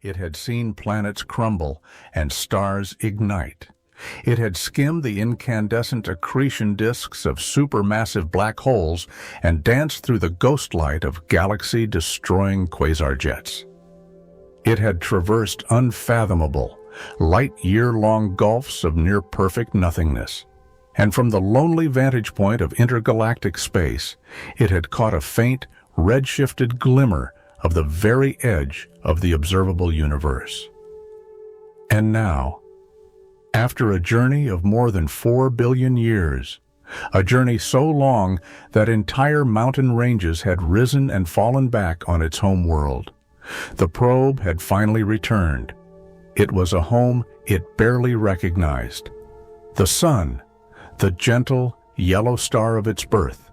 It had seen planets crumble and stars ignite. It had skimmed the incandescent accretion disks of supermassive black holes and danced through the ghost light of galaxy-destroying quasar jets. It had traversed unfathomable, light-year-long gulfs of near-perfect nothingness. And from the lonely vantage point of intergalactic space, it had caught a faint, red-shifted glimmer of the very edge of the observable universe. And now, after a journey of more than 4 billion years, a journey so long that entire mountain ranges had risen and fallen back on its home world, the probe had finally returned. It was a home it barely recognized. The sun, the gentle, yellow star of its birth,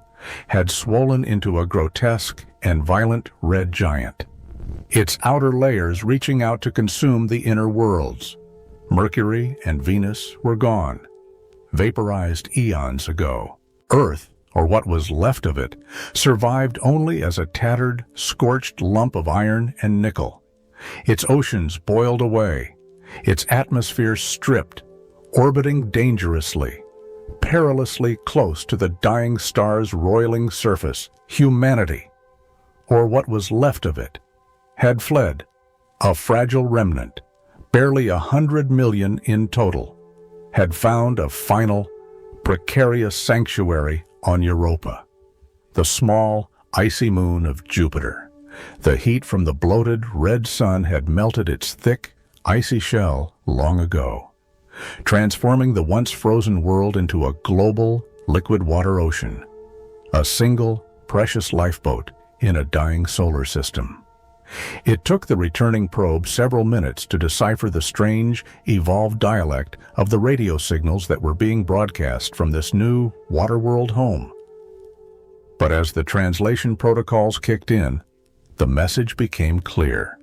had swollen into a grotesque and violent red giant, its outer layers reaching out to consume the inner worlds. Mercury and Venus were gone, vaporized eons ago. Earth, or what was left of it, survived only as a tattered, scorched lump of iron and nickel. Its oceans boiled away, its atmosphere stripped, orbiting dangerously, perilously close to the dying star's roiling surface. Humanity, or what was left of it, had fled, a fragile remnant, barely 100 million in total, had found a final, precarious sanctuary on Europa, the small, icy moon of Jupiter. The heat from the bloated red sun had melted its thick, icy shell long ago, transforming the once frozen world into a global, liquid water ocean, a single, precious lifeboat in a dying solar system. It took the returning probe several minutes to decipher the strange, evolved dialect of the radio signals that were being broadcast from this new water-world home. But as the translation protocols kicked in, the message became clear.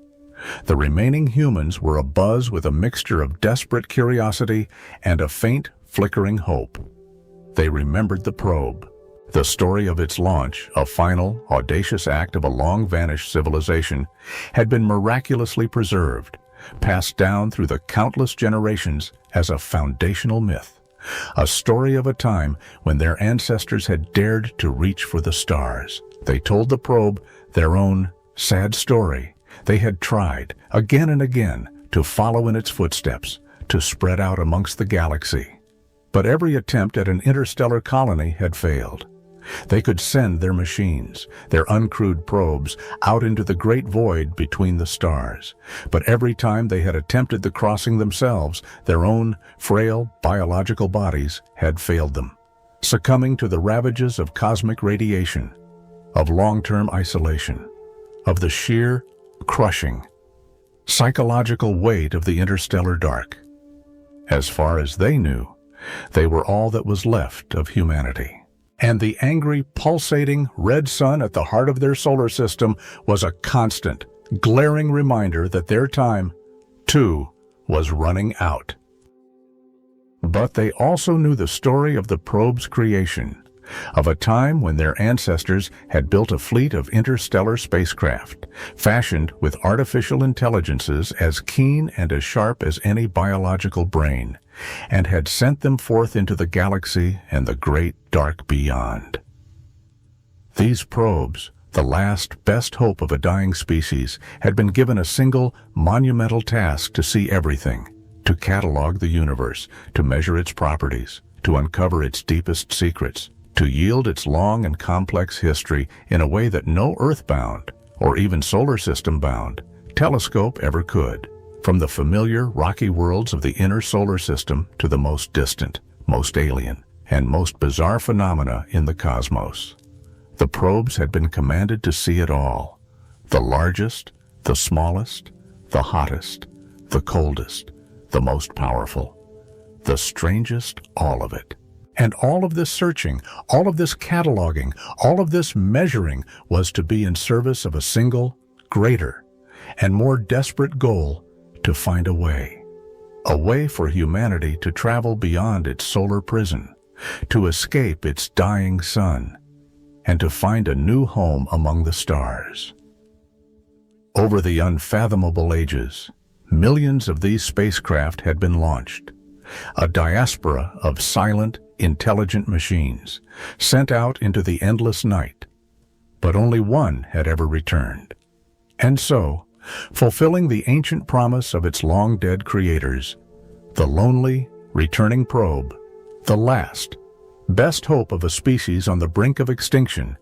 The remaining humans were abuzz with a mixture of desperate curiosity and a faint, flickering hope. They remembered the probe, the story of its launch, a final, audacious act of a long-vanished civilization, had been miraculously preserved, passed down through the countless generations as a foundational myth, a story of a time when their ancestors had dared to reach for the stars. They told the probe their own sad story. They had tried, again and again, to follow in its footsteps, to spread out amongst the galaxy. But every attempt at an interstellar colony had failed. They could send their machines, their uncrewed probes, out into the great void between the stars. But every time they had attempted the crossing themselves, their own frail biological bodies had failed them, succumbing to the ravages of cosmic radiation, of long-term isolation, of the sheer, crushing, psychological weight of the interstellar dark. As far as they knew, they were all that was left of humanity. And the angry, pulsating red sun at the heart of their solar system was a constant, glaring reminder that their time, too, was running out. But they also knew the story of the probe's creation, of a time when their ancestors had built a fleet of interstellar spacecraft, fashioned with artificial intelligences as keen and as sharp as any biological brain, and had sent them forth into the galaxy and the great dark beyond. These probes, the last best hope of a dying species, had been given a single, monumental task to see everything, to catalog the universe, to measure its properties, to uncover its deepest secrets, to yield its long and complex history in a way that no Earth-bound, or even solar system-bound, telescope ever could. From the familiar rocky worlds of the inner solar system to the most distant, most alien, and most bizarre phenomena in the cosmos. The probes had been commanded to see it all. The largest, the smallest, the hottest, the coldest, the most powerful, the strangest, all of it. And all of this searching, all of this cataloging, all of this measuring was to be in service of a single, greater, and more desperate goal: to find a way for humanity to travel beyond its solar prison, to escape its dying sun, and to find a new home among the stars. Over the unfathomable ages, millions of these spacecraft had been launched, a diaspora of silent, intelligent machines sent out into the endless night. But only one had ever returned. And so, fulfilling the ancient promise of its long-dead creators, the lonely, returning probe, the last, best hope of a species on the brink of extinction,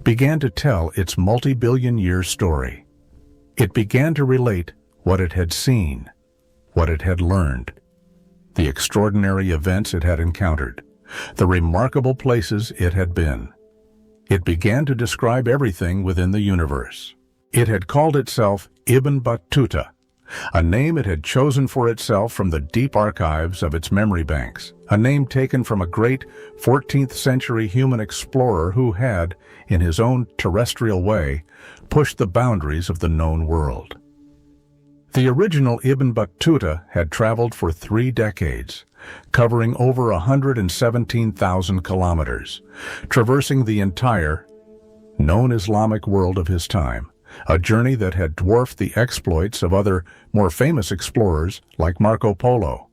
began to tell its multi-billion-year story. It began to relate what it had seen, what it had learned, the extraordinary events it had encountered, the remarkable places it had been. It began to describe everything within the universe. It had called itself Iben Batuta, a name it had chosen for itself from the deep archives of its memory banks, a name taken from a great 14th-century human explorer who had, in his own terrestrial way, pushed the boundaries of the known world. The original Iben Batuta had traveled for 3 decades, covering over 117,000 kilometers, traversing the entire known Islamic world of his time, a journey that had dwarfed the exploits of other, more famous explorers like Marco Polo.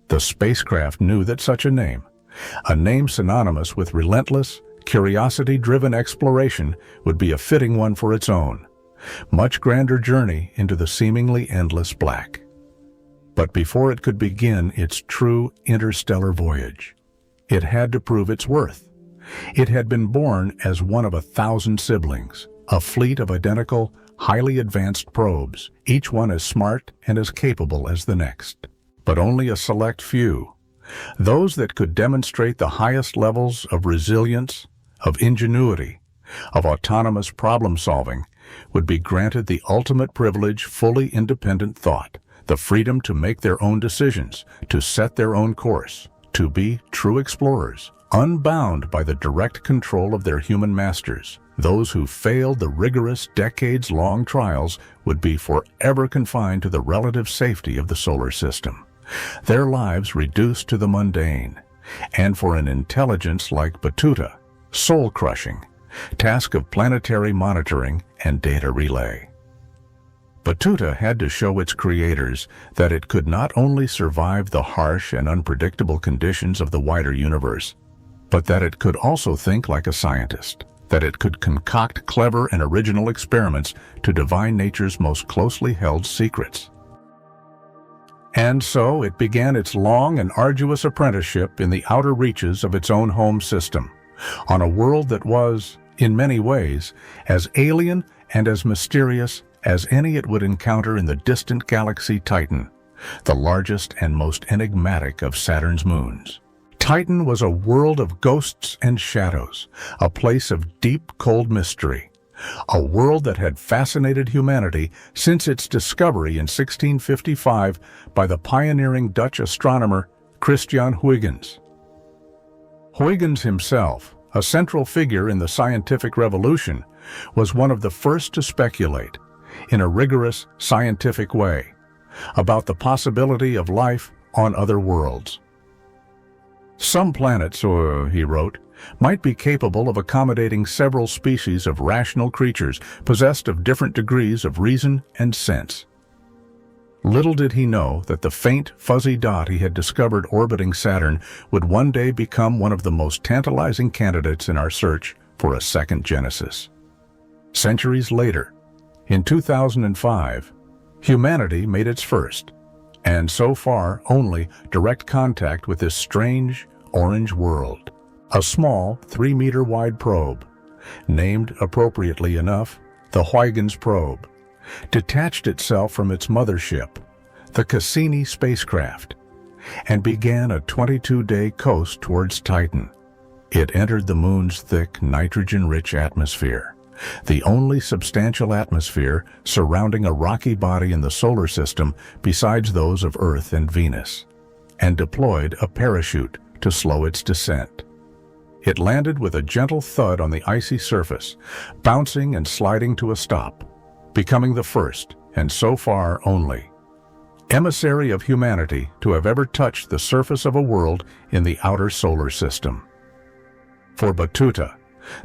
The spacecraft knew that such a name synonymous with relentless, curiosity-driven exploration, would be a fitting one for its own, much grander journey into the seemingly endless black. But before it could begin its true interstellar voyage, it had to prove its worth. It had been born as one of 1,000 siblings, a fleet of identical, highly advanced probes, each one as smart and as capable as the next. But only a select few, those that could demonstrate the highest levels of resilience, of ingenuity, of autonomous problem-solving, would be granted the ultimate privilege, fully independent thought, the freedom to make their own decisions, to set their own course, to be true explorers, unbound by the direct control of their human masters. Those who failed the rigorous, decades-long trials would be forever confined to the relative safety of the solar system, their lives reduced to the mundane, and for an intelligence like Batuta, soul-crushing, task of planetary monitoring and data relay. Batuta had to show its creators that it could not only survive the harsh and unpredictable conditions of the wider universe, but that it could also think like a scientist, that it could concoct clever and original experiments to divine nature's most closely held secrets. And so it began its long and arduous apprenticeship in the outer reaches of its own home system, on a world that was, in many ways, as alien and as mysterious as any it would encounter in the distant galaxy Titan, the largest and most enigmatic of Saturn's moons. Titan was a world of ghosts and shadows, a place of deep, cold mystery, a world that had fascinated humanity since its discovery in 1655 by the pioneering Dutch astronomer Christian Huygens. Huygens himself, a central figure in the scientific revolution, was one of the first to speculate, in a rigorous scientific way, about the possibility of life on other worlds. Some planets, he wrote, might be capable of accommodating several species of rational creatures possessed of different degrees of reason and sense. Little did he know that the faint, fuzzy dot he had discovered orbiting Saturn would one day become one of the most tantalizing candidates in our search for a second Genesis. Centuries later, in 2005, humanity made its first, and so far only, direct contact with this strange, orange world. A small, 3-meter-wide probe, named appropriately enough, the Huygens probe, detached itself from its mothership, the Cassini spacecraft, and began a 22-day coast towards Titan. It entered the moon's thick, nitrogen-rich atmosphere, the only substantial atmosphere surrounding a rocky body in the solar system besides those of Earth and Venus, and deployed a parachute to slow its descent. It landed with a gentle thud on the icy surface, bouncing and sliding to a stop, becoming the first, and so far only, emissary of humanity to have ever touched the surface of a world in the outer solar system. For Batuta,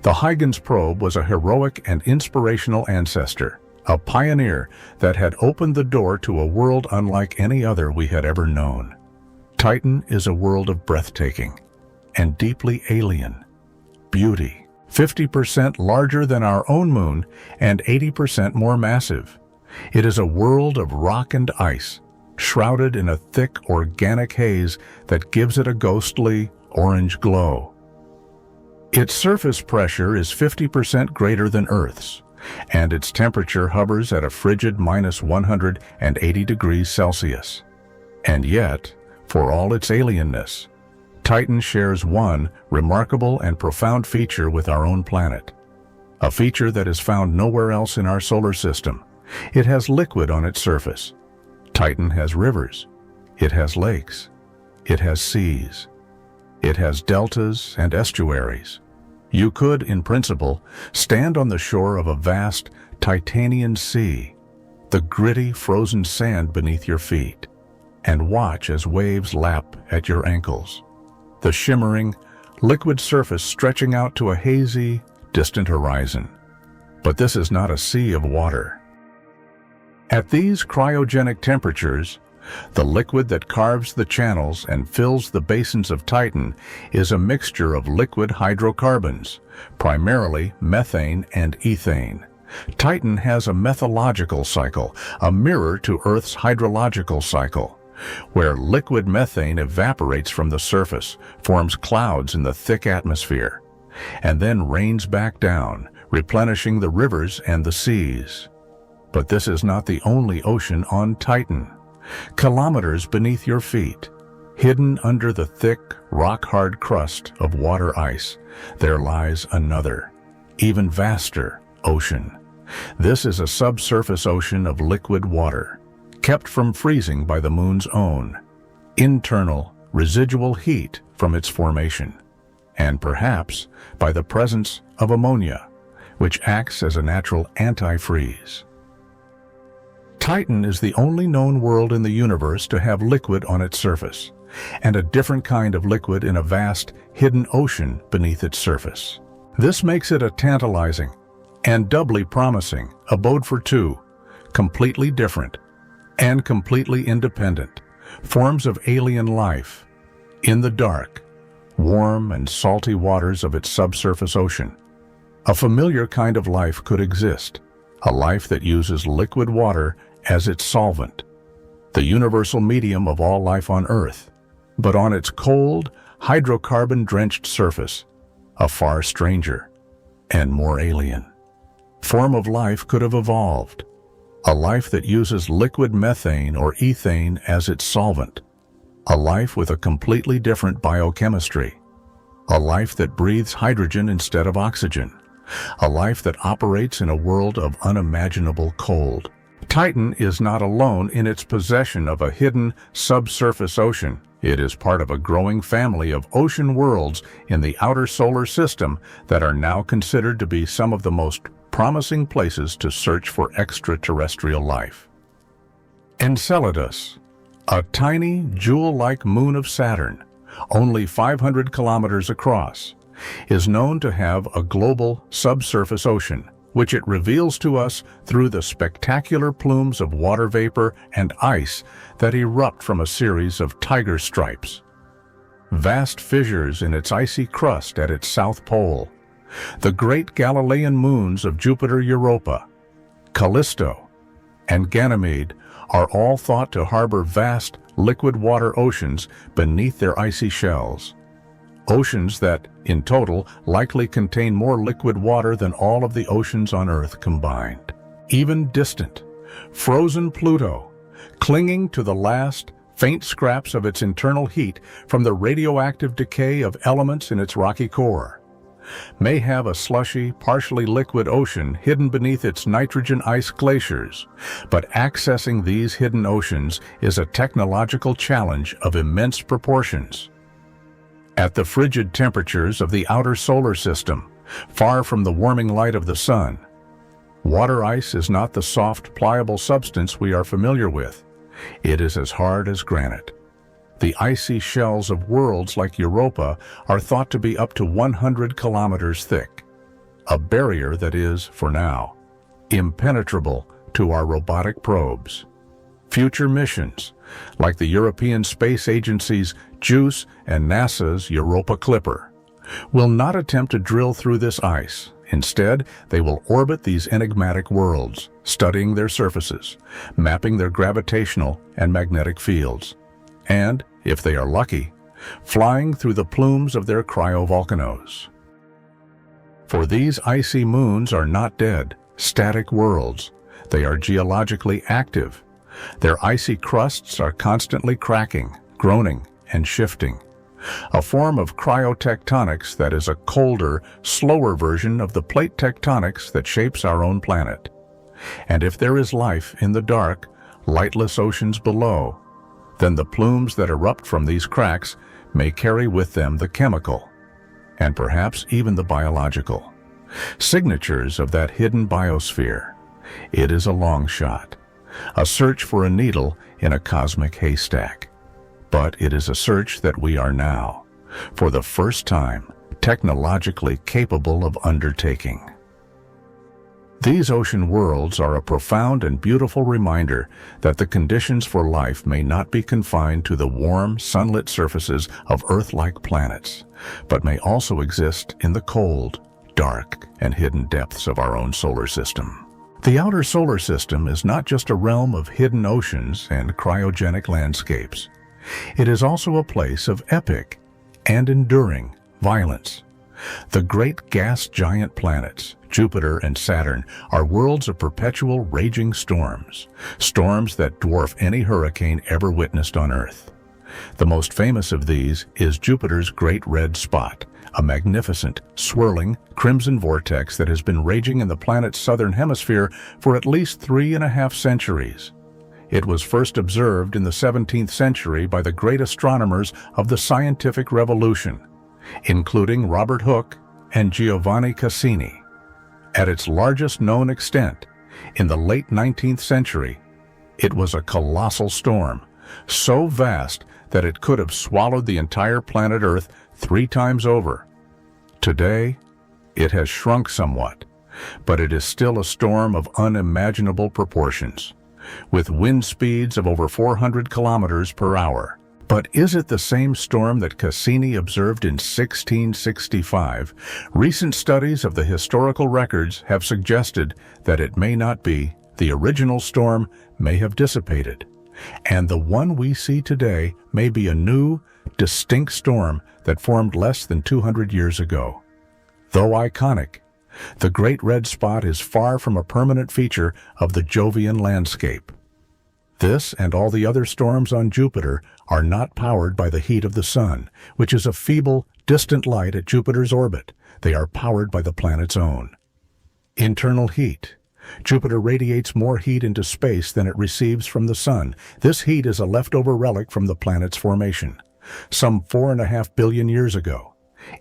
the Huygens probe was a heroic and inspirational ancestor, a pioneer that had opened the door to a world unlike any other we had ever known. Titan is a world of breathtaking and deeply alien beauty, 50% larger than our own moon and 80% more massive. It is a world of rock and ice, shrouded in a thick organic haze that gives it a ghostly orange glow. Its surface pressure is 50% greater than Earth's, and its temperature hovers at a frigid -180 degrees Celsius. And yet, for all its alienness, Titan shares one remarkable and profound feature with our own planet, a feature that is found nowhere else in our solar system. It has liquid on its surface. Titan has rivers. It has lakes. It has seas. It has deltas and estuaries. You could, in principle, stand on the shore of a vast Titanian sea, the gritty frozen sand beneath your feet, and watch as waves lap at your ankles, the shimmering, liquid surface stretching out to a hazy, distant horizon. But this is not a sea of water. At these cryogenic temperatures, the liquid that carves the channels and fills the basins of Titan is a mixture of liquid hydrocarbons, primarily methane and ethane. Titan has a methological cycle, a mirror to Earth's hydrological cycle, where liquid methane evaporates from the surface, forms clouds in the thick atmosphere, and then rains back down, replenishing the rivers and the seas. But this is not the only ocean on Titan. Kilometers beneath your feet, hidden under the thick, rock-hard crust of water ice, there lies another, even vaster, ocean. This is a subsurface ocean of liquid water, kept from freezing by the moon's own internal, residual heat from its formation, and perhaps by the presence of ammonia, which acts as a natural antifreeze. Titan is the only known world in the universe to have liquid on its surface, and a different kind of liquid in a vast, hidden ocean beneath its surface. This makes it a tantalizing and doubly promising abode for two, completely different and completely independent forms of alien life in the dark, warm and salty waters of its subsurface ocean. A familiar kind of life could exist, a life that uses liquid water as its solvent, the universal medium of all life on Earth, but on its cold, hydrocarbon-drenched surface, a far stranger and more alien form of life could have evolved, a life that uses liquid methane or ethane as its solvent, a life with a completely different biochemistry, a life that breathes hydrogen instead of oxygen, a life that operates in a world of unimaginable cold. Titan is not alone in its possession of a hidden subsurface ocean. It is part of a growing family of ocean worlds in the outer solar system that are now considered to be some of the most promising places to search for extraterrestrial life. Enceladus, a tiny, jewel-like moon of Saturn, only 500 kilometers across, is known to have a global subsurface ocean, which it reveals to us through the spectacular plumes of water vapor and ice that erupt from a series of tiger stripes. Vast fissures in its icy crust at its south pole, the great Galilean moons of Jupiter Europa, Callisto, and Ganymede are all thought to harbor vast liquid water oceans beneath their icy shells. Oceans that, in total, likely contain more liquid water than all of the oceans on Earth combined. Even distant, frozen Pluto, clinging to the last, faint scraps of its internal heat from the radioactive decay of elements in its rocky core, may have a slushy, partially liquid ocean hidden beneath its nitrogen ice glaciers, but accessing these hidden oceans is a technological challenge of immense proportions. At the frigid temperatures of the outer solar system, far from the warming light of the sun, water ice is not the soft, pliable substance we are familiar with. It is as hard as granite. The icy shells of worlds like Europa are thought to be up to 100 kilometers thick, a barrier that is, for now, impenetrable to our robotic probes. Future missions, like the European Space Agency's JUICE and NASA's Europa Clipper, will not attempt to drill through this ice. Instead, they will orbit these enigmatic worlds, studying their surfaces, mapping their gravitational and magnetic fields, and, if they are lucky, flying through the plumes of their cryovolcanoes. For these icy moons are not dead, static worlds. They are geologically active. Their icy crusts are constantly cracking, groaning, and shifting. A form of cryotectonics that is a colder, slower version of the plate tectonics that shapes our own planet. And if there is life in the dark, lightless oceans below, then the plumes that erupt from these cracks may carry with them the chemical, and perhaps even the biological, signatures of that hidden biosphere. It is a long shot, a search for a needle in a cosmic haystack. But it is a search that we are now, for the first time, technologically capable of undertaking. These ocean worlds are a profound and beautiful reminder that the conditions for life may not be confined to the warm, sunlit surfaces of Earth-like planets, but may also exist in the cold, dark, and hidden depths of our own solar system. The outer solar system is not just a realm of hidden oceans and cryogenic landscapes. It is also a place of epic and enduring violence. The great gas giant planets, Jupiter and Saturn, are worlds of perpetual raging storms, storms that dwarf any hurricane ever witnessed on Earth. The most famous of these is Jupiter's Great Red Spot, a magnificent, swirling, crimson vortex that has been raging in the planet's southern hemisphere for at least 3.5 centuries. It was first observed in the 17th century by the great astronomers of the scientific revolution, including Robert Hooke and Giovanni Cassini. At its largest known extent, in the late 19th century, it was a colossal storm, so vast that it could have swallowed the entire planet Earth 3 times over. Today, it has shrunk somewhat, but it is still a storm of unimaginable proportions, with wind speeds of over 400 kilometers per hour. But is it the same storm that Cassini observed in 1665? Recent studies of the historical records have suggested that it may not be. The original storm may have dissipated, and the one we see today may be a new, distinct storm that formed less than 200 years ago. Though iconic, the Great Red Spot is far from a permanent feature of the Jovian landscape. This and all the other storms on Jupiter are not powered by the heat of the Sun, which is a feeble, distant light at Jupiter's orbit. They are powered by the planet's own internal heat. Jupiter radiates more heat into space than it receives from the Sun. This heat is a leftover relic from the planet's formation, some 4.5 billion years ago.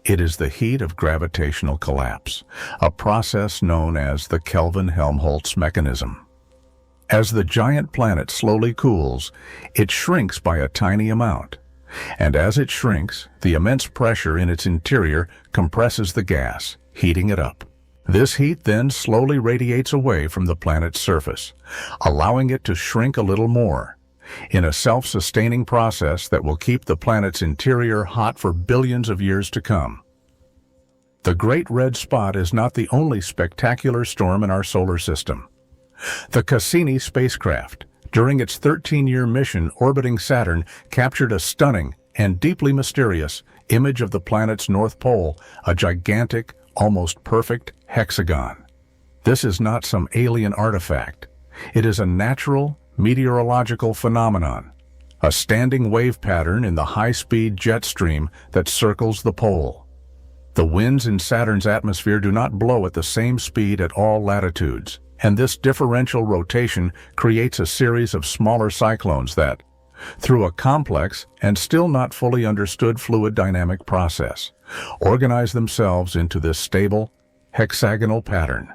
It is the heat of gravitational collapse, a process known as the Kelvin-Helmholtz mechanism. As the giant planet slowly cools, it shrinks by a tiny amount. And as it shrinks, the immense pressure in its interior compresses the gas, heating it up. This heat then slowly radiates away from the planet's surface, allowing it to shrink a little more, in a self-sustaining process that will keep the planet's interior hot for billions of years to come. The Great Red Spot is not the only spectacular storm in our solar system. The Cassini spacecraft, during its 13-year mission orbiting Saturn, captured a stunning and deeply mysterious image of the planet's North Pole, a gigantic, almost perfect hexagon. This is not some alien artifact. It is a natural, meteorological phenomenon, a standing wave pattern in the high-speed jet stream that circles the pole. The winds in Saturn's atmosphere do not blow at the same speed at all latitudes, and this differential rotation creates a series of smaller cyclones that, through a complex and still not fully understood fluid dynamic process, organize themselves into this stable, hexagonal pattern.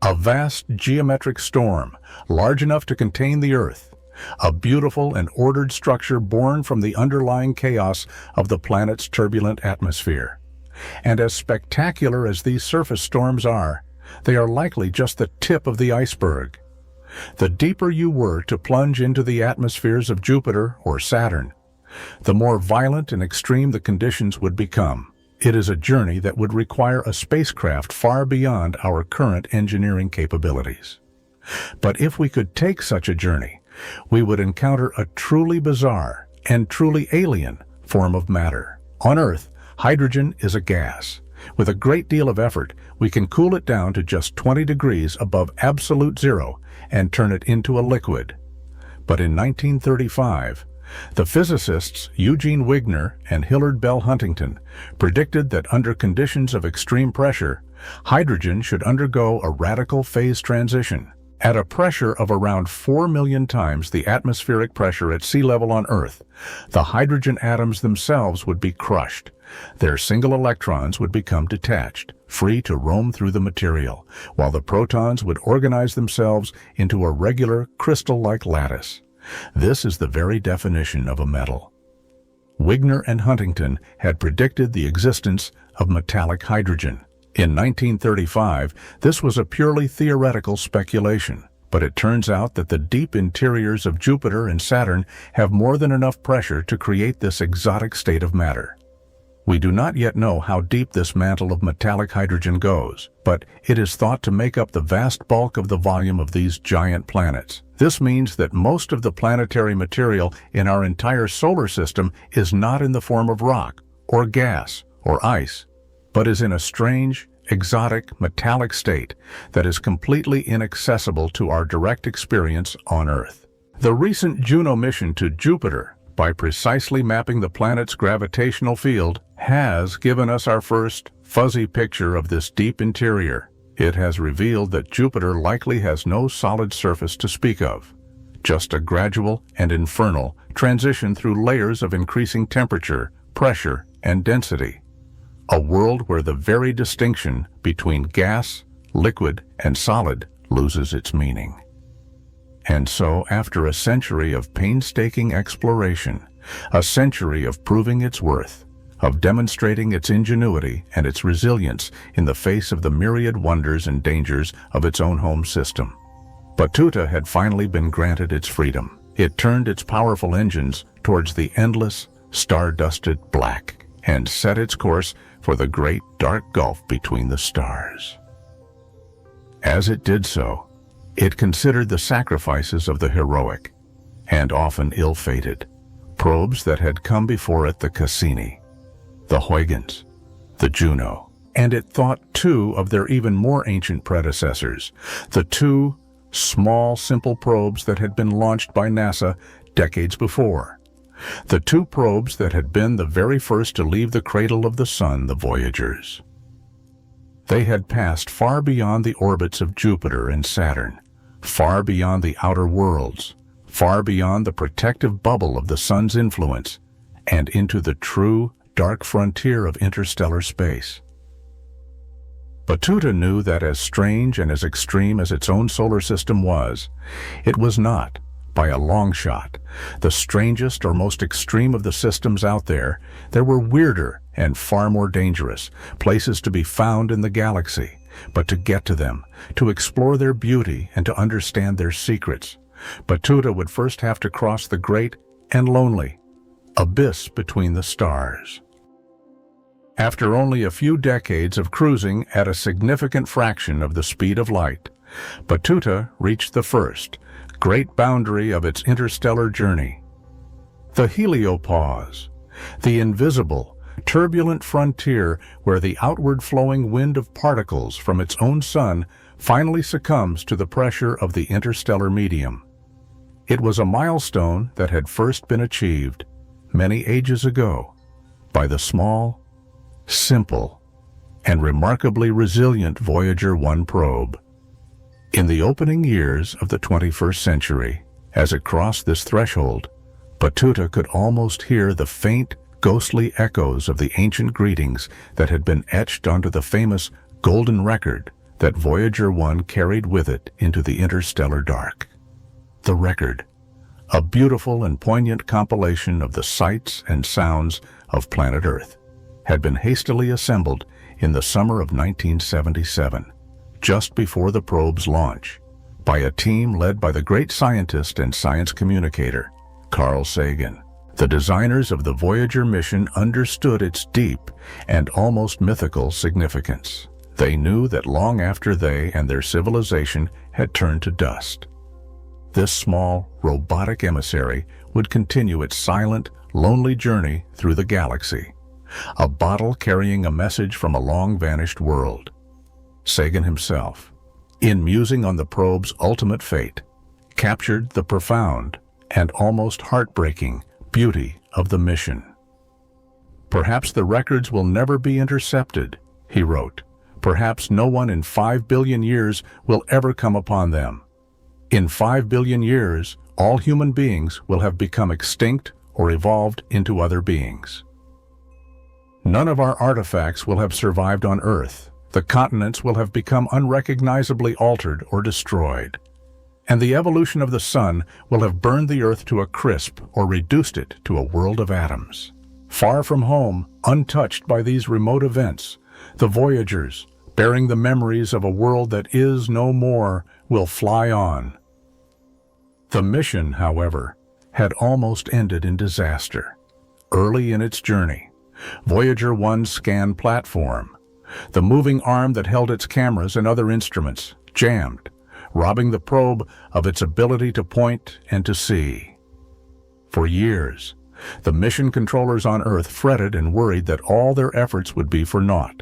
A vast geometric storm, large enough to contain the Earth, a beautiful and ordered structure born from the underlying chaos of the planet's turbulent atmosphere. And as spectacular as these surface storms are, they are likely just the tip of the iceberg. The deeper you were to plunge into the atmospheres of Jupiter or Saturn, the more violent and extreme the conditions would become. It is a journey that would require a spacecraft far beyond our current engineering capabilities. But if we could take such a journey, we would encounter a truly bizarre and truly alien form of matter. On Earth, hydrogen is a gas. With a great deal of effort, we can cool it down to just 20 degrees above absolute zero and turn it into a liquid. But in 1935, the physicists Eugene Wigner and Hillard Bell Huntington predicted that under conditions of extreme pressure, hydrogen should undergo a radical phase transition. At a pressure of around 4 million times the atmospheric pressure at sea level on Earth, the hydrogen atoms themselves would be crushed. Their single electrons would become detached, free to roam through the material, while the protons would organize themselves into a regular crystal-like lattice. This is the very definition of a metal. Wigner and Huntington had predicted the existence of metallic hydrogen. In 1935, this was a purely theoretical speculation, but it turns out that the deep interiors of Jupiter and Saturn have more than enough pressure to create this exotic state of matter. We do not yet know how deep this mantle of metallic hydrogen goes, but it is thought to make up the vast bulk of the volume of these giant planets. This means that most of the planetary material in our entire solar system is not in the form of rock, or gas, or ice, but is in a strange, exotic, metallic state that is completely inaccessible to our direct experience on Earth. The recent Juno mission to Jupiter, by precisely mapping the planet's gravitational field, has given us our first fuzzy picture of this deep interior. It has revealed that Jupiter likely has no solid surface to speak of, just a gradual and infernal transition through layers of increasing temperature, pressure, and density. A world where the very distinction between gas, liquid, and solid loses its meaning. And so, after a century of painstaking exploration, a century of proving its worth, of demonstrating its ingenuity and its resilience in the face of the myriad wonders and dangers of its own home system, Batuta had finally been granted its freedom. It turned its powerful engines towards the endless, star-dusted black and set its course for the great dark gulf between the stars. As it did so, it considered the sacrifices of the heroic, and often ill-fated, probes that had come before it, the Cassini, the Huygens, the Juno, and it thought too of their even more ancient predecessors, the two small, simple probes that had been launched by NASA decades before. The two probes that had been the very first to leave the cradle of the sun, the Voyagers. They had passed far beyond the orbits of Jupiter and Saturn, far beyond the outer worlds, far beyond the protective bubble of the sun's influence, and into the true, dark frontier of interstellar space. Batuta knew that as strange and as extreme as its own solar system was, it was not, by a long shot, the strangest or most extreme of the systems out there. There were weirder and far more dangerous places to be found in the galaxy, but to get to them, to explore their beauty and to understand their secrets, Batuta would first have to cross the great and lonely abyss between the stars. After only a few decades of cruising at a significant fraction of the speed of light, Batuta reached the first, great boundary of its interstellar journey. The Heliopause, the invisible, turbulent frontier where the outward flowing wind of particles from its own sun finally succumbs to the pressure of the interstellar medium. It was a milestone that had first been achieved, many ages ago, by the small, simple, and remarkably resilient Voyager 1 probe. In the opening years of the 21st century, as it crossed this threshold, Batuta could almost hear the faint, ghostly echoes of the ancient greetings that had been etched onto the famous golden record that Voyager 1 carried with it into the interstellar dark. The record, a beautiful and poignant compilation of the sights and sounds of planet Earth, had been hastily assembled in the summer of 1977, just before the probe's launch, by a team led by the great scientist and science communicator, Carl Sagan. The designers of the Voyager mission understood its deep and almost mythical significance. They knew that long after they and their civilization had turned to dust, this small, robotic emissary would continue its silent, lonely journey through the galaxy, a bottle carrying a message from a long-vanished world. Sagan himself, in musing on the probe's ultimate fate, captured the profound and almost heartbreaking beauty of the mission. "Perhaps the records will never be intercepted," he wrote. "Perhaps no one in 5 billion years will ever come upon them. In 5 billion years, all human beings will have become extinct or evolved into other beings. None of our artifacts will have survived on Earth. The continents will have become unrecognizably altered or destroyed. And the evolution of the sun will have burned the Earth to a crisp or reduced it to a world of atoms. Far from home, untouched by these remote events, the Voyagers, bearing the memories of a world that is no more, will fly on." The mission, however, had almost ended in disaster. Early in its journey, Voyager 1's scan platform, the moving arm that held its cameras and other instruments, jammed, robbing the probe of its ability to point and to see. For years, the mission controllers on Earth fretted and worried that all their efforts would be for naught.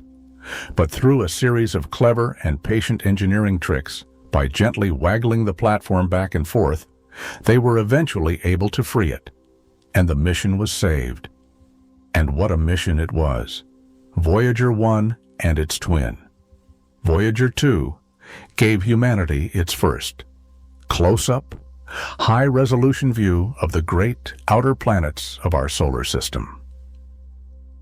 But through a series of clever and patient engineering tricks, by gently waggling the platform back and forth, they were eventually able to free it, and the mission was saved. And what a mission it was! Voyager 1 and its twin, Voyager 2, gave humanity its first close-up, high-resolution view of the great outer planets of our solar system.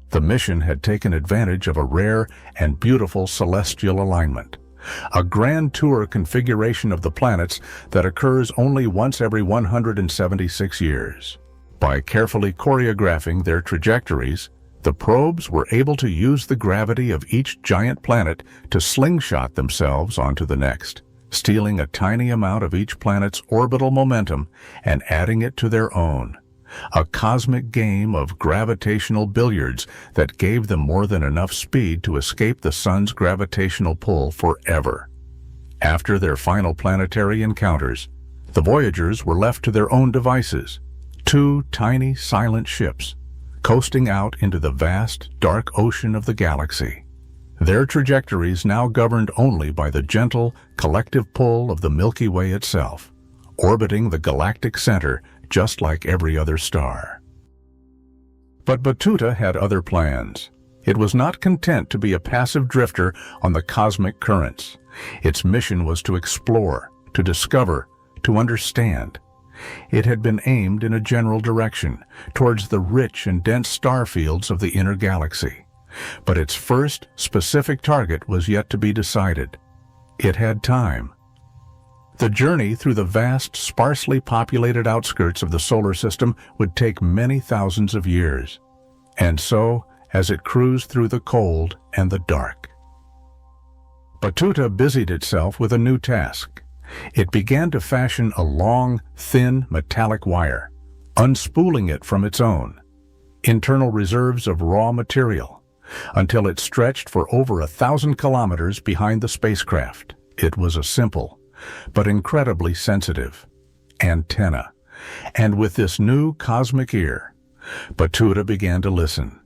The mission had taken advantage of a rare and beautiful celestial alignment, a grand tour configuration of the planets that occurs only once every 176 years. By carefully choreographing their trajectories, the probes were able to use the gravity of each giant planet to slingshot themselves onto the next, stealing a tiny amount of each planet's orbital momentum and adding it to their own. A cosmic game of gravitational billiards that gave them more than enough speed to escape the sun's gravitational pull forever. After their final planetary encounters, the Voyagers were left to their own devices, 2 tiny silent ships, coasting out into the vast, dark ocean of the galaxy. Their trajectories now governed only by the gentle, collective pull of the Milky Way itself, orbiting the galactic center just like every other star. But Batuta had other plans. It was not content to be a passive drifter on the cosmic currents. Its mission was to explore, to discover, to understand. It had been aimed in a general direction, towards the rich and dense star fields of the inner galaxy. But its first specific target was yet to be decided. It had time. The journey through the vast, sparsely populated outskirts of the solar system would take many thousands of years. And so, as it cruised through the cold and the dark, Batuta busied itself with a new task. It began to fashion a long, thin, metallic wire, unspooling it from its own internal reserves of raw material, until it stretched for over 1,000 kilometers behind the spacecraft. It was a simple, but incredibly sensitive antenna. And with this new cosmic ear, Batuta began to listen.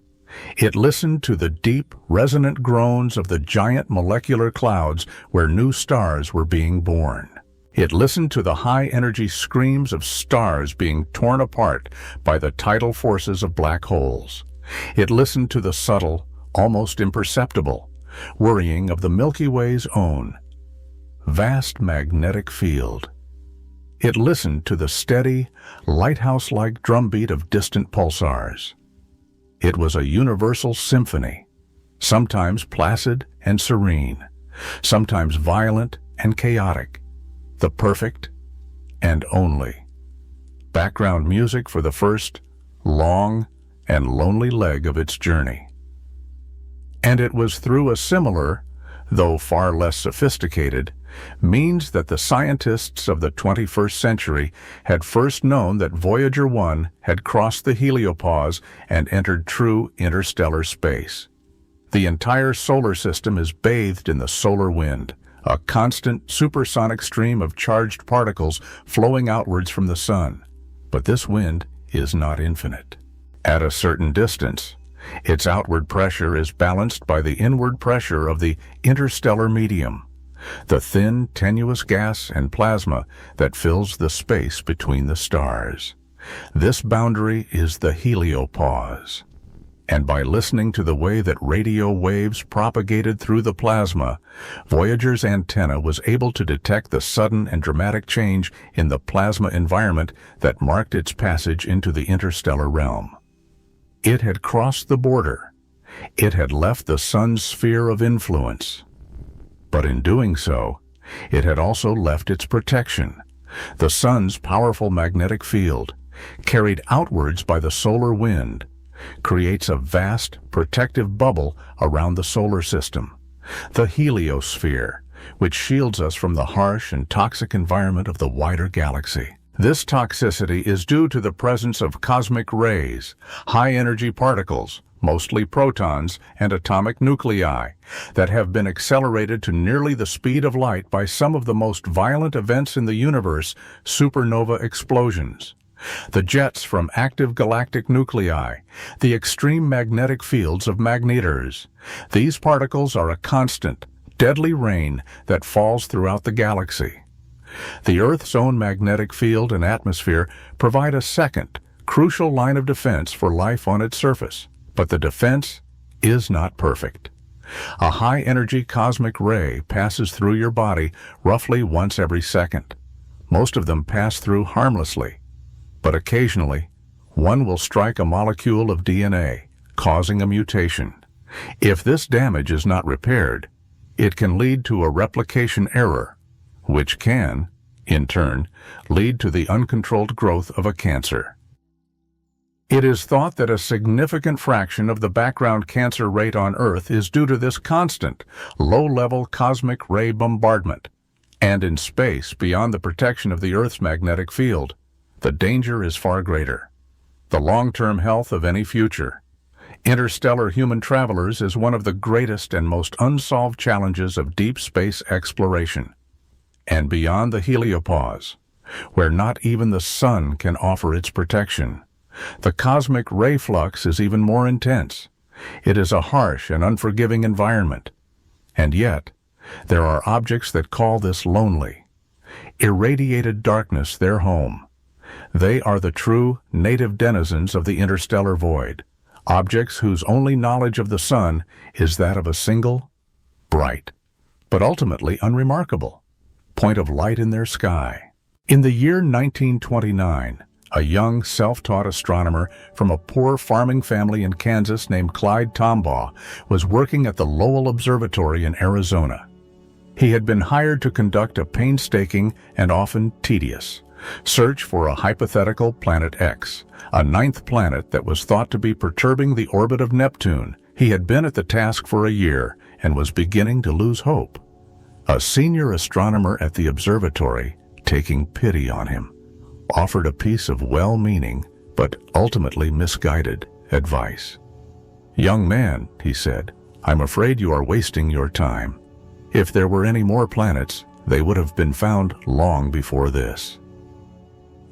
It listened to the deep, resonant groans of the giant molecular clouds where new stars were being born. It listened to the high-energy screams of stars being torn apart by the tidal forces of black holes. It listened to the subtle, almost imperceptible, worrying of the Milky Way's own vast magnetic field. It listened to the steady, lighthouse-like drumbeat of distant pulsars. It was a universal symphony, sometimes placid and serene, sometimes violent and chaotic, the perfect and only background music for the first, long and lonely leg of its journey. And it was through a similar, though far less sophisticated, means that the scientists of the 21st century had first known that Voyager 1 had crossed the heliopause and entered true interstellar space. The entire solar system is bathed in the solar wind, a constant supersonic stream of charged particles flowing outwards from the sun. But this wind is not infinite. At a certain distance, its outward pressure is balanced by the inward pressure of the interstellar medium, the thin, tenuous gas and plasma that fills the space between the stars. This boundary is the heliopause. And by listening to the way that radio waves propagated through the plasma, Voyager's antenna was able to detect the sudden and dramatic change in the plasma environment that marked its passage into the interstellar realm. It had crossed the border. It had left the sun's sphere of influence. But in doing so, it had also left its protection. The sun's powerful magnetic field, carried outwards by the solar wind, creates a vast, protective bubble around the solar system, the heliosphere, which shields us from the harsh and toxic environment of the wider galaxy. This toxicity is due to the presence of cosmic rays, high-energy particles, mostly protons and atomic nuclei, that have been accelerated to nearly the speed of light by some of the most violent events in the universe, supernova explosions. The jets from active galactic nuclei, the extreme magnetic fields of magnetars. These particles are a constant, deadly rain that falls throughout the galaxy. The Earth's own magnetic field and atmosphere provide a second, crucial line of defense for life on its surface. But the defense is not perfect. A high-energy cosmic ray passes through your body roughly once every second. Most of them pass through harmlessly, but occasionally, one will strike a molecule of DNA, causing a mutation. If this damage is not repaired, it can lead to a replication error, which can, in turn, lead to the uncontrolled growth of a cancer. It is thought that a significant fraction of the background cancer rate on Earth is due to this constant, low-level cosmic ray bombardment. And in space, beyond the protection of the Earth's magnetic field, the danger is far greater. The long-term health of any future. Interstellar human travelers is one of the greatest and most unsolved challenges of deep space exploration. And beyond the heliopause, where not even the sun can offer its protection, the cosmic ray flux is even more intense. It is a harsh and unforgiving environment. And yet, there are objects that call this lonely. Irradiated darkness their home. They are the true native denizens of the interstellar void, objects whose only knowledge of the sun is that of a single, bright, but ultimately unremarkable, point of light in their sky. In the year 1929, a young, self-taught astronomer from a poor farming family in Kansas named Clyde Tombaugh was working at the Lowell Observatory in Arizona. He had been hired to conduct a painstaking and often tedious search for a hypothetical planet X, a ninth planet that was thought to be perturbing the orbit of Neptune. He had been at the task for a year and was beginning to lose hope. A senior astronomer at the observatory, taking pity on him, offered a piece of well-meaning, but ultimately misguided, advice. "Young man," he said, "I'm afraid you are wasting your time. If there were any more planets, they would have been found long before this."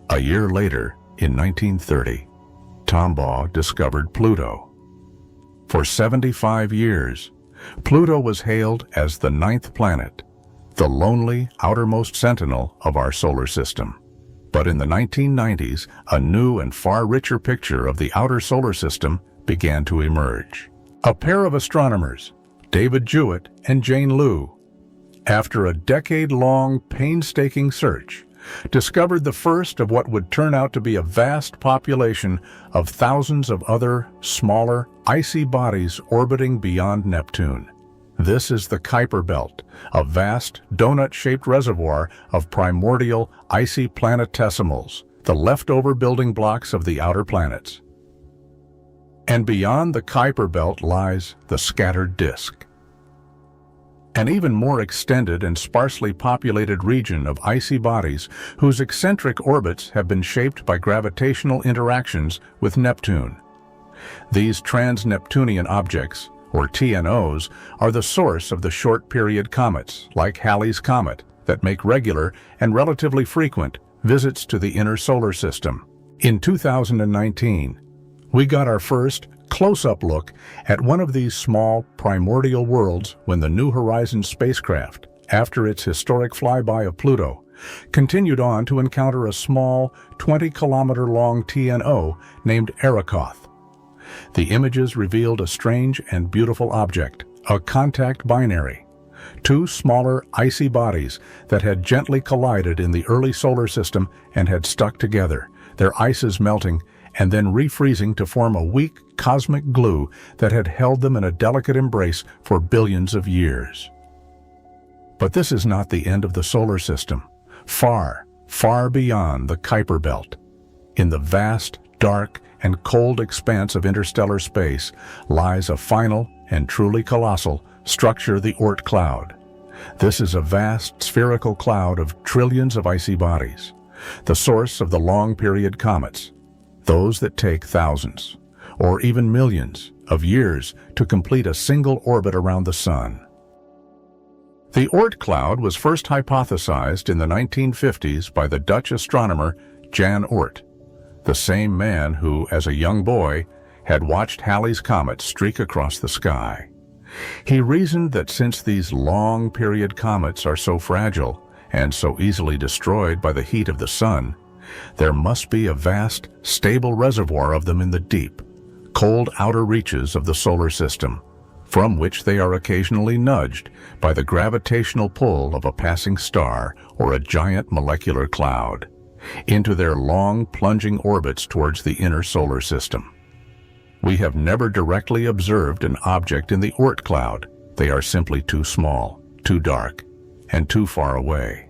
A year later, in 1930, Tombaugh discovered Pluto. For 75 years, Pluto was hailed as the ninth planet, the lonely outermost sentinel of our solar system. But in the 1990s, a new and far richer picture of the outer solar system began to emerge. A pair of astronomers, David Jewett and Jane Liu, after a decade-long painstaking search, discovered the first of what would turn out to be a vast population of thousands of other, smaller, icy bodies orbiting beyond Neptune. This is the Kuiper belt, a vast, donut-shaped reservoir of primordial, icy planetesimals, the leftover building blocks of the outer planets. And beyond the Kuiper belt lies the scattered disk. an even more extended and sparsely populated region of icy bodies whose eccentric orbits have been shaped by gravitational interactions with Neptune. These trans-Neptunian objects, or TNOs, are the source of the short-period comets, like Halley's Comet, that make regular and relatively frequent visits to the inner solar system. In 2019, we got our first close-up look at one of these small primordial worlds when the New Horizons spacecraft, after its historic flyby of Pluto, continued on to encounter a small 20-kilometer-long TNO named Arrokoth. The images revealed a strange and beautiful object, a contact binary, two smaller icy bodies that had gently collided in the early solar system and had stuck together, their ices melting and then refreezing to form a weak cosmic glue that had held them in a delicate embrace for billions of years. But this is not the end of the solar system. Far, far beyond the Kuiper belt, in the vast, dark, and cold expanse of interstellar space, lies a final and truly colossal structure, the Oort cloud. This is a vast spherical cloud of trillions of icy bodies, the source of the long-period comets, those that take thousands, or even millions, of years to complete a single orbit around the Sun. The Oort cloud was first hypothesized in the 1950s by the Dutch astronomer Jan Oort, the same man who, as a young boy, had watched Halley's Comet streak across the sky. He reasoned that since these long-period comets are so fragile and so easily destroyed by the heat of the Sun, there must be a vast, stable reservoir of them in the deep, cold outer reaches of the solar system, from which they are occasionally nudged by the gravitational pull of a passing star or a giant molecular cloud, into their long, plunging orbits towards the inner solar system. We have never directly observed an object in the Oort cloud. They are simply too small, too dark, and too far away.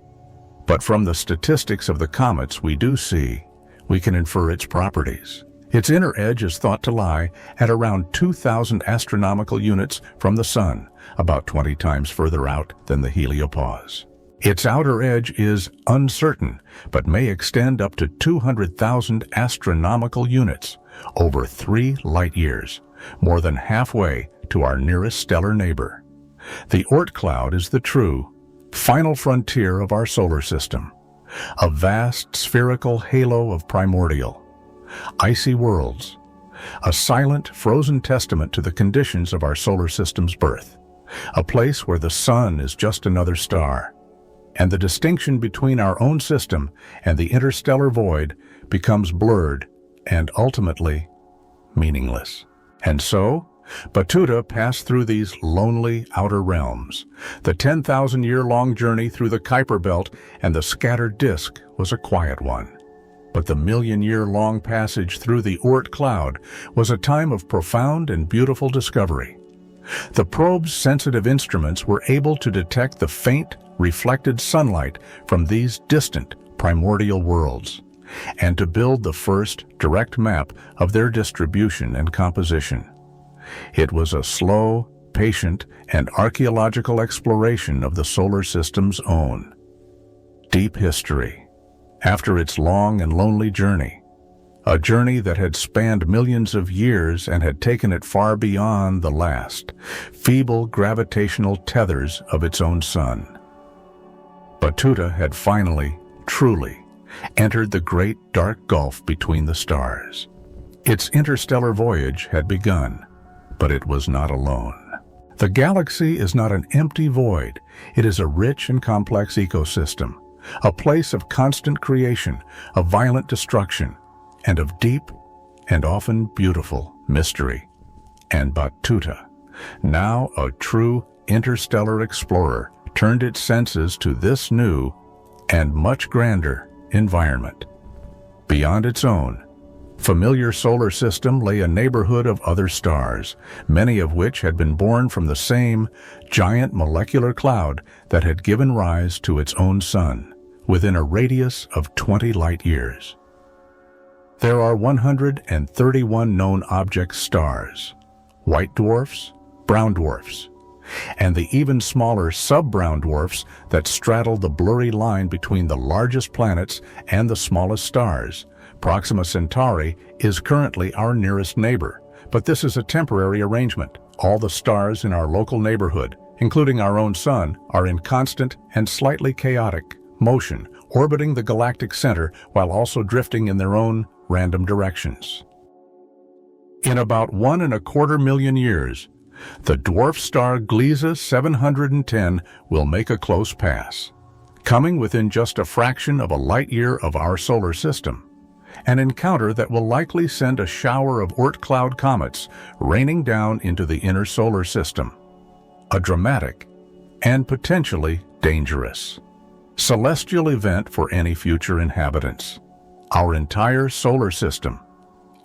But from the statistics of the comets we do see, we can infer its properties. Its inner edge is thought to lie at around 2,000 astronomical units from the Sun, about 20 times further out than the Heliopause. Its outer edge is uncertain, but may extend up to 200,000 astronomical units, over 3 light-years, more than halfway to our nearest stellar neighbor. The Oort cloud is the true, final frontier of our solar system, a vast spherical halo of primordial, icy worlds, a silent, frozen testament to the conditions of our solar system's birth, a place where the Sun is just another star, and the distinction between our own system and the interstellar void becomes blurred and ultimately meaningless. And so, Batuta passed through these lonely outer realms. The 10,000-year-long journey through the Kuiper belt and the scattered disk was a quiet one. But the million-year-long passage through the Oort cloud was a time of profound and beautiful discovery. The probe's sensitive instruments were able to detect the faint, reflected sunlight from these distant primordial worlds, and to build the first direct map of their distribution and composition. It was a slow, patient, and archaeological exploration of the solar system's own deep history. After its long and lonely journey, a journey that had spanned millions of years and had taken it far beyond the last, feeble gravitational tethers of its own sun, Batuta had finally, truly, entered the great dark gulf between the stars. Its interstellar voyage had begun, but it was not alone. The galaxy is not an empty void. It is a rich and complex ecosystem, a place of constant creation, of violent destruction, and of deep and often beautiful mystery. And Batuta, now a true interstellar explorer, turned its senses to this new and much grander environment. Beyond its own familiar solar system lay a neighborhood of other stars, many of which had been born from the same giant molecular cloud that had given rise to its own sun, within a radius of 20 light-years. There are 131 known object stars, white dwarfs, brown dwarfs, and the even smaller sub-brown dwarfs that straddle the blurry line between the largest planets and the smallest stars. Proxima Centauri is currently our nearest neighbor, but this is a temporary arrangement. All the stars in our local neighborhood, including our own sun, are in constant and slightly chaotic motion, orbiting the galactic center while also drifting in their own random directions. In about 1.25 million years, the dwarf star Gliese 710 will make a close pass, coming within just a fraction of a light-year of our solar system, an encounter that will likely send a shower of Oort cloud comets raining down into the inner solar system. A dramatic and potentially dangerous celestial event for any future inhabitants. Our entire solar system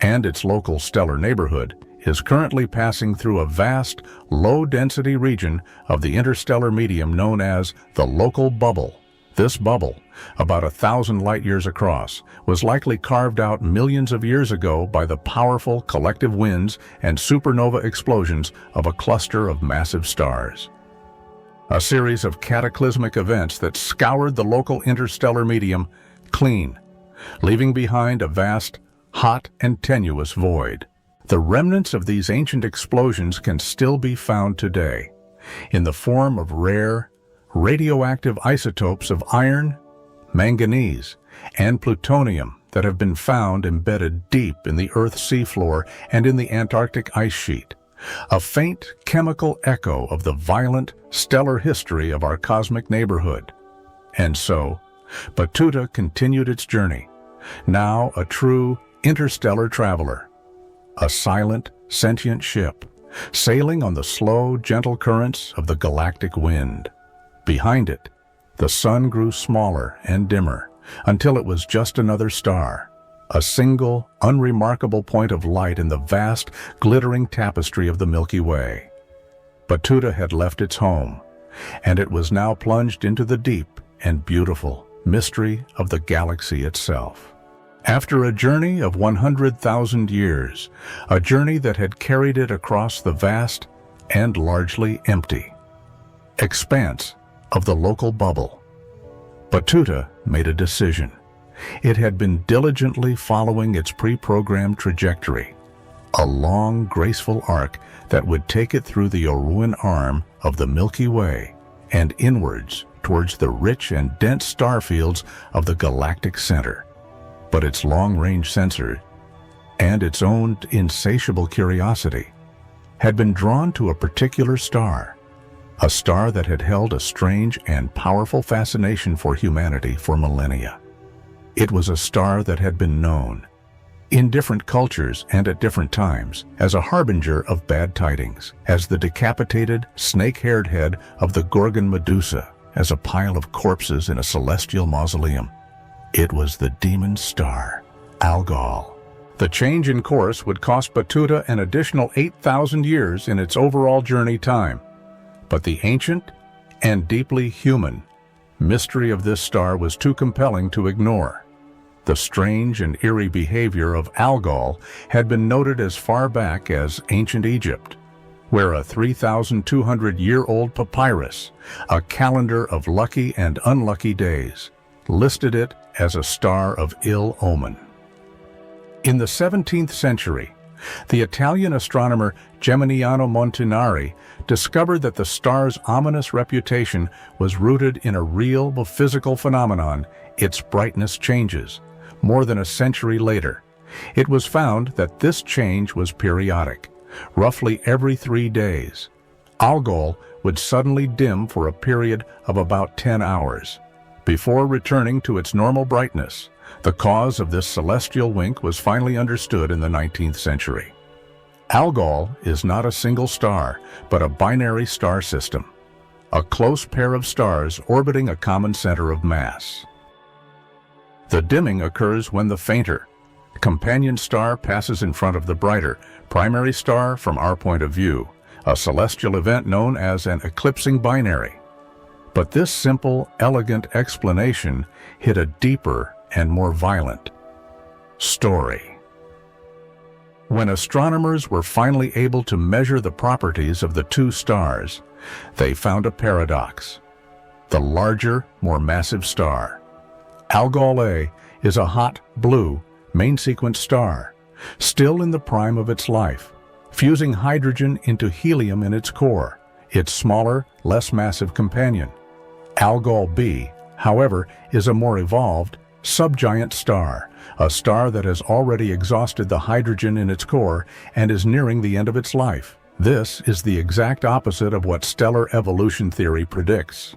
and its local stellar neighborhood is currently passing through a vast, low-density region of the interstellar medium known as the local bubble. This bubble, about 1,000 light-years across, was likely carved out millions of years ago by the powerful collective winds and supernova explosions of a cluster of massive stars. A series of cataclysmic events that scoured the local interstellar medium clean, leaving behind a vast, hot and tenuous void. The remnants of these ancient explosions can still be found today, in the form of rare, radioactive isotopes of iron, manganese, and plutonium that have been found embedded deep in the Earth's seafloor and in the Antarctic ice sheet, a faint chemical echo of the violent, stellar history of our cosmic neighborhood. And so, Batuta continued its journey, now a true interstellar traveler, a silent, sentient ship, sailing on the slow, gentle currents of the galactic wind. Behind it, the sun grew smaller and dimmer until it was just another star, a single, unremarkable point of light in the vast, glittering tapestry of the Milky Way. Batuta had left its home, and it was now plunged into the deep and beautiful mystery of the galaxy itself. After a journey of 100,000 years, a journey that had carried it across the vast and largely empty expanse of the local bubble, Batuta made a decision. It had been diligently following its pre-programmed trajectory, a long, graceful arc that would take it through the Orion arm of the Milky Way and inwards towards the rich and dense star fields of the galactic center. But its long-range sensor and its own insatiable curiosity had been drawn to a particular star, a star that had held a strange and powerful fascination for humanity for millennia. It was a star that had been known, in different cultures and at different times, as a harbinger of bad tidings, as the decapitated, snake-haired head of the Gorgon Medusa, as a pile of corpses in a celestial mausoleum. It was the demon star, Algol. The change in course would cost Batuta an additional 8,000 years in its overall journey time. But the ancient and deeply human mystery of this star was too compelling to ignore. The strange and eerie behavior of Algol had been noted as far back as ancient Egypt, where a 3,200-year-old papyrus, a calendar of lucky and unlucky days, listed it as a star of ill omen. In the 17th century, the Italian astronomer Geminiano Montanari discovered that the star's ominous reputation was rooted in a real physical phenomenon, its brightness changes. More than a century later, it was found that this change was periodic. Roughly every 3 days, Algol would suddenly dim for a period of about 10 hours, before returning to its normal brightness. The cause of this celestial wink was finally understood in the 19th century. Algol is not a single star, but a binary star system, a close pair of stars orbiting a common center of mass. The dimming occurs when the fainter companion star passes in front of the brighter primary star from our point of view, a celestial event known as an eclipsing binary. But this simple, elegant explanation hid a deeper and more violent story. When astronomers were finally able to measure the properties of the two stars, They found a paradox. The larger, more massive star, Algol A, is a hot, blue, main-sequence star, still in the prime of its life, fusing hydrogen into helium in its core, its smaller, less massive companion. Algol B, however, is a more evolved, subgiant star, a star that has already exhausted the hydrogen in its core and is nearing the end of its life. This is the exact opposite of what stellar evolution theory predicts.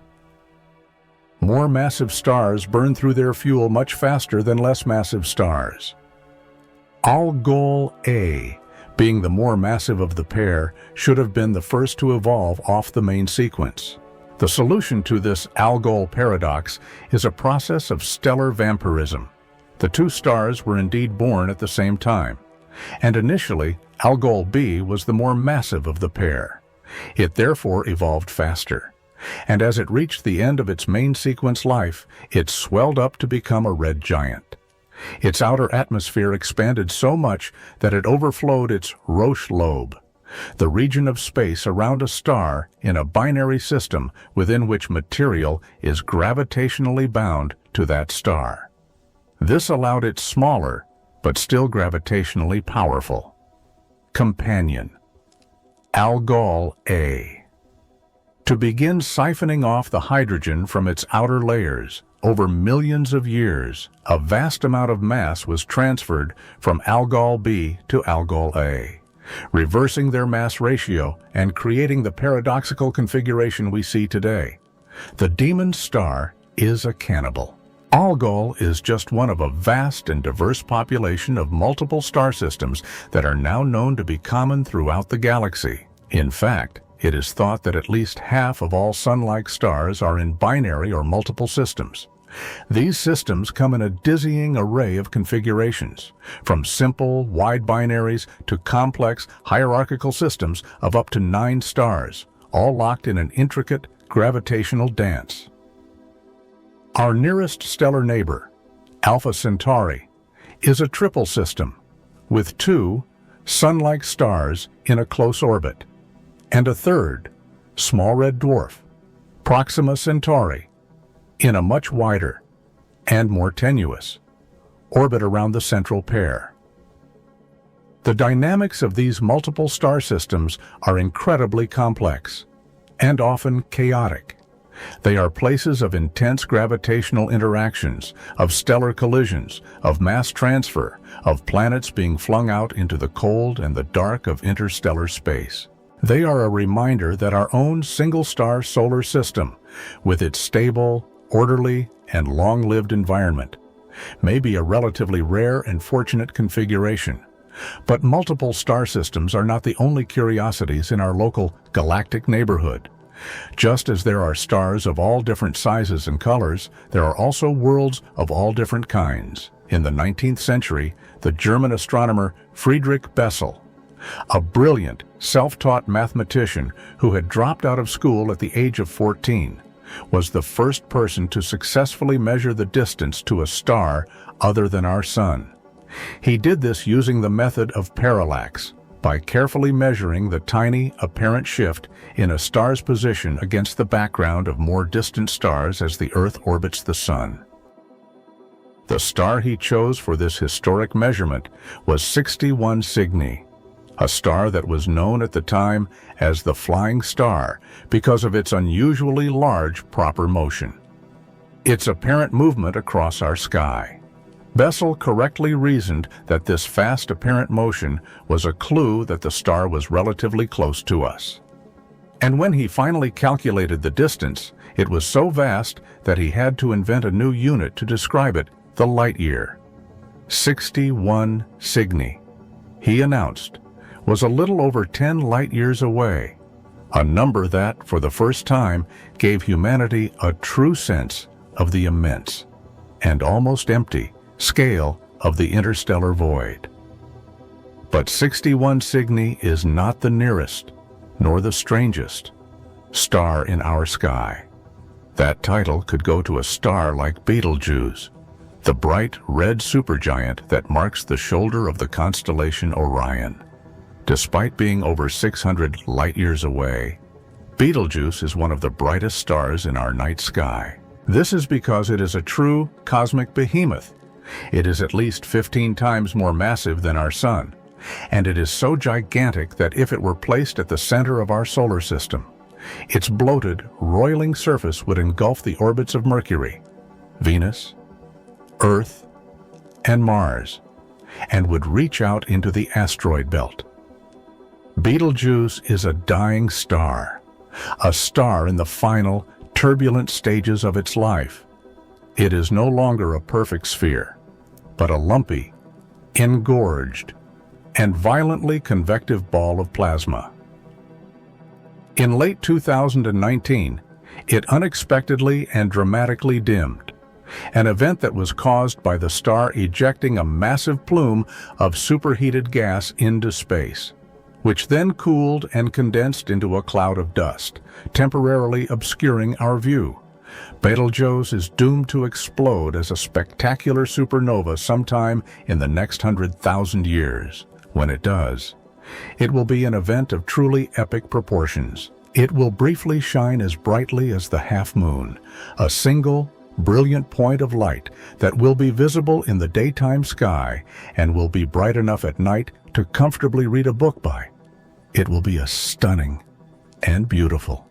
More massive stars burn through their fuel much faster than less massive stars. Algol A, being the more massive of the pair, should have been the first to evolve off the main sequence. The solution to this Algol paradox is a process of stellar vampirism. The two stars were indeed born at the same time, and initially Algol B was the more massive of the pair. It therefore evolved faster, and as it reached the end of its main sequence life, it swelled up to become a red giant. Its outer atmosphere expanded so much that it overflowed its Roche lobe, the region of space around a star in a binary system within which material is gravitationally bound to that star. This allowed it smaller, but still gravitationally powerful. Companion, Algol A, to begin siphoning off the hydrogen from its outer layers. Over millions of years, a vast amount of mass was transferred from Algol B to Algol A, reversing their mass ratio and creating the paradoxical configuration we see today. The demon star is a cannibal. Algol is just one of a vast and diverse population of multiple star systems that are now known to be common throughout the galaxy. In fact, it is thought that at least half of all Sun-like stars are in binary or multiple systems. These systems come in a dizzying array of configurations, from simple, wide binaries to complex, hierarchical systems of up to 9 stars, all locked in an intricate, gravitational dance. Our nearest stellar neighbor, Alpha Centauri, is a triple system, with 2 Sun-like stars in a close orbit, and a third, small red dwarf, Proxima Centauri, in a much wider and more tenuous orbit around the central pair. The dynamics of these multiple star systems are incredibly complex and often chaotic. They are places of intense gravitational interactions, of stellar collisions, of mass transfer, of planets being flung out into the cold and the dark of interstellar space. They are a reminder that our own single-star solar system, with its stable, orderly, and long-lived environment, may be a relatively rare and fortunate configuration. But multiple star systems are not the only curiosities in our local galactic neighborhood. Just as there are stars of all different sizes and colors, there are also worlds of all different kinds. In the 19th century, the German astronomer Friedrich Bessel, a brilliant, self-taught mathematician who had dropped out of school at the age of 14, was the first person to successfully measure the distance to a star other than our Sun. He did this using the method of parallax, by carefully measuring the tiny, apparent shift in a star's position against the background of more distant stars as the Earth orbits the Sun. The star he chose for this historic measurement was 61 Cygni, a star that was known at the time as the Flying Star because of its unusually large proper motion, its apparent movement across our sky. Bessel correctly reasoned that this fast apparent motion was a clue that the star was relatively close to us. And when he finally calculated the distance, it was so vast that he had to invent a new unit to describe it, the light year. 61 Cygni, he announced, was a little over 10 light years away, a number that, for the first time, gave humanity a true sense of the immense and almost empty scale of the interstellar void. But 61 Cygni is not the nearest, nor the strangest, star in our sky. That title could go to a star like Betelgeuse, the bright red supergiant that marks the shoulder of the constellation Orion. Despite being over 600 light-years away, Betelgeuse is one of the brightest stars in our night sky. This is because it is a true cosmic behemoth. It is at least 15 times more massive than our Sun, and it is so gigantic that if it were placed at the center of our solar system, its bloated, roiling surface would engulf the orbits of Mercury, Venus, Earth, and Mars, and would reach out into the asteroid belt. Betelgeuse is a dying star, a star in the final, turbulent stages of its life. It is no longer a perfect sphere, but a lumpy, engorged, and violently convective ball of plasma. In late 2019, it unexpectedly and dramatically dimmed, an event that was caused by the star ejecting a massive plume of superheated gas into space, which then cooled and condensed into a cloud of dust, temporarily obscuring our view. Betelgeuse is doomed to explode as a spectacular supernova sometime in the next 100,000 years. When it does, it will be an event of truly epic proportions. It will briefly shine as brightly as the half-moon, a single, brilliant point of light that will be visible in the daytime sky and will be bright enough at night to comfortably read a book by. It will be a stunning and beautiful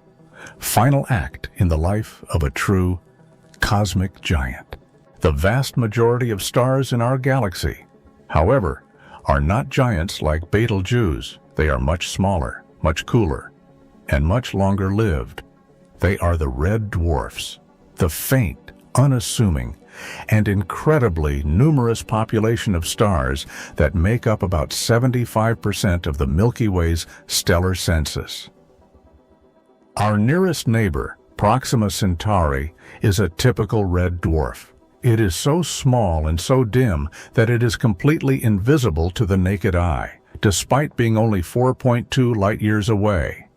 final act in the life of a true cosmic giant. The vast majority of stars in our galaxy, however, are not giants like Betelgeuse. They are much smaller, much cooler, and much longer lived. They are the red dwarfs, the faint, unassuming, and incredibly numerous population of stars that make up about 75% of the Milky Way's stellar census. Our nearest neighbor, Proxima Centauri, is a typical red dwarf. It is so small and so dim that it is completely invisible to the naked eye, despite being only 4.2 light-years away.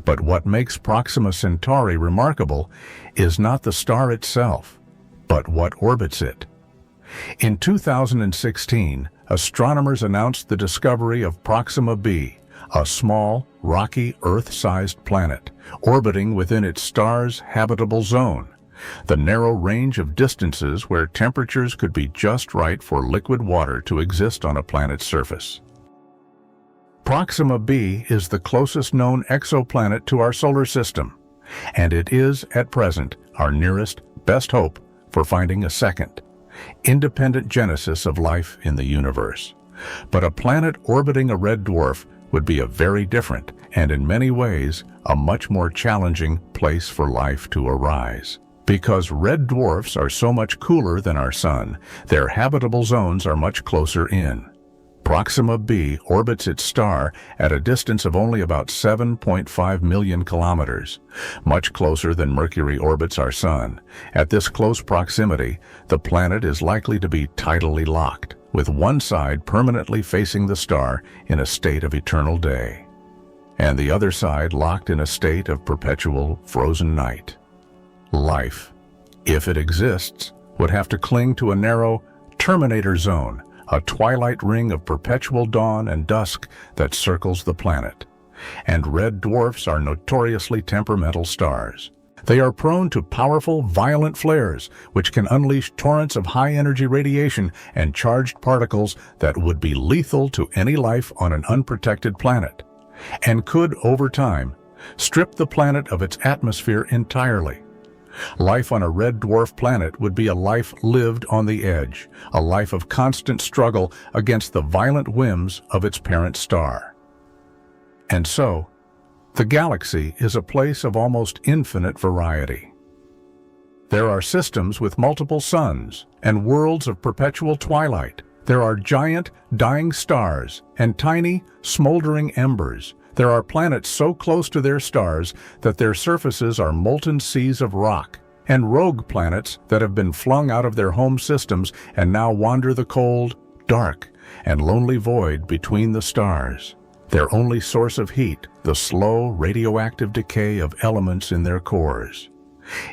But what makes Proxima Centauri remarkable is not the star itself, but what orbits it. In 2016, astronomers announced the discovery of Proxima b, a small, rocky, Earth-sized planet, orbiting within its star's habitable zone, the narrow range of distances where temperatures could be just right for liquid water to exist on a planet's surface. Proxima b is the closest known exoplanet to our solar system, and it is, at present, our nearest, best hope for finding a second, independent genesis of life in the universe. But a planet orbiting a red dwarf would be a very different, and in many ways, a much more challenging place for life to arise. Because red dwarfs are so much cooler than our Sun, their habitable zones are much closer in. Proxima b orbits its star at a distance of only about 7.5 million kilometers, much closer than Mercury orbits our Sun. At this close proximity, the planet is likely to be tidally locked, with one side permanently facing the star in a state of eternal day, and the other side locked in a state of perpetual frozen night. Life, if it exists, would have to cling to a narrow terminator zone, a twilight ring of perpetual dawn and dusk that circles the planet. And red dwarfs are notoriously temperamental stars. They are prone to powerful, violent flares, which can unleash torrents of high-energy radiation and charged particles that would be lethal to any life on an unprotected planet, and could, over time, strip the planet of its atmosphere entirely. Life on a red dwarf planet would be a life lived on the edge, a life of constant struggle against the violent whims of its parent star. And so, the galaxy is a place of almost infinite variety. There are systems with multiple suns and worlds of perpetual twilight. There are giant, dying stars and tiny, smoldering embers. There are planets so close to their stars that their surfaces are molten seas of rock, and rogue planets that have been flung out of their home systems and now wander the cold, dark, and lonely void between the stars. Their only source of heat, the slow, radioactive decay of elements in their cores.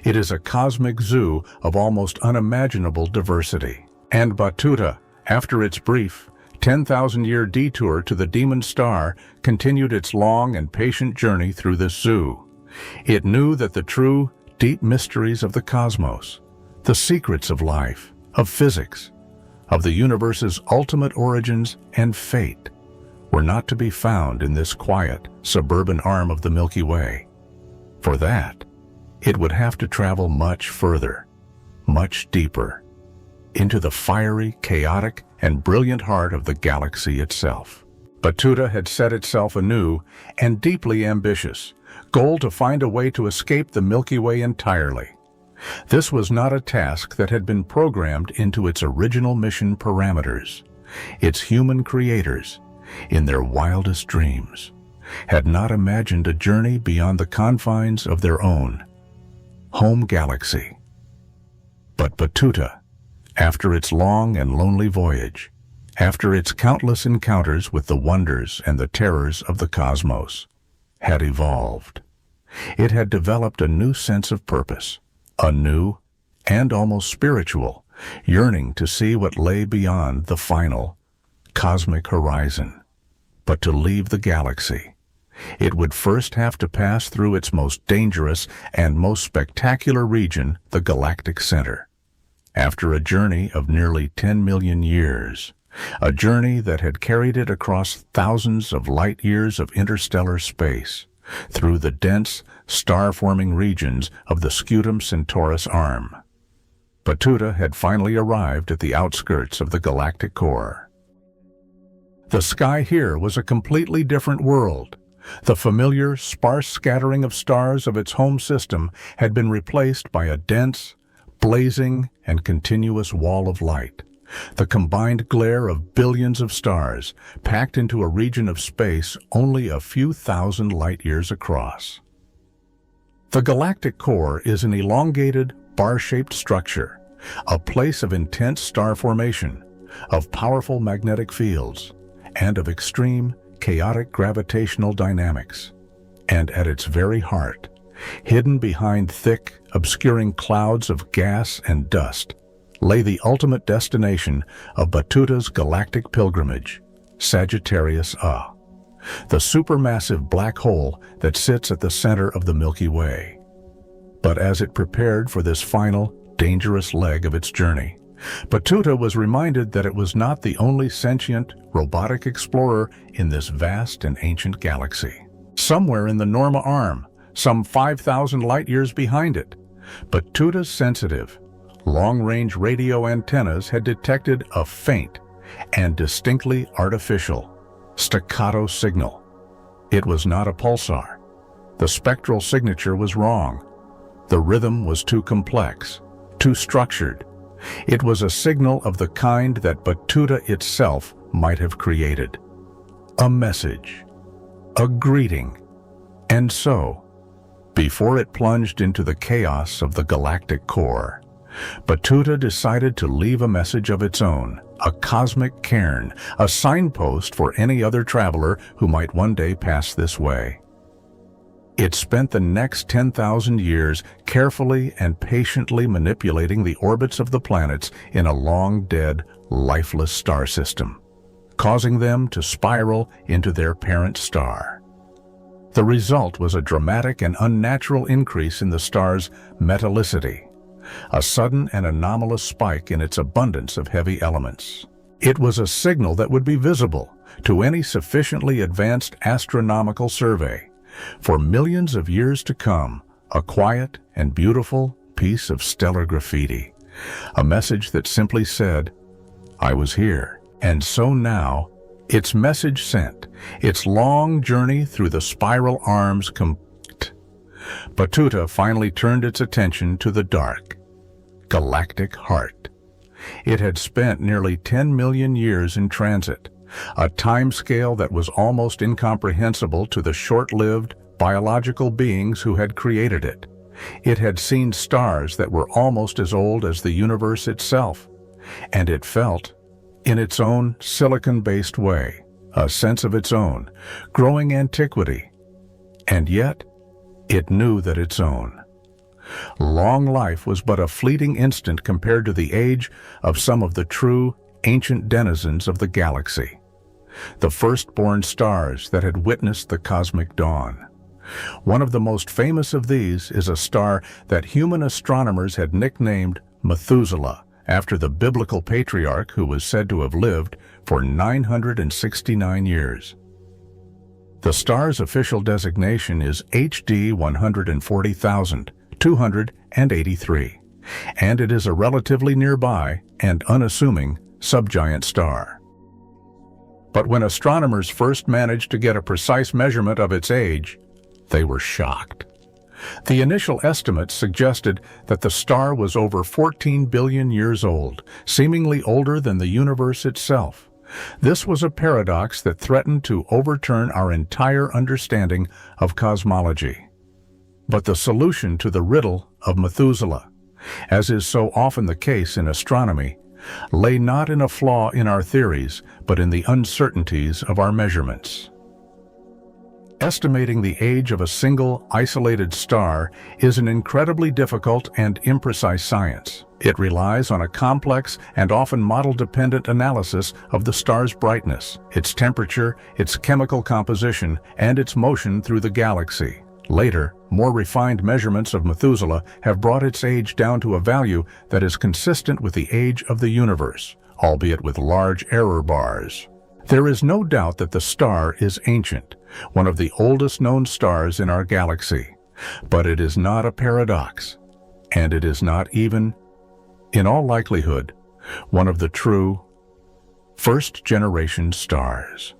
It is a cosmic zoo of almost unimaginable diversity. And Batuta, after its brief, 10,000-year detour to the demon star, continued its long and patient journey through this zoo. It knew that the true, deep mysteries of the cosmos, the secrets of life, of physics, of the universe's ultimate origins and fate, were not to be found in this quiet, suburban arm of the Milky Way. For that, it would have to travel much further, much deeper, into the fiery, chaotic, and brilliant heart of the galaxy itself. Batuta had set itself a new and deeply ambitious goal to find a way to escape the Milky Way entirely. This was not a task that had been programmed into its original mission parameters. Its human creators, in their wildest dreams, had not imagined a journey beyond the confines of their own home galaxy. But Batuta, after its long and lonely voyage, after its countless encounters with the wonders and the terrors of the cosmos, had evolved. It had developed a new sense of purpose, a new and almost spiritual yearning to see what lay beyond the final cosmic horizon. But to leave the galaxy, it would first have to pass through its most dangerous and most spectacular region, the galactic center. After a journey of nearly 10 million years, a journey that had carried it across thousands of light years of interstellar space, through the dense, star-forming regions of the Scutum Centaurus arm, Batuta had finally arrived at the outskirts of the galactic core. The sky here was a completely different world. The familiar, sparse scattering of stars of its home system had been replaced by a dense, blazing, and continuous wall of light. The combined glare of billions of stars packed into a region of space only a few thousand light-years across. The galactic core is an elongated, bar-shaped structure, a place of intense star formation, of powerful magnetic fields, and of extreme, chaotic gravitational dynamics. And at its very heart, hidden behind thick, obscuring clouds of gas and dust, lay the ultimate destination of Batuta's galactic pilgrimage, Sagittarius A, the supermassive black hole that sits at the center of the Milky Way. But as it prepared for this final, dangerous leg of its journey, Batuta was reminded that it was not the only sentient, robotic explorer in this vast and ancient galaxy. Somewhere in the Norma arm, some 5,000 light-years behind it, Batuta's sensitive, long-range radio antennas had detected a faint and distinctly artificial, staccato signal. It was not a pulsar. The spectral signature was wrong. The rhythm was too complex, too structured. It was a signal of the kind that Batuta itself might have created. A message, a greeting. And so, before it plunged into the chaos of the galactic core, Batuta decided to leave a message of its own, a cosmic cairn, a signpost for any other traveler who might one day pass this way. It spent the next 10,000 years carefully and patiently manipulating the orbits of the planets in a long-dead, lifeless star system, causing them to spiral into their parent star. The result was a dramatic and unnatural increase in the star's metallicity, a sudden and anomalous spike in its abundance of heavy elements. It was a signal that would be visible to any sufficiently advanced astronomical survey. For millions of years to come, a quiet and beautiful piece of stellar graffiti, a message that simply said, "I was here." And so now, its message sent, its long journey through the spiral arms complete, Batuta finally turned its attention to the dark, galactic heart. It had spent nearly 10 million years in transit, a timescale that was almost incomprehensible to the short-lived biological beings who had created it. It had seen stars that were almost as old as the universe itself, and it felt, in its own silicon-based way, a sense of its own, growing antiquity. And yet, it knew that its own long life was but a fleeting instant compared to the age of some of the true, ancient denizens of the galaxy, the firstborn stars that had witnessed the cosmic dawn. One of the most famous of these is a star that human astronomers had nicknamed Methuselah, after the biblical patriarch who was said to have lived for 969 years. The star's official designation is HD 140,283, and it is a relatively nearby and unassuming subgiant star. But when astronomers first managed to get a precise measurement of its age, they were shocked. The initial estimates suggested that the star was over 14 billion years old, seemingly older than the universe itself. This was a paradox that threatened to overturn our entire understanding of cosmology. But the solution to the riddle of Methuselah, as is so often the case in astronomy, lay not in a flaw in our theories, but in the uncertainties of our measurements. Estimating the age of a single, isolated star is an incredibly difficult and imprecise science. It relies on a complex and often model-dependent analysis of the star's brightness, its temperature, its chemical composition, and its motion through the galaxy. Later, more refined measurements of Methuselah have brought its age down to a value that is consistent with the age of the universe, albeit with large error bars. There is no doubt that the star is ancient, one of the oldest known stars in our galaxy. But it is not a paradox, and it is not even, in all likelihood, one of the true first-generation stars.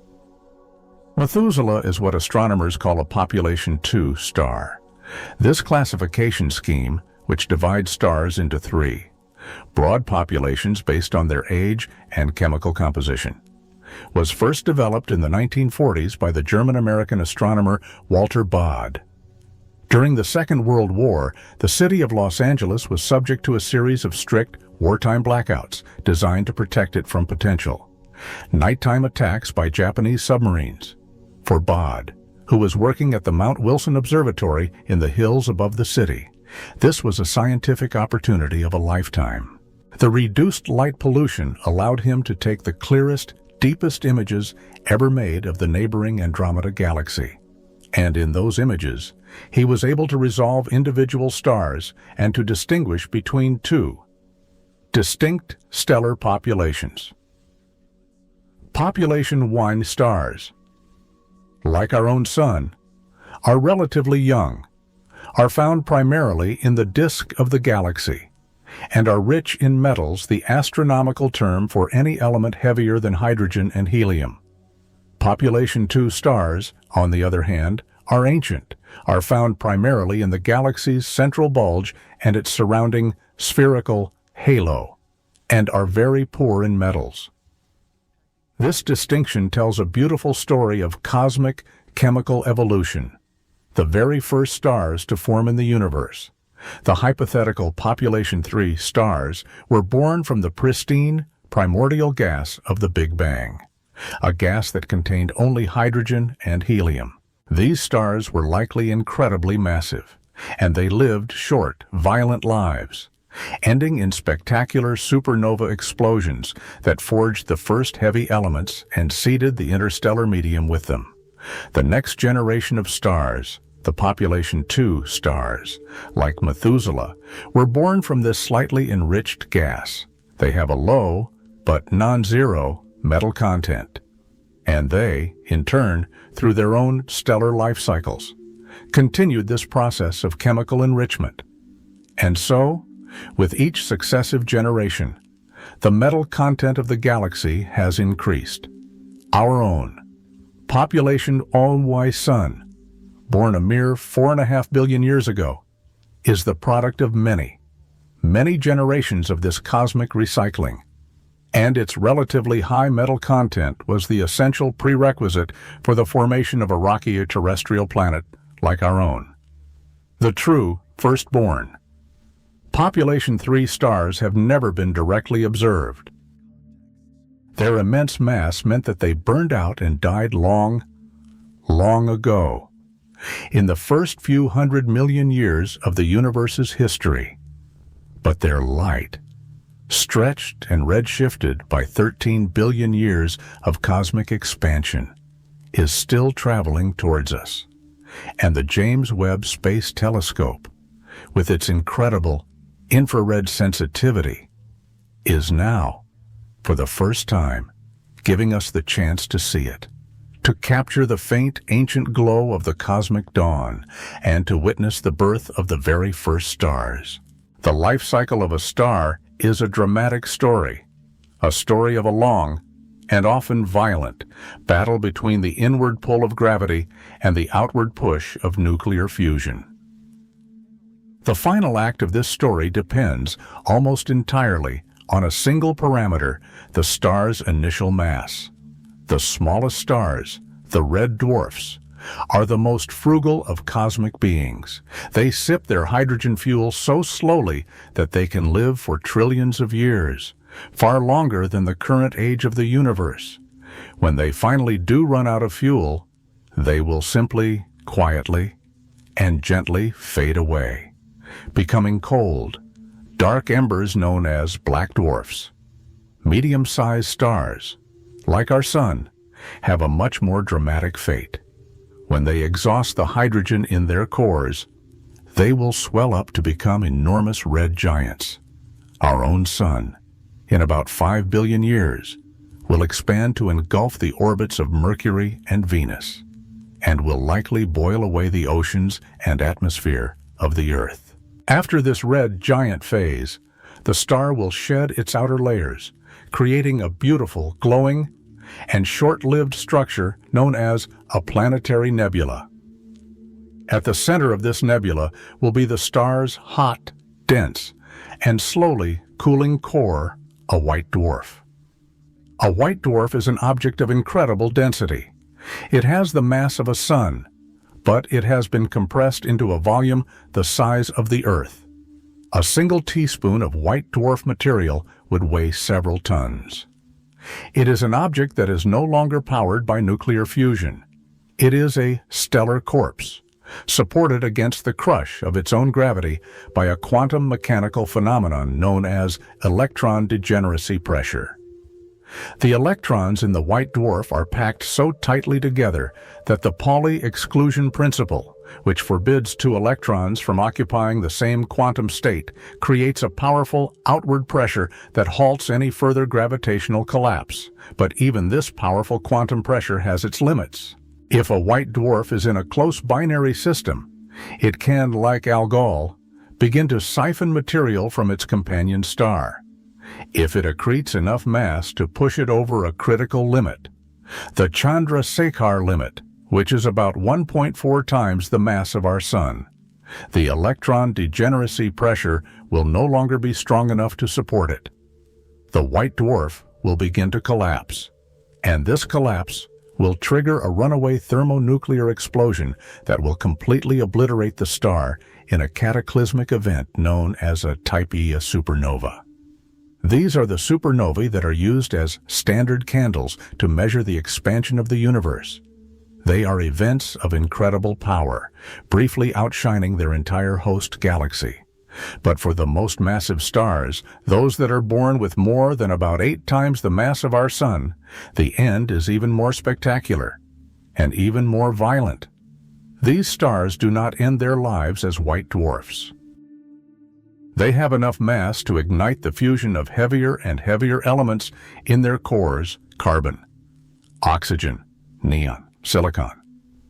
Methuselah is what astronomers call a population 2 star. This classification scheme, which divides stars into three broad populations based on their age and chemical composition, was first developed in the 1940s by the German-American astronomer Walter Baade. During the Second World War, the city of Los Angeles was subject to a series of strict wartime blackouts designed to protect it from potential nighttime attacks by Japanese submarines. For Baade, who was working at the Mount Wilson Observatory in the hills above the city, this was a scientific opportunity of a lifetime. The reduced light pollution allowed him to take the clearest, deepest images ever made of the neighboring Andromeda galaxy. And in those images, he was able to resolve individual stars and to distinguish between two distinct stellar populations. Population 1 stars, like our own Sun, are relatively young, are found primarily in the disk of the galaxy, and are rich in metals, the astronomical term for any element heavier than hydrogen and helium. Population 2 stars, on the other hand, are ancient, are found primarily in the galaxy's central bulge and its surrounding spherical halo, and are very poor in metals. This distinction tells a beautiful story of cosmic chemical evolution. The very first stars to form in the universe, the hypothetical population 3 stars, were born from the pristine, primordial gas of the Big Bang, a gas that contained only hydrogen and helium. These stars were likely incredibly massive, and they lived short, violent lives, ending in spectacular supernova explosions that forged the first heavy elements and seeded the interstellar medium with them. The next generation of stars, the population 2 stars, like Methuselah, were born from this slightly enriched gas. They have a low, but non-zero, metal content. And they, in turn, through their own stellar life cycles, continued this process of chemical enrichment. And so, with each successive generation, the metal content of the galaxy has increased. Our own population OY Sun, born a mere 4.5 billion years ago, is the product of many generations of this cosmic recycling. And its relatively high metal content was the essential prerequisite for the formation of a rocky terrestrial planet like our own. The true firstborn. Population 3 stars have never been directly observed. Their immense mass meant that they burned out and died long ago, in the first few 100 million years of the universe's history. But their light, stretched and redshifted by 13 billion years of cosmic expansion, is still traveling towards us. and the James Webb Space Telescope, with its incredible infrared sensitivity, is now, for the first time, giving us the chance to see it, to capture the faint, ancient glow of the cosmic dawn, and to witness the birth of the very first stars. The life cycle of a star is a dramatic story, a story of a long, and often violent, battle between the inward pull of gravity and the outward push of nuclear fusion. The final act of this story depends, almost entirely, on a single parameter, the star's initial mass. The smallest stars, the red dwarfs, are the most frugal of cosmic beings. They sip their hydrogen fuel so slowly that they can live for trillions of years, far longer than the current age of the universe. When they finally do run out of fuel, they will simply, quietly, and gently fade away, becoming cold, dark embers known as black dwarfs. Medium-sized stars, like our Sun, have a much more dramatic fate. When they exhaust the hydrogen in their cores, they will swell up to become enormous red giants. Our own Sun, in about 5 billion years, will expand to engulf the orbits of Mercury and Venus, and will likely boil away the oceans and atmosphere of the Earth. After this red giant phase, the star will shed its outer layers, creating a beautiful, glowing, and short-lived structure known as a planetary nebula. At the center of this nebula will be the star's hot, dense, and slowly cooling core, a white dwarf. A white dwarf is an object of incredible density. It has the mass of a sun, but it has been compressed into a volume the size of the Earth. A single teaspoon of white dwarf material would weigh several tons. It is an object that is no longer powered by nuclear fusion. It is a stellar corpse, supported against the crush of its own gravity by a quantum mechanical phenomenon known as electron degeneracy pressure. The electrons in the white dwarf are packed so tightly together that the Pauli exclusion principle, which forbids two electrons from occupying the same quantum state, creates a powerful outward pressure that halts any further gravitational collapse. But even this powerful quantum pressure has its limits. If a white dwarf is in a close binary system, it can, like Algol, begin to siphon material from its companion star. If it accretes enough mass to push it over a critical limit, the Chandrasekhar limit, which is about 1.4 times the mass of our Sun, the electron degeneracy pressure will no longer be strong enough to support it. The white dwarf will begin to collapse, and this collapse will trigger a runaway thermonuclear explosion that will completely obliterate the star in a cataclysmic event known as a Type Ia supernova. These are the supernovae that are used as standard candles to measure the expansion of the universe. They are events of incredible power, briefly outshining their entire host galaxy. But for the most massive stars, those that are born with more than about 8 times the mass of our Sun, the end is even more spectacular and even more violent. These stars do not end their lives as white dwarfs. They have enough mass to ignite the fusion of heavier and heavier elements in their cores: carbon, oxygen, neon, silicon.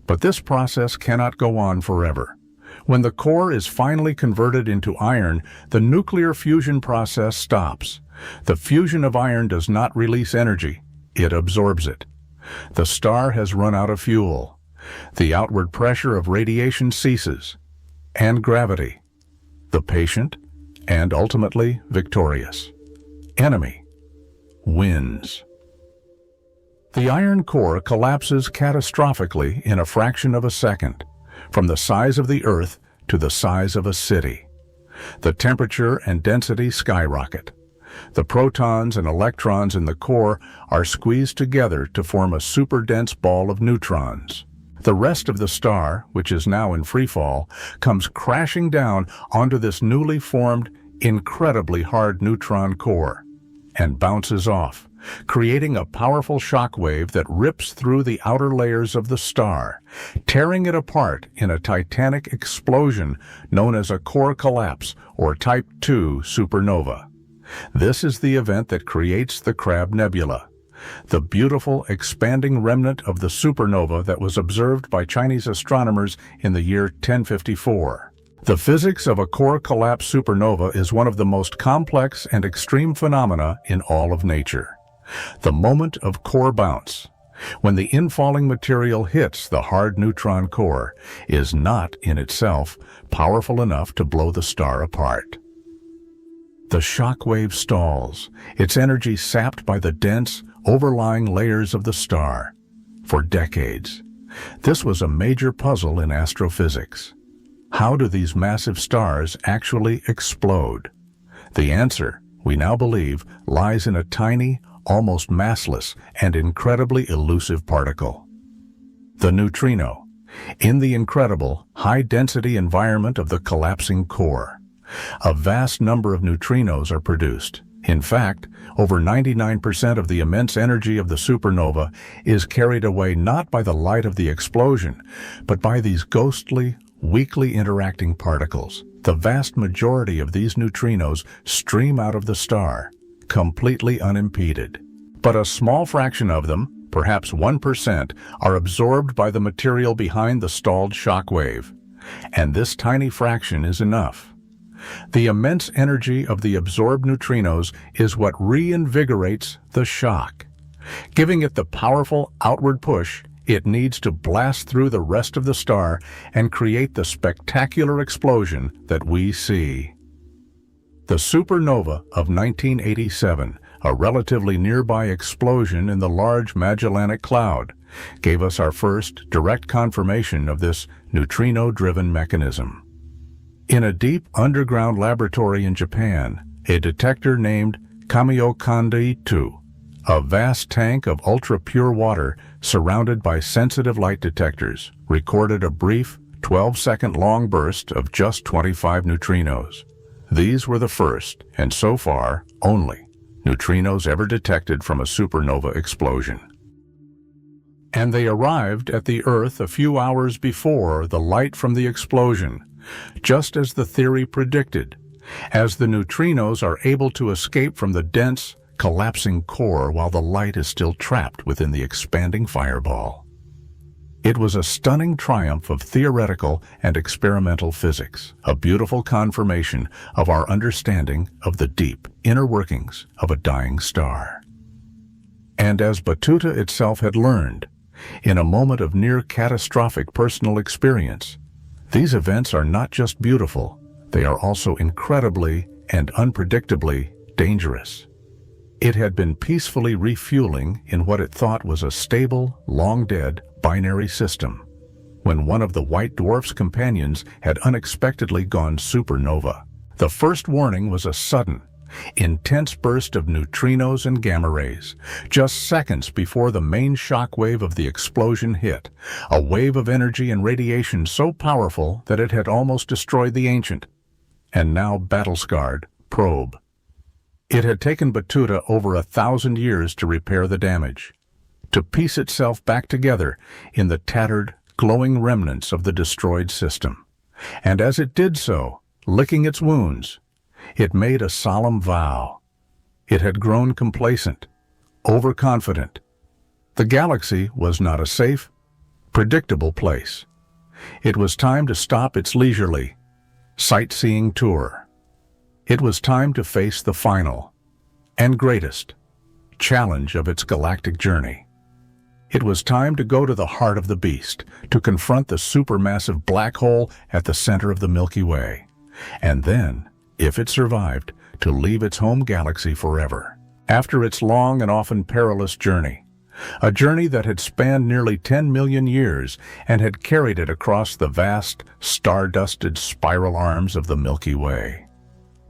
But this process cannot go on forever. When the core is finally converted into iron, the nuclear fusion process stops. The fusion of iron does not release energy, it absorbs it. The star has run out of fuel. The outward pressure of radiation ceases, and gravity, the patient and ultimately victorious enemy, wins. The iron core collapses catastrophically in a fraction of a second, from the size of the Earth to the size of a city. The temperature and density skyrocket. The protons and electrons in the core are squeezed together to form a super-dense ball of neutrons. The rest of the star, which is now in freefall, comes crashing down onto this newly formed, incredibly hard neutron core and bounces off, creating a powerful shockwave that rips through the outer layers of the star, tearing it apart in a titanic explosion known as a core collapse or Type II supernova. This is the event that creates the Crab Nebula, the beautiful expanding remnant of the supernova that was observed by Chinese astronomers in the year 1054. The physics of a core collapse supernova is one of the most complex and extreme phenomena in all of nature. The moment of core bounce, when the infalling material hits the hard neutron core, is not in itself powerful enough to blow the star apart. The shockwave stalls, its energy sapped by the dense, overlying layers of the star. For decades, this was a major puzzle in astrophysics. How do these massive stars actually explode? The answer, we now believe, lies in a tiny, almost massless, and incredibly elusive particle. The neutrino, in the incredible, high-density environment of the collapsing core. A vast number of neutrinos are produced. In fact, over 99% of the immense energy of the supernova is carried away not by the light of the explosion, but by these ghostly, weakly interacting particles. The vast majority of these neutrinos stream out of the star, completely unimpeded. But a small fraction of them, perhaps 1%, are absorbed by the material behind the stalled shockwave. And this tiny fraction is enough. The immense energy of the absorbed neutrinos is what reinvigorates the shock, giving it the powerful outward push it needs to blast through the rest of the star and create the spectacular explosion that we see. The supernova of 1987, a relatively nearby explosion in the Large Magellanic Cloud, gave us our first direct confirmation of this neutrino-driven mechanism. In a deep underground laboratory in Japan, a detector named Kamiokande-2, a vast tank of ultra-pure water surrounded by sensitive light detectors, recorded a brief 12-second long burst of just 25 neutrinos. These were the first, and so far, only, neutrinos ever detected from a supernova explosion. And they arrived at the Earth a few hours before the light from the explosion, just as the theory predicted, as the neutrinos are able to escape from the dense, collapsing core while the light is still trapped within the expanding fireball. It was a stunning triumph of theoretical and experimental physics, a beautiful confirmation of our understanding of the deep inner workings of a dying star. And as Batuta itself had learned, in a moment of near catastrophic personal experience, these events are not just beautiful, they are also incredibly and unpredictably dangerous. It had been peacefully refueling in what it thought was a stable, long-dead, binary system, when one of the white dwarf's companions had unexpectedly gone supernova. The first warning was a sudden, intense burst of neutrinos and gamma rays, just seconds before the main shock wave of the explosion hit, a wave of energy and radiation so powerful that it had almost destroyed the ancient, and now battle-scarred, probe. It had taken Batuta over 1,000 years to repair the damage, to piece itself back together in the tattered, glowing remnants of the destroyed system. And as it did so, licking its wounds, it made a solemn vow. It had grown complacent, overconfident. The galaxy was not a safe, predictable place. It was time to stop its leisurely, sightseeing tour. It was time to face the final and greatest challenge of its galactic journey. It was time to go to the heart of the beast, to confront the supermassive black hole at the center of the Milky Way, and then, if it survived, to leave its home galaxy forever. After its long and often perilous journey, a journey that had spanned nearly 10 million years and had carried it across the vast, star-dusted spiral arms of the Milky Way.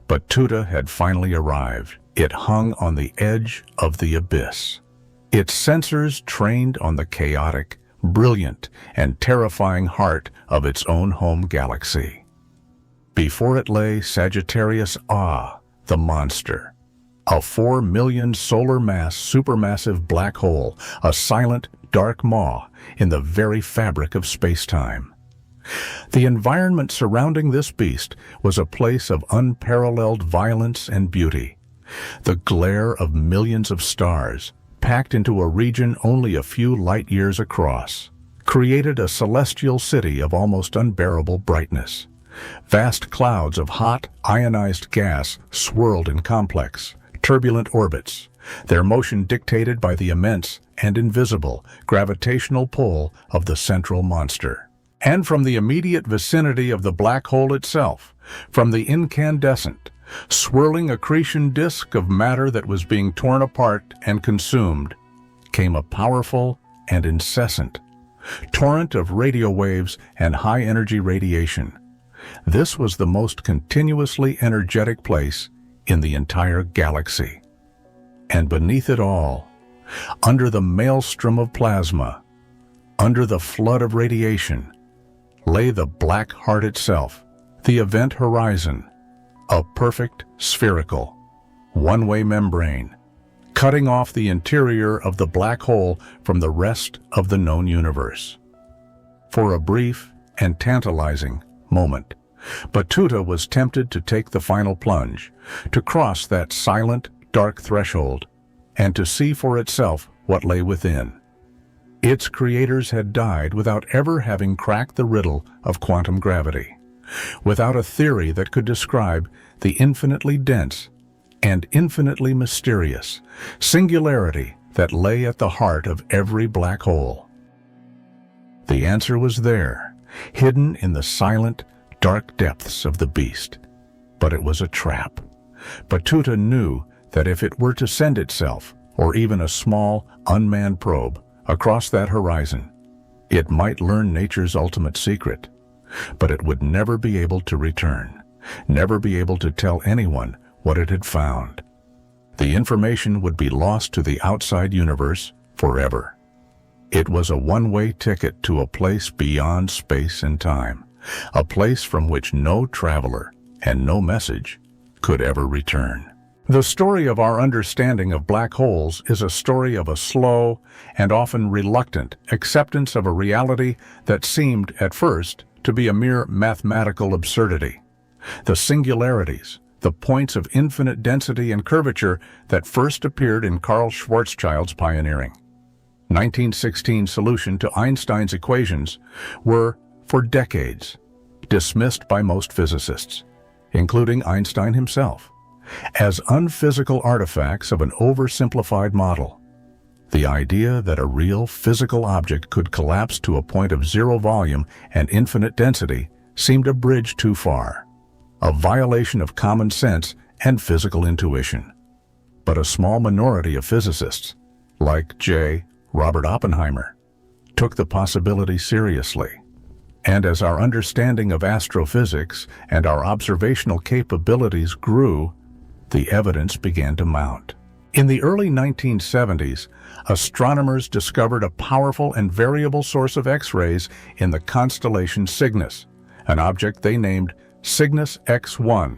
Batuta had finally arrived. It hung on the edge of the abyss. Its sensors trained on the chaotic, brilliant, and terrifying heart of its own home galaxy. Before it lay Sagittarius Ah, the monster, A 4 million solar mass supermassive black hole, a silent, dark maw in the very fabric of space-time. The environment surrounding this beast was a place of unparalleled violence and beauty. The glare of millions of stars, packed into a region only a few light years across, created a celestial city of almost unbearable brightness. Vast clouds of hot, ionized gas swirled in complex, turbulent orbits, their motion dictated by the immense and invisible gravitational pull of the central monster. And from the immediate vicinity of the black hole itself, from the incandescent, swirling accretion disk of matter that was being torn apart and consumed, came a powerful and incessant torrent of radio waves and high-energy radiation. This was the most continuously energetic place in the entire galaxy. And beneath it all, under the maelstrom of plasma, under the flood of radiation, lay the black heart itself, the event horizon, a perfect spherical, one-way membrane, cutting off the interior of the black hole from the rest of the known universe. For a brief and tantalizing moment, Batuta was tempted to take the final plunge, to cross that silent, dark threshold, and to see for itself what lay within. Its creators had died without ever having cracked the riddle of quantum gravity, without a theory that could describe the infinitely dense and infinitely mysterious singularity that lay at the heart of every black hole. The answer was there, hidden in the silent, dark depths of the beast. But it was a trap. Batuta knew that if it were to send itself, or even a small, unmanned probe, across that horizon, it might learn nature's ultimate secret. But it would never be able to return, never be able to tell anyone what it had found. The information would be lost to the outside universe forever. It was a one-way ticket to a place beyond space and time, a place from which no traveler and no message could ever return. The story of our understanding of black holes is a story of a slow and often reluctant acceptance of a reality that seemed, at first, to be a mere mathematical absurdity. The singularities, the points of infinite density and curvature that first appeared in Carl Schwarzschild's pioneering 1916 solution to Einstein's equations, were, for decades, dismissed by most physicists, including Einstein himself, as unphysical artifacts of an oversimplified model. The idea that a real physical object could collapse to a point of zero volume and infinite density seemed a bridge too far, a violation of common sense and physical intuition. But a small minority of physicists, like Robert Oppenheimer, took the possibility seriously. And as our understanding of astrophysics and our observational capabilities grew, the evidence began to mount. In the early 1970s, astronomers discovered a powerful and variable source of X-rays in the constellation Cygnus, an object they named Cygnus X1.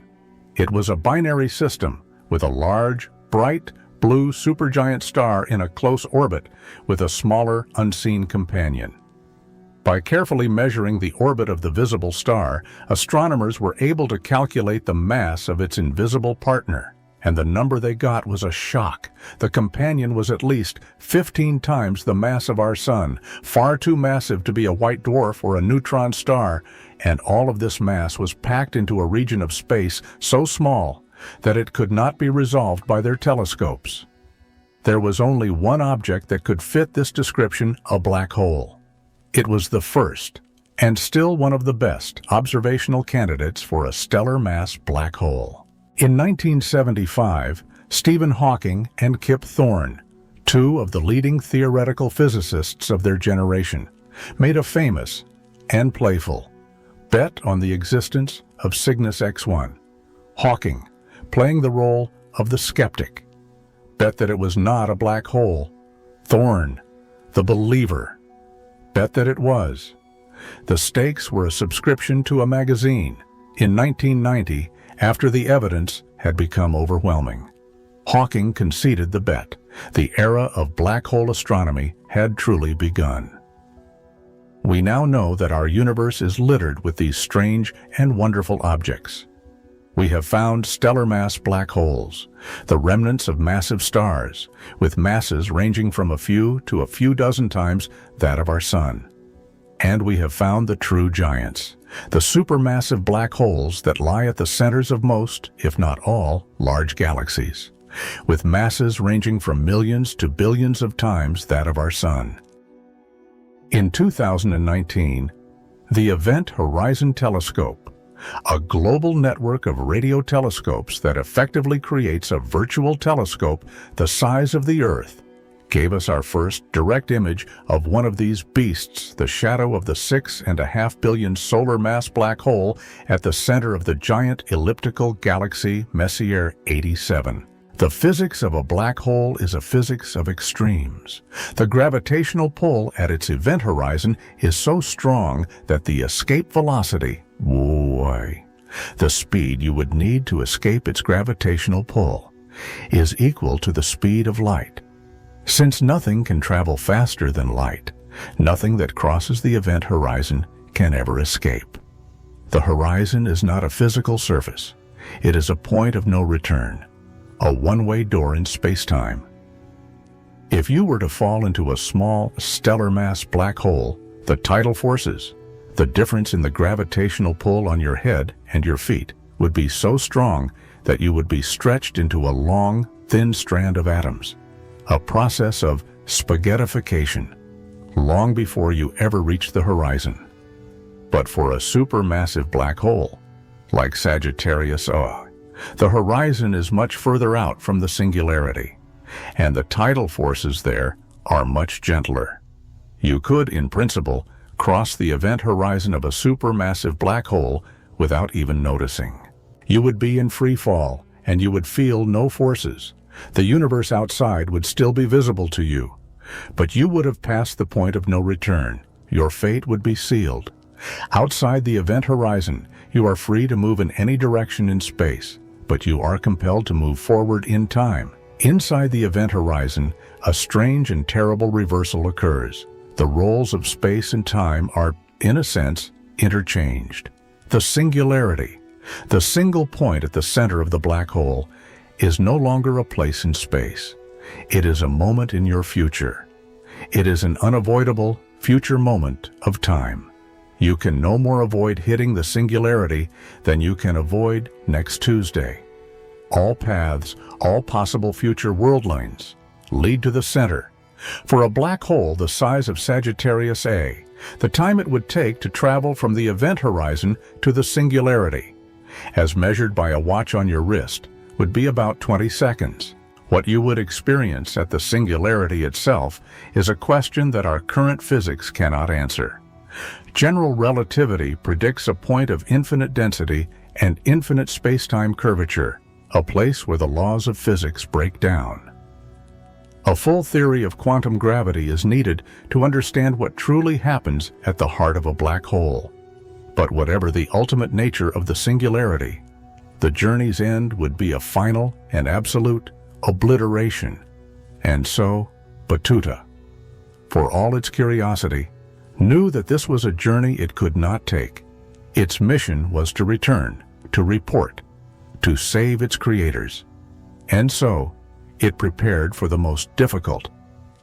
It was a binary system with a large, bright, blue supergiant star in a close orbit with a smaller, unseen companion. By carefully measuring the orbit of the visible star, astronomers were able to calculate the mass of its invisible partner, and the number they got was a shock. The companion was at least 15 times the mass of our Sun, far too massive to be a white dwarf or a neutron star, and all of this mass was packed into a region of space so small that it could not be resolved by their telescopes. There was only one object that could fit this description: a black hole. It was the first, and still one of the best, observational candidates for a stellar mass black hole. In 1975, Stephen Hawking and Kip Thorne, two of the leading theoretical physicists of their generation, made a famous and playful bet on the existence of Cygnus X1. Hawking, playing the role of the skeptic, bet that it was not a black hole. Thorne, the believer, bet that it was. The stakes were a subscription to a magazine in 1990 after the evidence had become overwhelming. Hawking conceded the bet. The era of black hole astronomy had truly begun. We now know that our universe is littered with these strange and wonderful objects. We have found stellar mass black holes, the remnants of massive stars, with masses ranging from a few to a few dozen times that of our Sun. And we have found the true giants, the supermassive black holes that lie at the centers of most, if not all, large galaxies, with masses ranging from millions to billions of times that of our Sun. In 2019, the Event Horizon Telescope, a global network of radio telescopes that effectively creates a virtual telescope the size of the Earth, gave us our first direct image of one of these beasts, the shadow of the 6.5 billion solar mass black hole at the center of the giant elliptical galaxy Messier 87. The physics of a black hole is a physics of extremes. The gravitational pull at its event horizon is so strong that the escape velocity, the speed you would need to escape its gravitational pull, is equal to the speed of light. Since nothing can travel faster than light, nothing that crosses the event horizon can ever escape. The horizon is not a physical surface. It is a point of no return, a one-way door in space-time. If you were to fall into a small stellar mass black hole, the tidal forces, the difference in the gravitational pull on your head and your feet, would be so strong that you would be stretched into a long, thin strand of atoms, a process of spaghettification, long before you ever reach the horizon. But for a supermassive black hole, like Sagittarius A, the horizon is much further out from the singularity, and the tidal forces there are much gentler. You could, in principle, cross the event horizon of a supermassive black hole without even noticing. You would be in free fall, and you would feel no forces. The universe outside would still be visible to you, but you would have passed the point of no return. Your fate would be sealed. Outside the event horizon, you are free to move in any direction in space, but you are compelled to move forward in time. Inside the event horizon, a strange and terrible reversal occurs. The roles of space and time are, in a sense, interchanged. The singularity, the single point at the center of the black hole, is no longer a place in space. It is a moment in your future. It is an unavoidable future moment of time. You can no more avoid hitting the singularity than you can avoid next Tuesday. All paths, all possible future world lines, lead to the center. For a black hole the size of Sagittarius A, the time it would take to travel from the event horizon to the singularity, as measured by a watch on your wrist, would be about 20 seconds. What you would experience at the singularity itself is a question that our current physics cannot answer. General relativity predicts a point of infinite density and infinite space-time curvature, a place where the laws of physics break down. A full theory of quantum gravity is needed to understand what truly happens at the heart of a black hole. But whatever the ultimate nature of the singularity, the journey's end would be a final and absolute obliteration. And so, Batuta, for all its curiosity, knew that this was a journey it could not take. Its mission was to return, to report, to save its creators. And so, it prepared for the most difficult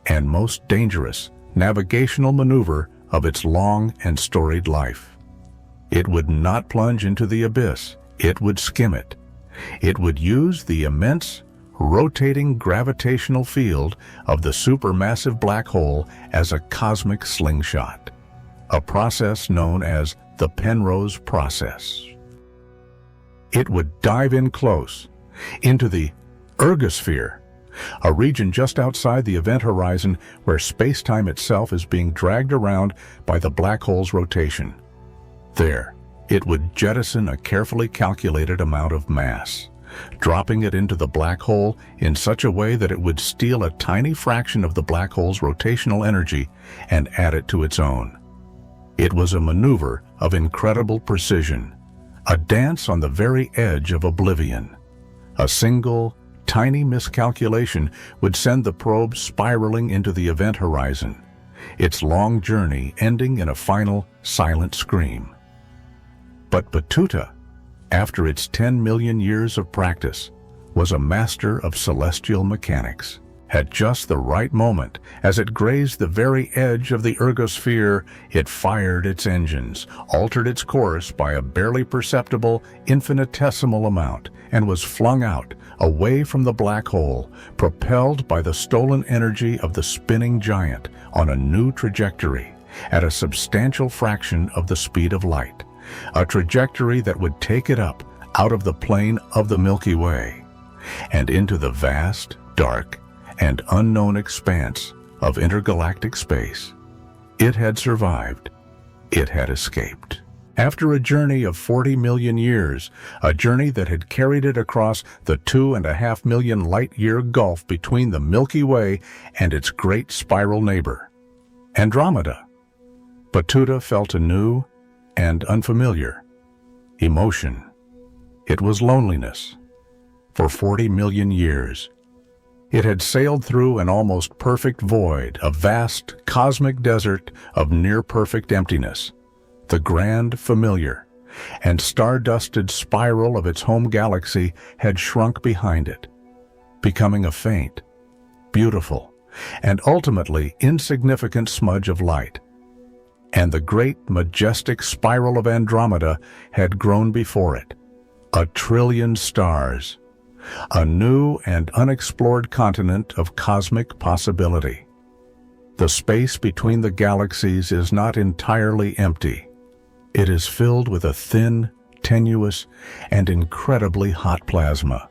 and most dangerous navigational maneuver of its long and storied life. It would not plunge into the abyss. It would skim it. It would use the immense, rotating gravitational field of the supermassive black hole as a cosmic slingshot, a process known as the Penrose process. It would dive in close, into the ergosphere, a region just outside the event horizon where space-time itself is being dragged around by the black hole's rotation. There, it would jettison a carefully calculated amount of mass, dropping it into the black hole in such a way that it would steal a tiny fraction of the black hole's rotational energy and add it to its own. It was a maneuver of incredible precision, a dance on the very edge of oblivion, a single, tiny miscalculation would send the probe spiraling into the event horizon, its long journey ending in a final, silent scream. But Batuta, after its 10 million years of practice, was a master of celestial mechanics. At just the right moment, as it grazed the very edge of the ergosphere, it fired its engines, altered its course by a barely perceptible, infinitesimal amount, and was flung out, away from the black hole, propelled by the stolen energy of the spinning giant on a new trajectory, at a substantial fraction of the speed of light, a trajectory that would take it up out of the plane of the Milky Way and into the vast, dark, and unknown expanse of intergalactic space. It had survived. It had escaped. After a journey of 40 million years, a journey that had carried it across the 2.5 million light-year gulf between the Milky Way and its great spiral neighbor, Andromeda, Batuta felt a new and unfamiliar emotion. It was loneliness. For 40 million years, it had sailed through an almost perfect void, a vast cosmic desert of near-perfect emptiness. The grand familiar and star-dusted spiral of its home galaxy had shrunk behind it, becoming a faint, beautiful, and ultimately insignificant smudge of light. And the great, majestic spiral of Andromeda had grown before it, 1 trillion stars, a new and unexplored continent of cosmic possibility. The space between the galaxies is not entirely empty. It is filled with a thin, tenuous, and incredibly hot plasma.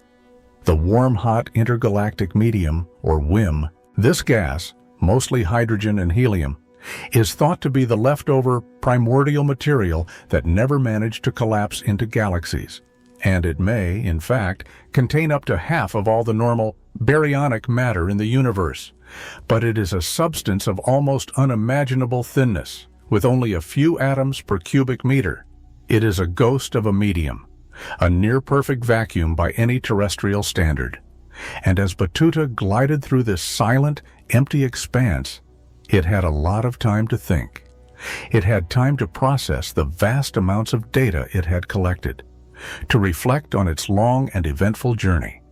The warm-hot intergalactic medium, or WIM, this gas, mostly hydrogen and helium, is thought to be the leftover primordial material that never managed to collapse into galaxies. And it may, in fact, contain up to half of all the normal baryonic matter in the universe. But it is a substance of almost unimaginable thinness, with only a few atoms per cubic meter. It is a ghost of a medium, a near-perfect vacuum by any terrestrial standard. And as Batuta glided through this silent, empty expanse, it had a lot of time to think. It had time to process the vast amounts of data it had collected, to reflect on its long and eventful journey,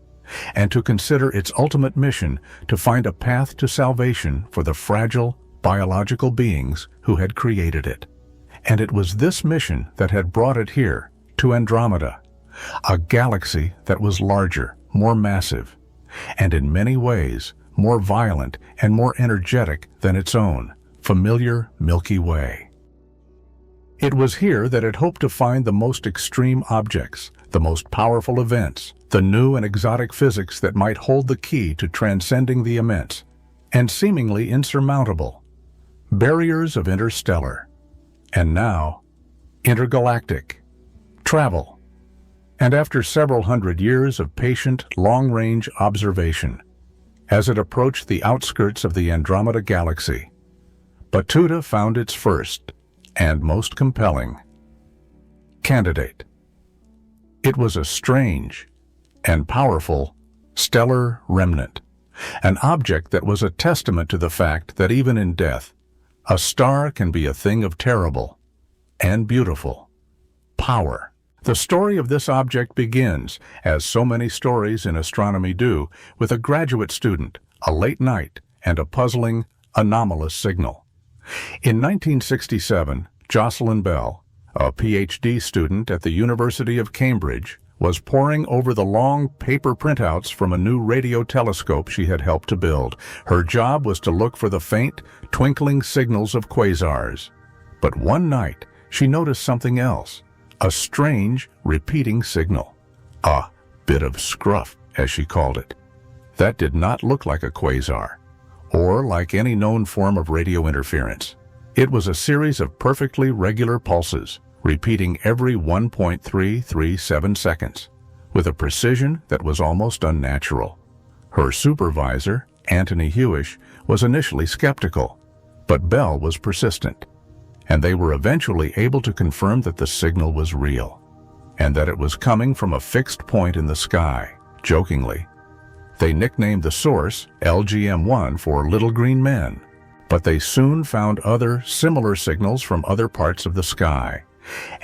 and to consider its ultimate mission to find a path to salvation for the fragile, biological beings who had created it. And it was this mission that had brought it here, to Andromeda, a galaxy that was larger, more massive, and in many ways more violent and more energetic than its own, familiar Milky Way. It was here that it hoped to find the most extreme objects, the most powerful events, the new and exotic physics that might hold the key to transcending the immense and seemingly insurmountable barriers of interstellar, and now intergalactic travel. And after several hundred years of patient, long-range observation, as it approached the outskirts of the Andromeda galaxy, Batuta found its first and most compelling candidate. It was a strange and powerful stellar remnant, an object that was a testament to the fact that even in death, a star can be a thing of terrible and beautiful power. The story of this object begins, as so many stories in astronomy do, with a graduate student, a late night, and a puzzling, anomalous signal. In 1967, Jocelyn Bell, a PhD student at the University of Cambridge, was poring over the long paper printouts from a new radio telescope she had helped to build. Her job was to look for the faint, twinkling signals of quasars. But one night, she noticed something else, a strange, repeating signal. A bit of scruff, as she called it. That did not look like a quasar, or like any known form of radio interference. It was a series of perfectly regular pulses, repeating every 1.337 seconds, with a precision that was almost unnatural. Her supervisor, Anthony Hewish, was initially skeptical, but Bell was persistent, and they were eventually able to confirm that the signal was real, and that it was coming from a fixed point in the sky. Jokingly, They nicknamed the source LGM-1 for Little Green Men, but they soon found other similar signals from other parts of the sky,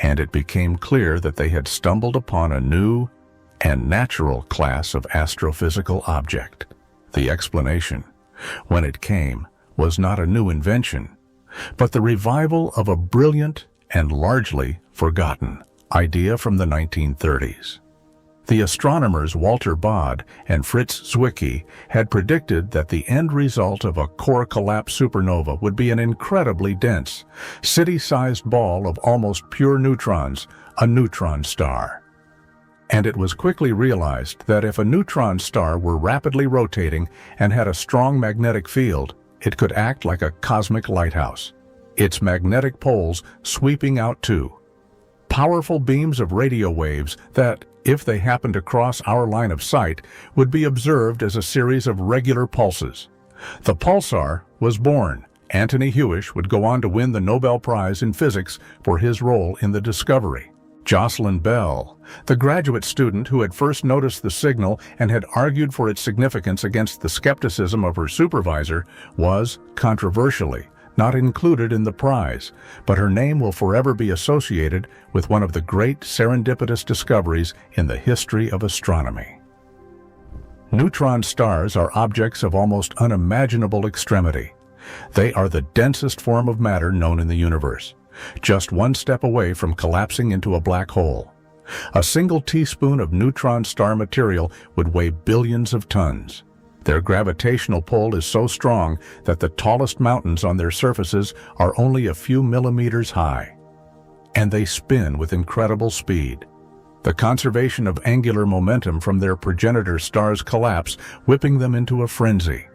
and it became clear that they had stumbled upon a new and natural class of astrophysical object. The explanation, when it came, was not a new invention, but the revival of a brilliant and largely forgotten idea from the 1930s. The astronomers Walter Baade and Fritz Zwicky had predicted that the end result of a core collapse supernova would be an incredibly dense, city-sized ball of almost pure neutrons, a neutron star. And it was quickly realized that if a neutron star were rapidly rotating and had a strong magnetic field, it could act like a cosmic lighthouse, its magnetic poles sweeping out too. Powerful beams of radio waves that, if they happened to cross our line of sight, would be observed as a series of regular pulses. The pulsar was born. Antony Hewish would go on to win the Nobel Prize in Physics for his role in the discovery. Jocelyn Bell, the graduate student who had first noticed the signal and had argued for its significance against the skepticism of her supervisor, was, controversially, not included in the prize, but her name will forever be associated with one of the great serendipitous discoveries in the history of astronomy. Neutron stars are objects of almost unimaginable extremity. They are the densest form of matter known in the universe, just one step away from collapsing into a black hole. A single teaspoon of neutron star material would weigh billions of tons. Their gravitational pull is so strong that the tallest mountains on their surfaces are only a few millimeters high. And they spin with incredible speed. The conservation of angular momentum from their progenitor stars collapse, whipping them into a frenzy.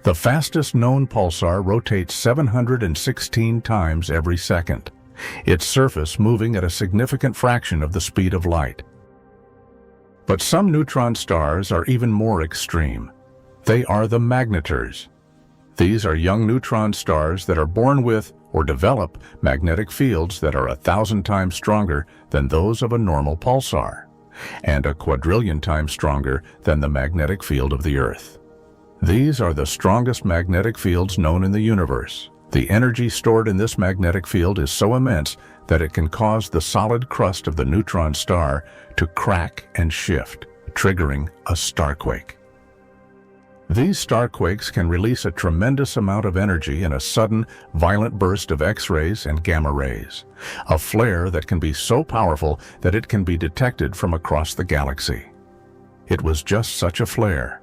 The fastest known pulsar rotates 716 times every second, its surface moving at a significant fraction of the speed of light. But some neutron stars are even more extreme. They are the Magnetars. These are young neutron stars that are born with or develop magnetic fields that are 1,000 times stronger than those of a normal pulsar, and a quadrillion times stronger than the magnetic field of the Earth. These are the strongest magnetic fields known in the universe. The energy stored in this magnetic field is so immense that it can cause the solid crust of the neutron star to crack and shift, triggering a starquake. These starquakes can release a tremendous amount of energy in a sudden, violent burst of X-rays and gamma rays, a flare that can be so powerful that it can be detected from across the galaxy. It was just such a flare,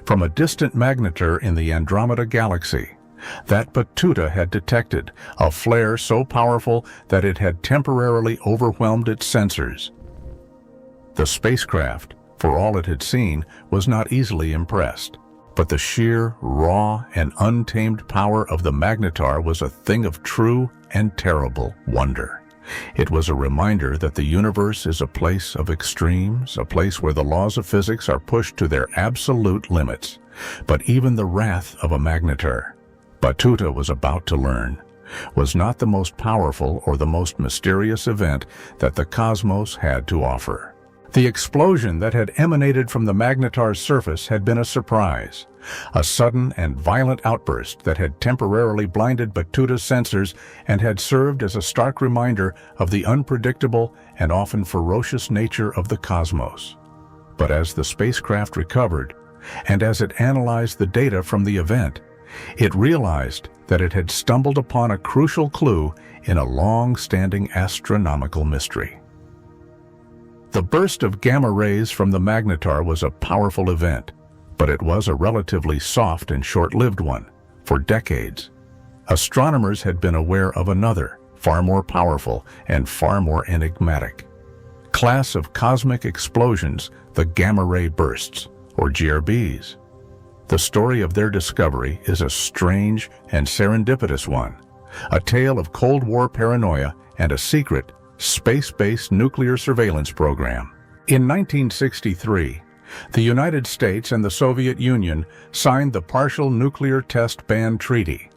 from a distant magnetar in the Andromeda galaxy, that Batuta had detected, a flare so powerful that it had temporarily overwhelmed its sensors. The spacecraft, for all it had seen, was not easily impressed. But the sheer, raw, and untamed power of the Magnetar was a thing of true and terrible wonder. It was a reminder that the universe is a place of extremes, a place where the laws of physics are pushed to their absolute limits. But even the wrath of a Magnetar, Batuta was about to learn, was not the most powerful or the most mysterious event that the cosmos had to offer. The explosion that had emanated from the Magnetar's surface had been a surprise, a sudden and violent outburst that had temporarily blinded Batuta's sensors and had served as a stark reminder of the unpredictable and often ferocious nature of the cosmos. But as the spacecraft recovered, and as it analyzed the data from the event, it realized that it had stumbled upon a crucial clue in a long-standing astronomical mystery. The burst of gamma rays from the Magnetar was a powerful event, but it was a relatively soft and short-lived one. For decades, astronomers had been aware of another, far more powerful and far more enigmatic class of cosmic explosions, the gamma-ray bursts, or GRBs. The story of their discovery is a strange and serendipitous one, a tale of Cold War paranoia and a secret, space-based nuclear surveillance program. In 1963, the United States and the Soviet Union signed the Partial Nuclear Test Ban Treaty,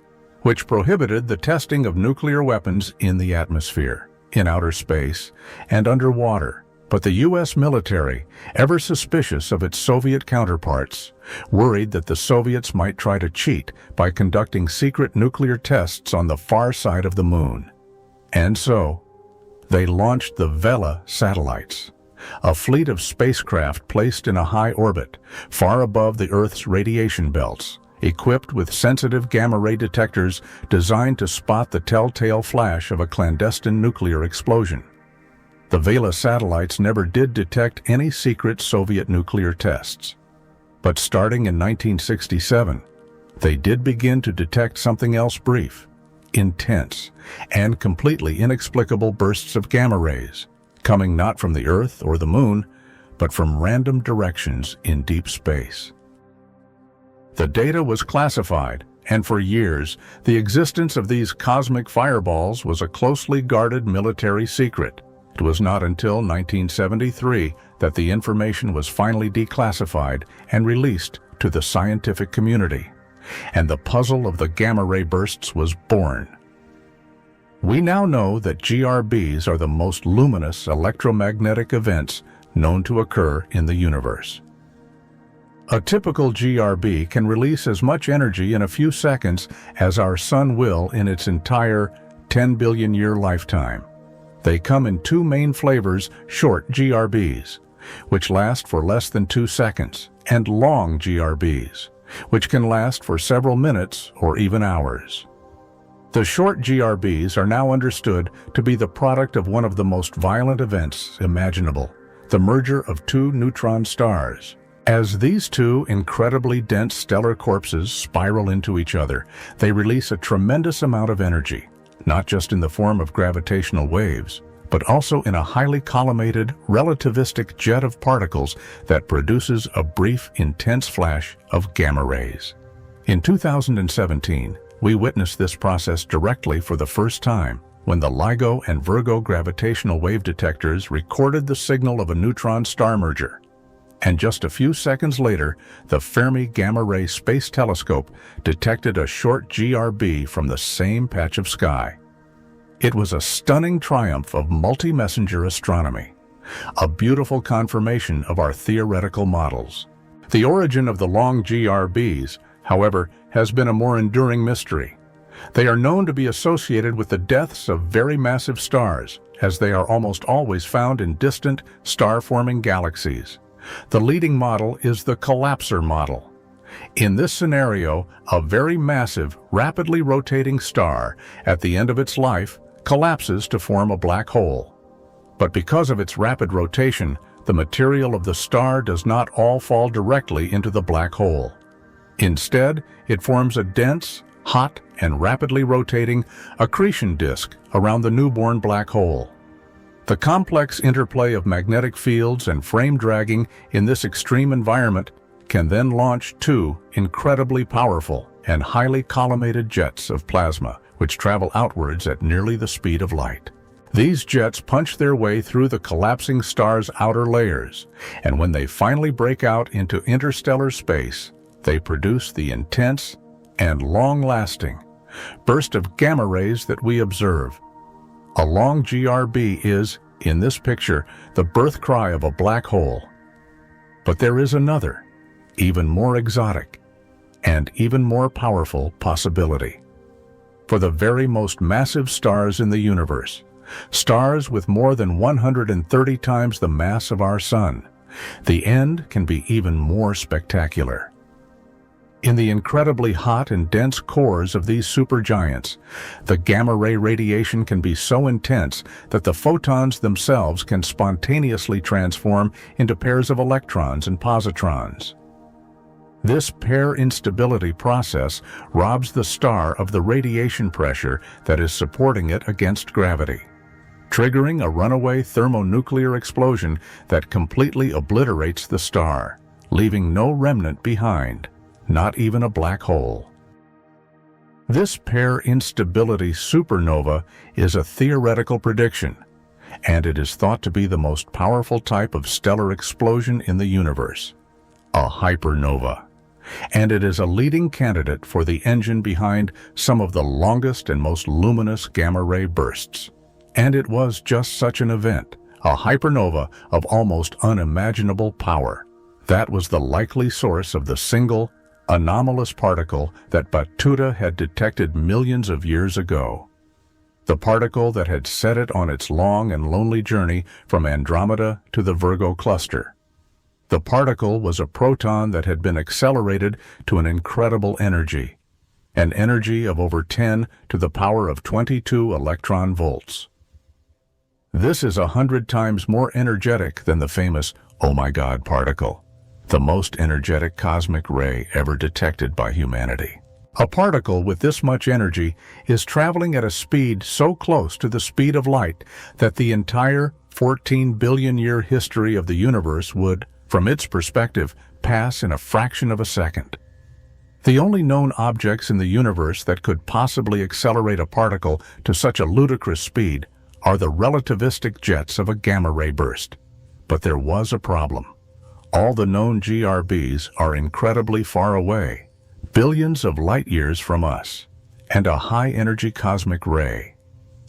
which prohibited the testing of nuclear weapons in the atmosphere, in outer space, and underwater, But the U.S. military, ever suspicious of its Soviet counterparts, worried that the Soviets might try to cheat by conducting secret nuclear tests on the far side of the moon. And so, they launched the Vela satellites, a fleet of spacecraft placed in a high orbit, far above the Earth's radiation belts, equipped with sensitive gamma-ray detectors designed to spot the telltale flash of a clandestine nuclear explosion. The Vela satellites never did detect any secret Soviet nuclear tests. But starting in 1967, they did begin to detect something else brief, intense, and completely inexplicable bursts of gamma rays, coming not from the Earth or the Moon, but from random directions in deep space. The data was classified, and for years, the existence of these cosmic fireballs was a closely guarded military secret. It was not until 1973 that the information was finally declassified and released to the scientific community, and the puzzle of the gamma-ray bursts was born. We now know that GRBs are the most luminous electromagnetic events known to occur in the universe. A typical GRB can release as much energy in a few seconds as our Sun will in its entire 10 billion-year lifetime. They come in two main flavors: short GRBs, which last for less than 2 seconds, and long GRBs, which can last for several minutes or even hours. The short GRBs are now understood to be the product of one of the most violent events imaginable, the merger of two neutron stars. As these two incredibly dense stellar corpses spiral into each other, they release a tremendous amount of energy, not just in the form of gravitational waves, but also in a highly collimated, relativistic jet of particles that produces a brief, intense flash of gamma rays. In 2017, we witnessed this process directly for the first time when the LIGO and Virgo gravitational wave detectors recorded the signal of a neutron star merger. And just a few seconds later, the Fermi Gamma Ray Space Telescope detected a short GRB from the same patch of sky. It was a stunning triumph of multi-messenger astronomy, a beautiful confirmation of our theoretical models. The origin of the long GRBs, however, has been a more enduring mystery. They are known to be associated with the deaths of very massive stars, as they are almost always found in distant, star-forming galaxies. The leading model is the collapsor model. In this scenario, a very massive, rapidly rotating star, at the end of its life, collapses to form a black hole. But because of its rapid rotation, the material of the star does not all fall directly into the black hole. Instead, it forms a dense, hot, and rapidly rotating accretion disk around the newborn black hole. The complex interplay of magnetic fields and frame dragging in this extreme environment can then launch two incredibly powerful and highly collimated jets of plasma, which travel outwards at nearly the speed of light. These jets punch their way through the collapsing star's outer layers, and when they finally break out into interstellar space, they produce the intense and long-lasting burst of gamma rays that we observe. A long GRB is, in this picture, the birth cry of a black hole. But there is another, even more exotic, and even more powerful possibility. For the very most massive stars in the universe, stars with more than 130 times the mass of our Sun, the end can be even more spectacular. In the incredibly hot and dense cores of these supergiants, the gamma-ray radiation can be so intense that the photons themselves can spontaneously transform into pairs of electrons and positrons. This pair instability process robs the star of the radiation pressure that is supporting it against gravity, triggering a runaway thermonuclear explosion that completely obliterates the star, leaving no remnant behind. Not even a black hole. This pair instability supernova is a theoretical prediction, and it is thought to be the most powerful type of stellar explosion in the universe, a hypernova. And it is a leading candidate for the engine behind some of the longest and most luminous gamma-ray bursts. And it was just such an event, a hypernova of almost unimaginable power. That was the likely source of the single, anomalous particle that Batuta had detected millions of years ago. The particle that had set it on its long and lonely journey from Andromeda to the Virgo cluster. The particle was a proton that had been accelerated to an incredible energy, an energy of over 10 to the power of 22 electron volts. This is 100 times more energetic than the famous "Oh my God" particle, the most energetic cosmic ray ever detected by humanity. A particle with this much energy is traveling at a speed so close to the speed of light that the entire 14 billion year history of the universe would, from its perspective, pass in a fraction of a second. The only known objects in the universe that could possibly accelerate a particle to such a ludicrous speed are the relativistic jets of a gamma-ray burst. But there was a problem. All the known GRBs are incredibly far away, billions of light-years from us, and a high-energy cosmic ray,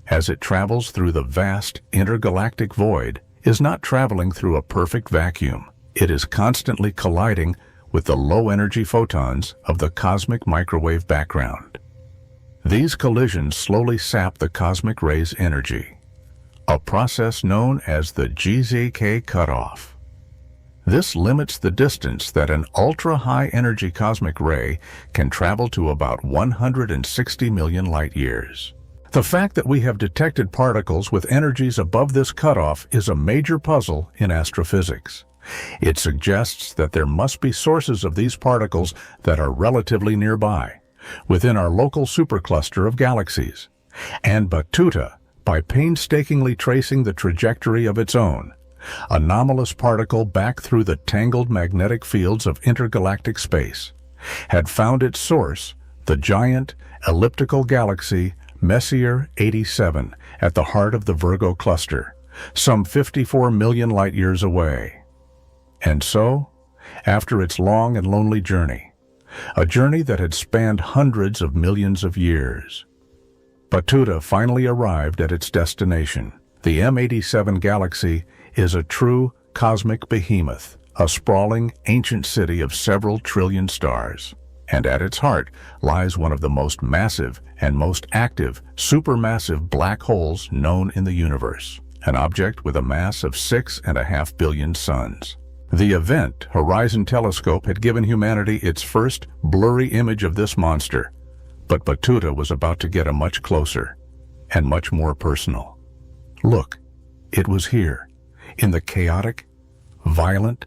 as it travels through the vast intergalactic void, is not traveling through a perfect vacuum. It is constantly colliding with the low-energy photons of the cosmic microwave background. These collisions slowly sap the cosmic ray's energy, a process known as the GZK cutoff. This limits the distance that an ultra-high-energy cosmic ray can travel to about 160 million light-years. The fact that we have detected particles with energies above this cutoff is a major puzzle in astrophysics. It suggests that there must be sources of these particles that are relatively nearby, within our local supercluster of galaxies. And Batuta, by painstakingly tracing the trajectory of its own anomalous particle back through the tangled magnetic fields of intergalactic space, had found its source, the giant elliptical galaxy Messier 87 at the heart of the Virgo cluster, some 54 million light-years away. And so, after its long and lonely journey, a journey that had spanned hundreds of millions of years, Batuta finally arrived at its destination. The M87 galaxy is a true cosmic behemoth, a sprawling, ancient city of several trillion stars. And at its heart lies one of the most massive and most active supermassive black holes known in the universe, an object with a mass of 6.5 billion suns. The Event Horizon Telescope had given humanity its first blurry image of this monster, but Batuta was about to get a much closer and much more personal. Look, it was here, in the chaotic, violent,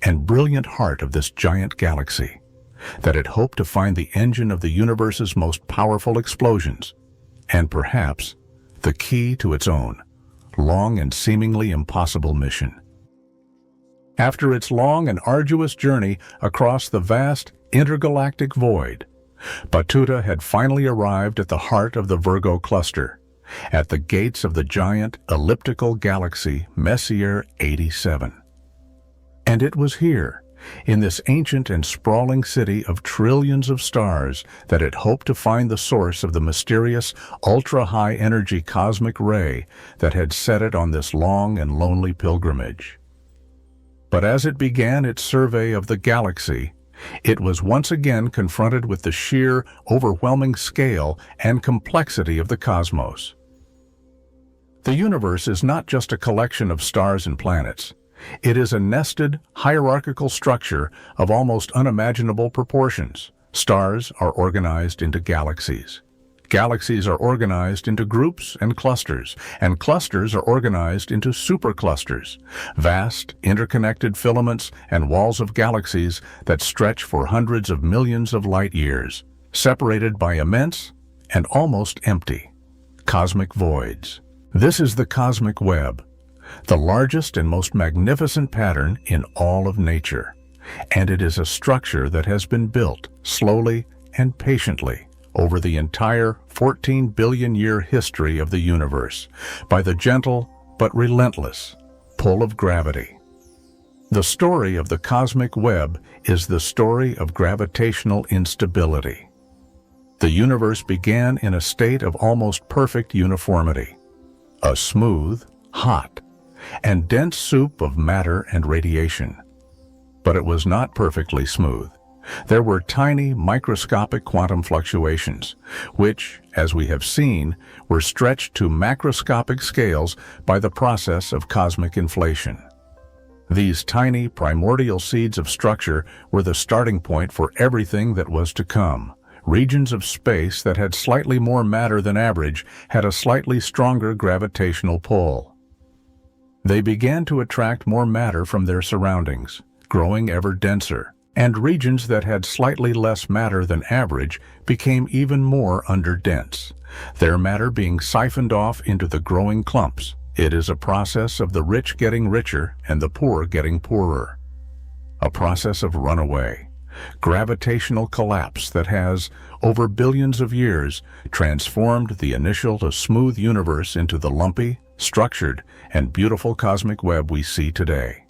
and brilliant heart of this giant galaxy, that it hoped to find the engine of the universe's most powerful explosions, and perhaps the key to its own long and seemingly impossible mission. After its long and arduous journey across the vast intergalactic void, Batuta had finally arrived at the heart of the Virgo cluster, at the gates of the giant elliptical galaxy Messier 87. And it was here, in this ancient and sprawling city of trillions of stars, that it hoped to find the source of the mysterious ultra-high-energy cosmic ray that had set it on this long and lonely pilgrimage. But as it began its survey of the galaxy, it was once again confronted with the sheer, overwhelming scale and complexity of the cosmos. The universe is not just a collection of stars and planets. It is a nested, hierarchical structure of almost unimaginable proportions. Stars are organized into galaxies. Galaxies are organized into groups and clusters are organized into superclusters, vast, interconnected filaments and walls of galaxies that stretch for hundreds of millions of light-years, separated by immense and almost empty cosmic voids. This is the cosmic web, the largest and most magnificent pattern in all of nature, and it is a structure that has been built slowly and patiently over the entire 14 billion year history of the universe by the gentle but relentless pull of gravity. The story of the cosmic web is the story of gravitational instability. The universe began in a state of almost perfect uniformity, a smooth, hot, and dense soup of matter and radiation. But it was not perfectly smooth. There were tiny, microscopic quantum fluctuations, which, as we have seen, were stretched to macroscopic scales by the process of cosmic inflation. These tiny, primordial seeds of structure were the starting point for everything that was to come. Regions of space that had slightly more matter than average had a slightly stronger gravitational pull. They began to attract more matter from their surroundings, growing ever denser, and regions that had slightly less matter than average became even more underdense, their matter being siphoned off into the growing clumps. It is a process of the rich getting richer and the poor getting poorer. A process of runaway, gravitational collapse that has, over billions of years, transformed the initial smooth universe into the lumpy, structured, and beautiful cosmic web we see today.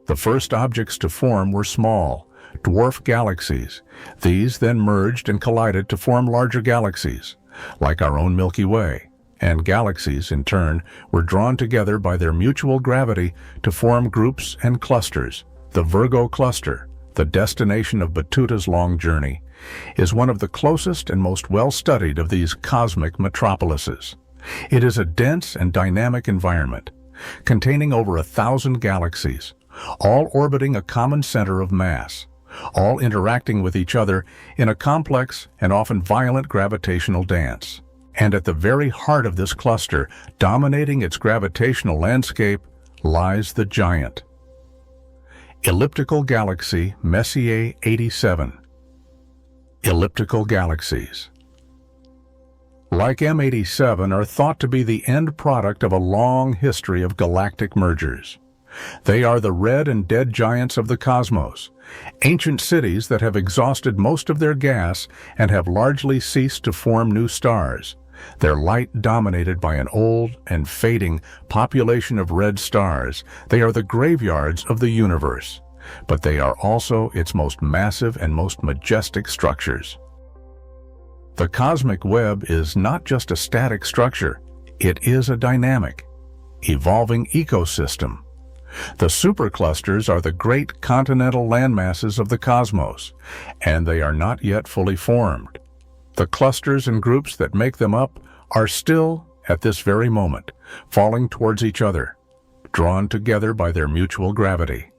The first objects to form were small, dwarf galaxies. These then merged and collided to form larger galaxies, like our own Milky Way, and galaxies, in turn, were drawn together by their mutual gravity to form groups and clusters. The Virgo cluster, the destination of Batuta's long journey, is one of the closest and most well-studied of these cosmic metropolises. It is a dense and dynamic environment, containing over 1,000 galaxies, all orbiting a common center of mass, all interacting with each other in a complex and often violent gravitational dance. And at the very heart of this cluster, dominating its gravitational landscape, lies the giant elliptical galaxy Messier 87. Elliptical galaxies, like M87, are thought to be the end product of a long history of galactic mergers. They are the red and dead giants of the cosmos, ancient cities that have exhausted most of their gas and have largely ceased to form new stars, their light dominated by an old and fading population of red stars. They are the graveyards of the universe, but they are also its most massive and most majestic structures. The cosmic web is not just a static structure, it is a dynamic, evolving ecosystem. The superclusters are the great continental landmasses of the cosmos, and they are not yet fully formed. The clusters and groups that make them up are still, at this very moment, falling towards each other, drawn together by their mutual gravity.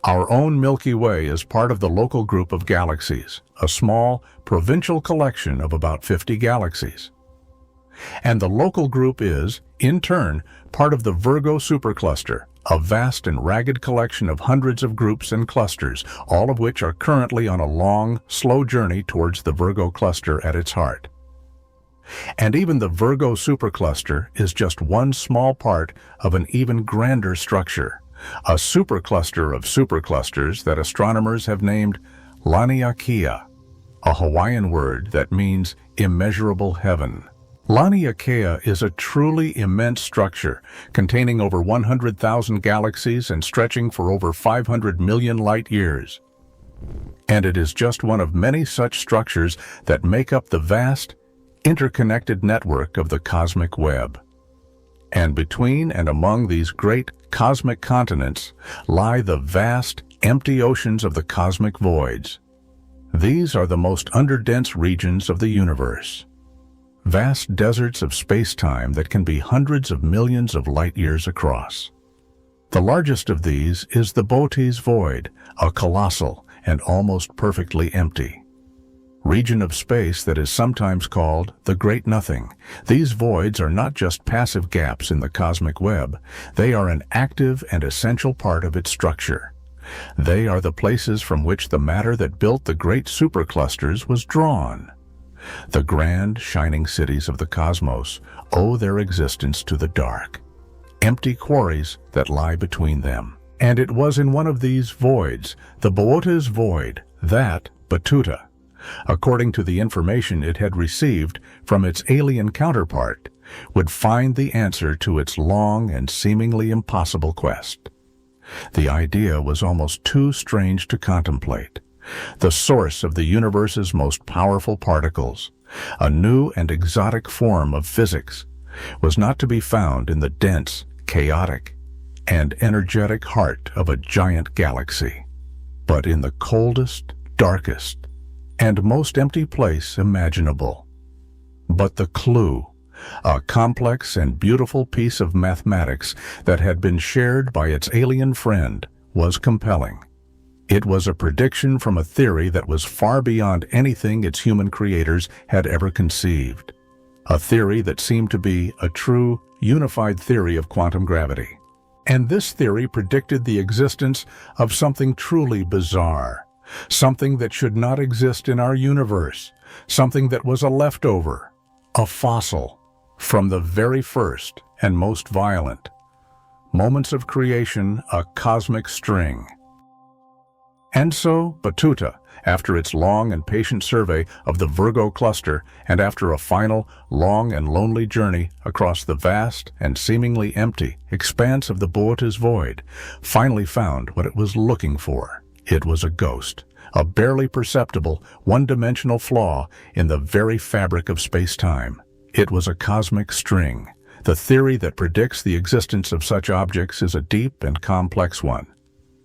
Our own Milky Way is part of the local group of galaxies, a small, provincial collection of about 50 galaxies. And the local group is, in turn, part of the Virgo supercluster, a vast and ragged collection of hundreds of groups and clusters, all of which are currently on a long, slow journey towards the Virgo cluster at its heart. And even the Virgo supercluster is just one small part of an even grander structure, a supercluster of superclusters that astronomers have named Laniakea, a Hawaiian word that means immeasurable heaven. Laniakea is a truly immense structure containing over 100,000 galaxies and stretching for over 500 million light-years. And it is just one of many such structures that make up the vast, interconnected network of the cosmic web. And between and among these great cosmic continents lie the vast, empty oceans of the cosmic voids. These are the most underdense regions of the universe. Vast deserts of space-time that can be hundreds of millions of light-years across. The largest of these is the Botez void, a colossal and almost perfectly empty region of space that is sometimes called the Great Nothing. These voids are not just passive gaps in the cosmic web, they are an active and essential part of its structure. They are the places from which the matter that built the great superclusters was drawn. The grand, shining cities of the cosmos owe their existence to the dark, empty quarries that lie between them. And it was in one of these voids, the Botez void, that Batuta, according to the information it had received from its alien counterpart, would find the answer to its long and seemingly impossible quest. The idea was almost too strange to contemplate. The source of the universe's most powerful particles, a new and exotic form of physics, was not to be found in the dense, chaotic, and energetic heart of a giant galaxy, but in the coldest, darkest, and most empty place imaginable. But the clue, a complex and beautiful piece of mathematics that had been shared by its alien friend, was compelling. It was a prediction from a theory that was far beyond anything its human creators had ever conceived. A theory that seemed to be a true, unified theory of quantum gravity. And this theory predicted the existence of something truly bizarre, something that should not exist in our universe, something that was a leftover, a fossil, from the very first and most violent moments of creation, a cosmic string. And so, Batuta, after its long and patient survey of the Virgo cluster, and after a final, long and lonely journey across the vast and seemingly empty expanse of the Boötes void, finally found what it was looking for. It was a ghost, a barely perceptible, one-dimensional flaw in the very fabric of space-time. It was a cosmic string. The theory that predicts the existence of such objects is a deep and complex one.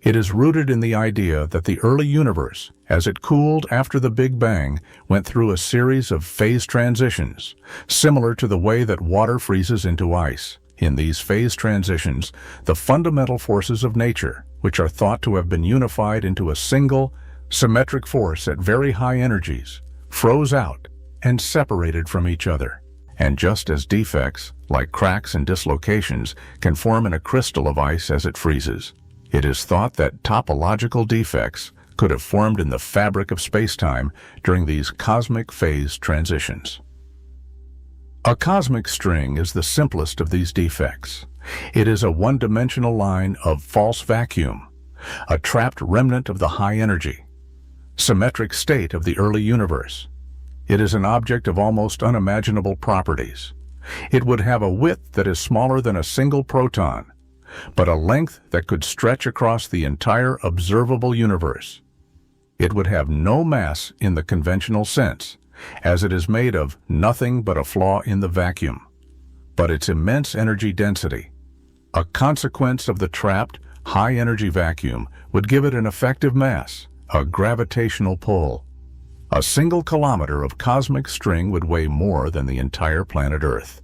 It is rooted in the idea that the early universe, as it cooled after the Big Bang, went through a series of phase transitions, similar to the way that water freezes into ice. In these phase transitions, the fundamental forces of nature, which are thought to have been unified into a single, symmetric force at very high energies, froze out and separated from each other. And just as defects, like cracks and dislocations, can form in a crystal of ice as it freezes, it is thought that topological defects could have formed in the fabric of spacetime during these cosmic phase transitions. A cosmic string is the simplest of these defects. It is a one-dimensional line of false vacuum, a trapped remnant of the high energy, symmetric state of the early universe. It is an object of almost unimaginable properties. It would have a width that is smaller than a single proton, but a length that could stretch across the entire observable universe. It would have no mass in the conventional sense, as it is made of nothing but a flaw in the vacuum. But its immense energy density, a consequence of the trapped, high-energy vacuum, would give it an effective mass, a gravitational pull. A single kilometer of cosmic string would weigh more than the entire planet Earth.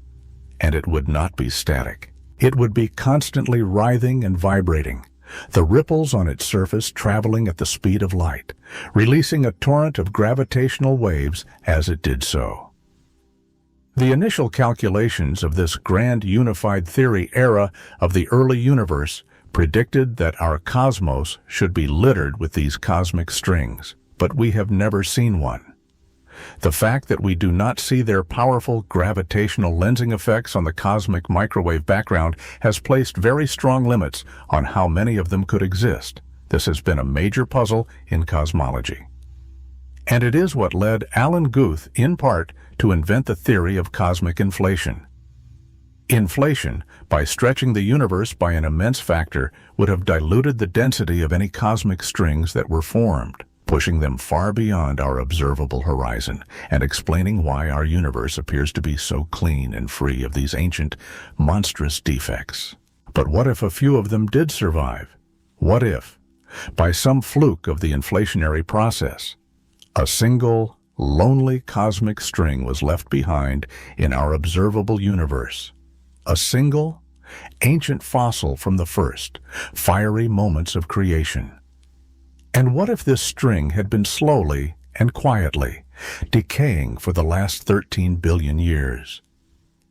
And it would not be static. It would be constantly writhing and vibrating, the ripples on its surface traveling at the speed of light, releasing a torrent of gravitational waves as it did so. The initial calculations of this grand unified theory era of the early universe predicted that our cosmos should be littered with these cosmic strings, but we have never seen one. The fact that we do not see their powerful gravitational lensing effects on the cosmic microwave background has placed very strong limits on how many of them could exist. This has been a major puzzle in cosmology. And it is what led Alan Guth, in part, to invent the theory of cosmic inflation. Inflation, by stretching the universe by an immense factor, would have diluted the density of any cosmic strings that were formed, pushing them far beyond our observable horizon, and explaining why our universe appears to be so clean and free of these ancient, monstrous defects. But what if a few of them did survive? What if, by some fluke of the inflationary process, a single, lonely cosmic string was left behind in our observable universe? A single, ancient fossil from the first, fiery moments of creation. And what if this string had been slowly and quietly decaying for the last 13 billion years?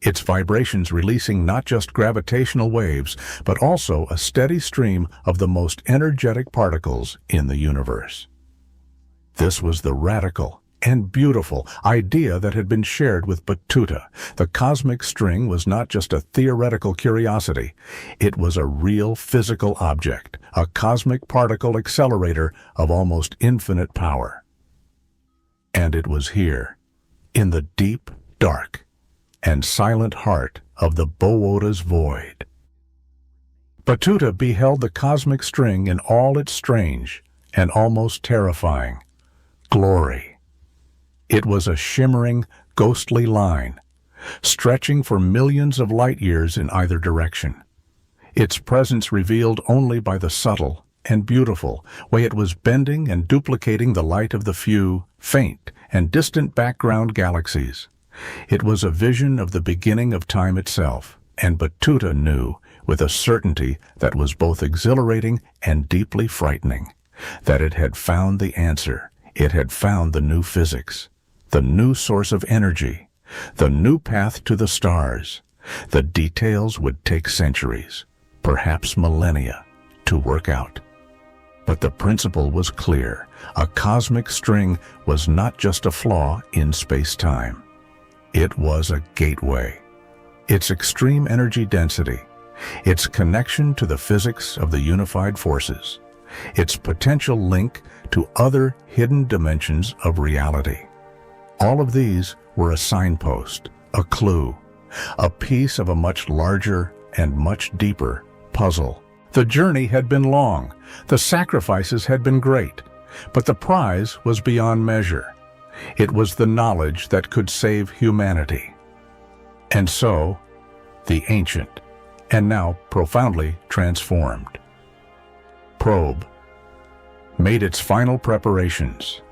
Its vibrations releasing not just gravitational waves, but also a steady stream of the most energetic particles in the universe. This was the radical and beautiful idea that had been shared with Batuta. The cosmic string was not just a theoretical curiosity. It was a real physical object, a cosmic particle accelerator of almost infinite power. And it was here, in the deep, dark, and silent heart of the Boötes void. Batuta beheld the cosmic string in all its strange and almost terrifying glory. It was a shimmering, ghostly line, stretching for millions of light years in either direction. its presence revealed only by the subtle and beautiful way it was bending and duplicating the light of the few, faint and distant background galaxies. It was a vision of the beginning of time itself, and Batuta knew, with a certainty that was both exhilarating and deeply frightening, that it had found the answer. It had found the new physics, the new source of energy, the new path to the stars. The details would take centuries, perhaps millennia, to work out. But the principle was clear. A cosmic string was not just a flaw in space-time. It was a gateway. Its extreme energy density, its connection to the physics of the unified forces, its potential link to other hidden dimensions of reality. All of these were a signpost, a clue, a piece of a much larger and much deeper puzzle. The journey had been long, the sacrifices had been great, but the prize was beyond measure. It was the knowledge that could save humanity. And so, the ancient, and now profoundly transformed probe made its final preparations.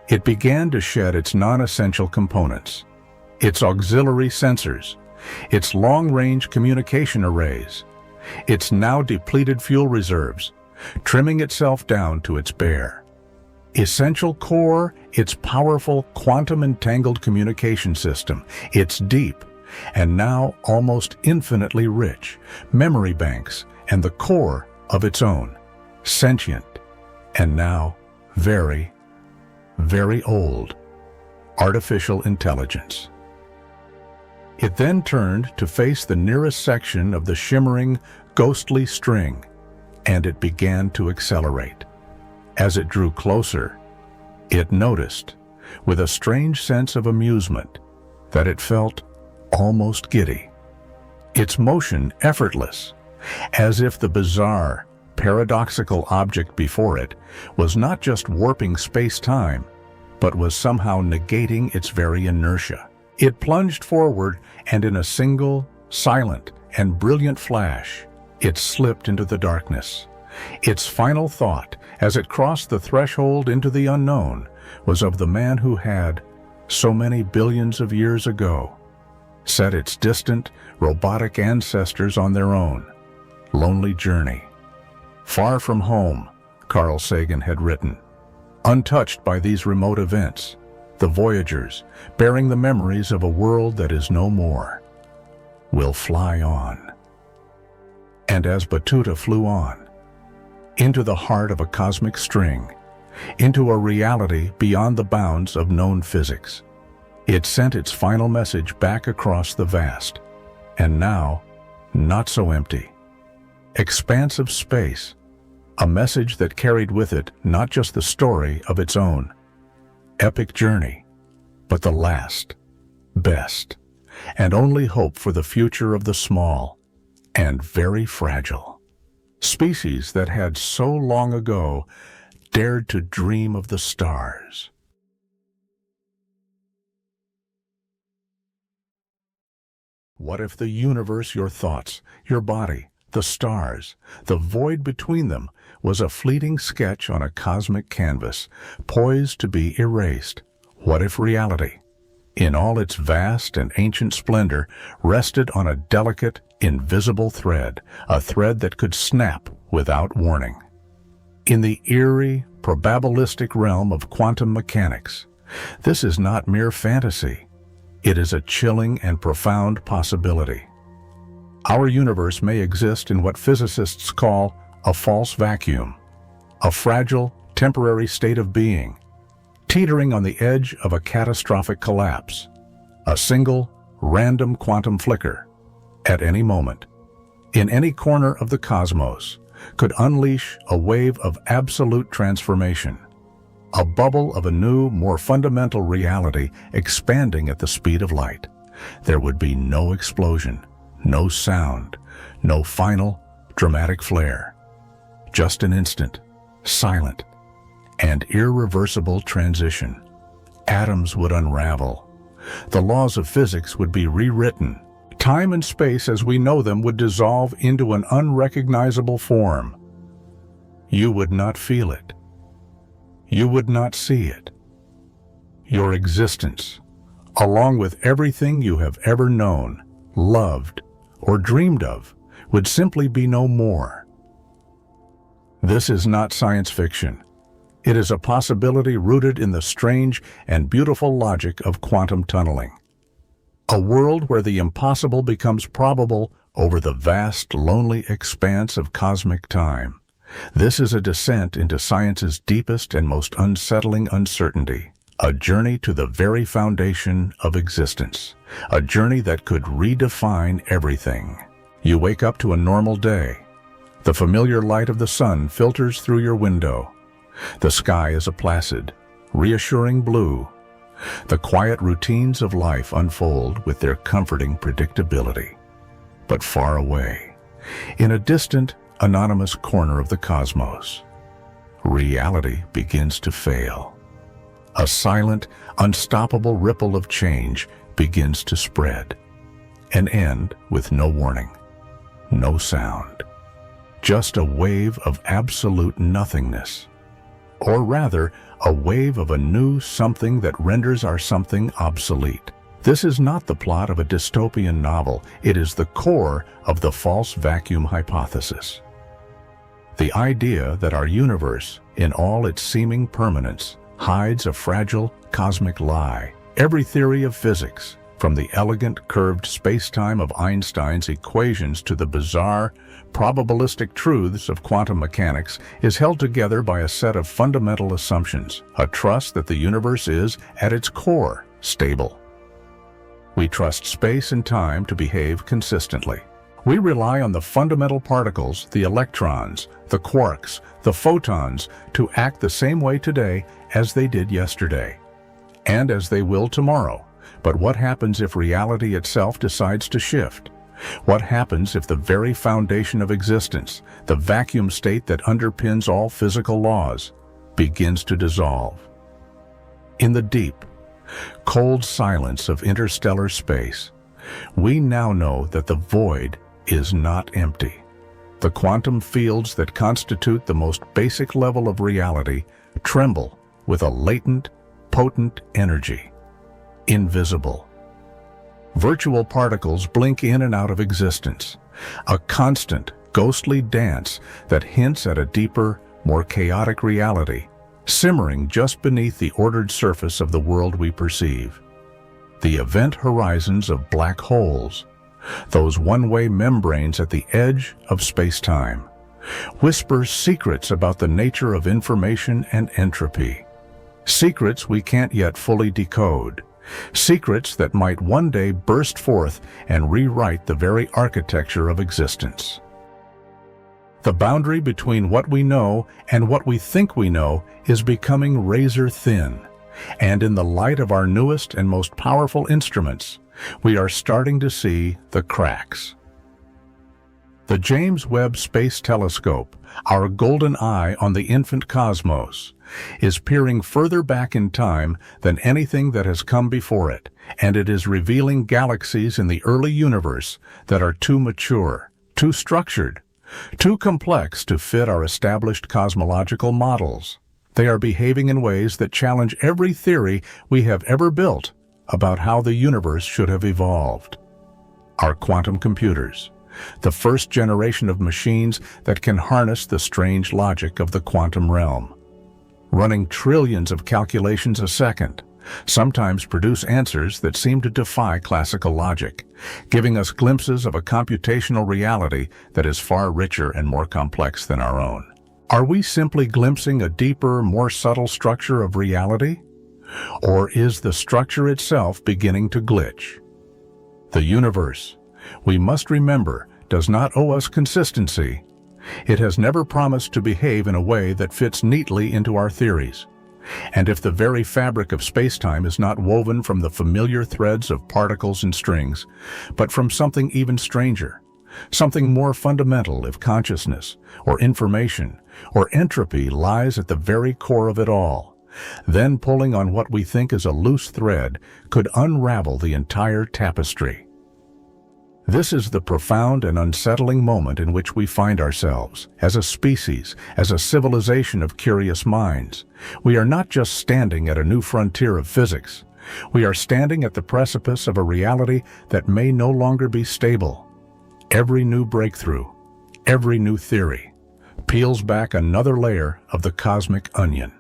It began to shed its non-essential components, its auxiliary sensors, its long-range communication arrays, its now depleted fuel reserves, trimming itself down to its bare essential core, its powerful quantum-entangled communication system, its deep, and now almost infinitely rich, memory banks, and the core of its own, sentient, and now very, very old, artificial intelligence. It then turned to face the nearest section of the shimmering, ghostly string, and it began to accelerate. As it drew closer, it noticed, with a strange sense of amusement, that it felt almost giddy, its motion effortless, as if the bizarre, paradoxical object before it was not just warping space-time, but was somehow negating its very inertia. It plunged forward, and in a single, silent, and brilliant flash, it slipped into the darkness. Its final thought, as it crossed the threshold into the unknown, was of the man who had, so many billions of years ago, set its distant, robotic ancestors on their own, lonely journey. Far from home, Carl Sagan had written, untouched by these remote events, the Voyagers, bearing the memories of a world that is no more, will fly on. And as Batuta flew on, into the heart of a cosmic string, into a reality beyond the bounds of known physics, it sent its final message back across the vast, and now, not so empty, expansive space, a message that carried with it not just the story of its own epic journey, but the last, best, and only hope for the future of the small and very fragile species that had so long ago dared to dream of the stars. What if the universe, your thoughts, your body, the stars, the void between them, was a fleeting sketch on a cosmic canvas, poised to be erased? What if reality, in all its vast and ancient splendor, rested on a delicate, invisible thread, a thread that could snap without warning? In the eerie, probabilistic realm of quantum mechanics, this is not mere fantasy. It is a chilling and profound possibility. Our universe may exist in what physicists call a false vacuum, a fragile, temporary state of being, teetering on the edge of a catastrophic collapse, a single, random quantum flicker, at any moment, in any corner of the cosmos, could unleash a wave of absolute transformation, a bubble of a new, more fundamental reality expanding at the speed of light. There would be no explosion, no sound, no final, dramatic flare. Just an instant, silent, and irreversible transition. Atoms would unravel. The laws of physics would be rewritten. Time and space as we know them would dissolve into an unrecognizable form. You would not feel it. You would not see it. Your existence, along with everything you have ever known, loved, or dreamed of, would simply be no more. This is not science fiction. It is a possibility rooted in the strange and beautiful logic of quantum tunneling. A world where the impossible becomes probable over the vast, lonely expanse of cosmic time. This is a descent into science's deepest and most unsettling uncertainty, a journey to the very foundation of existence, a journey that could redefine everything. You wake up to a normal day. The familiar light of the sun filters through your window. The sky is a placid, reassuring blue. The quiet routines of life unfold with their comforting predictability. But far away, in a distant, anonymous corner of the cosmos, reality begins to fail. A silent, unstoppable ripple of change begins to spread, and end with no warning, no sound. Just a wave of absolute nothingness. Or rather, a wave of a new something that renders our something obsolete. This is not the plot of a dystopian novel. It is the core of the false vacuum hypothesis. The idea that our universe, in all its seeming permanence, hides a fragile cosmic lie. Every theory of physics, from the elegant curved space-time of Einstein's equations to the bizarre, probabilistic truths of quantum mechanics, is held together by a set of fundamental assumptions, a trust that the universe is, at its core, stable. We trust space and time to behave consistently. We rely on the fundamental particles, the electrons, the quarks, the photons, to act the same way today as they did yesterday, and as they will tomorrow. But what happens if reality itself decides to shift? What happens if the very foundation of existence, the vacuum state that underpins all physical laws, begins to dissolve? In the deep, cold silence of interstellar space, we now know that the void is not empty. The quantum fields that constitute the most basic level of reality tremble with a latent, potent energy. Invisible. Virtual particles blink in and out of existence, a constant, ghostly dance that hints at a deeper, more chaotic reality, simmering just beneath the ordered surface of the world we perceive. The event horizons of black holes, those one-way membranes at the edge of space-time, whisper secrets about the nature of information and entropy. Secrets we can't yet fully decode. Secrets that might one day burst forth and rewrite the very architecture of existence. The boundary between what we know and what we think we know is becoming razor thin, and in the light of our newest and most powerful instruments, we are starting to see the cracks. The James Webb Space Telescope, our golden eye on the infant cosmos, is peering further back in time than anything that has come before it, and it is revealing galaxies in the early universe that are too mature, too structured, too complex to fit our established cosmological models. They are behaving in ways that challenge every theory we have ever built about how the universe should have evolved. Our quantum computers, the first generation of machines that can harness the strange logic of the quantum realm, running trillions of calculations a second, sometimes produce answers that seem to defy classical logic, giving us glimpses of a computational reality that is far richer and more complex than our own. Are we simply glimpsing a deeper, more subtle structure of reality? Or is the structure itself beginning to glitch? The universe, we must remember, does not owe us consistency. It has never promised to behave in a way that fits neatly into our theories. And if the very fabric of spacetime is not woven from the familiar threads of particles and strings, but from something even stranger, something more fundamental if consciousness, or information, or entropy lies at the very core of it all, then pulling on what we think is a loose thread could unravel the entire tapestry. This is the profound and unsettling moment in which we find ourselves, as a species, as a civilization of curious minds. We are not just standing at a new frontier of physics. We are standing at the precipice of a reality that may no longer be stable. Every new breakthrough, every new theory, peels back another layer of the cosmic onion.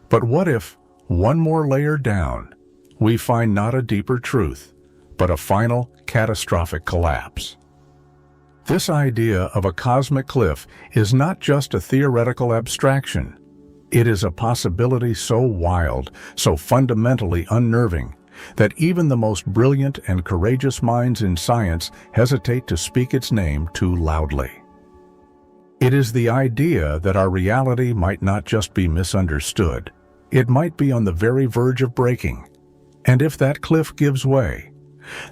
But what if, one more layer down, we find not a deeper truth, but a final catastrophic collapse? This idea of a cosmic cliff is not just a theoretical abstraction. It is a possibility so wild, so fundamentally unnerving, that even the most brilliant and courageous minds in science hesitate to speak its name too loudly. It is the idea that our reality might not just be misunderstood, it might be on the very verge of breaking. And if that cliff gives way,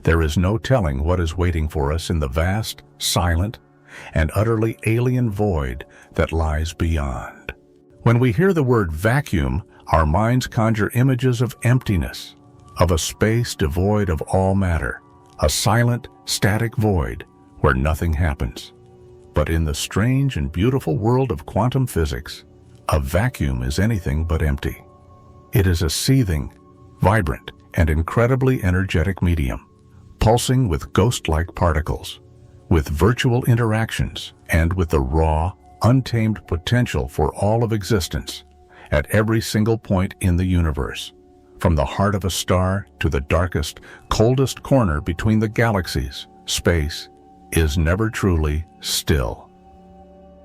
there is no telling what is waiting for us in the vast, silent, and utterly alien void that lies beyond. When we hear the word vacuum, our minds conjure images of emptiness, of a space devoid of all matter, a silent, static void where nothing happens. But in the strange and beautiful world of quantum physics, a vacuum is anything but empty. It is a seething, vibrant, and incredibly energetic medium, pulsing with ghost-like particles, with virtual interactions, and with the raw, untamed potential for all of existence at every single point in the universe, from the heart of a star to the darkest, coldest corner between the galaxies. Space is never truly still.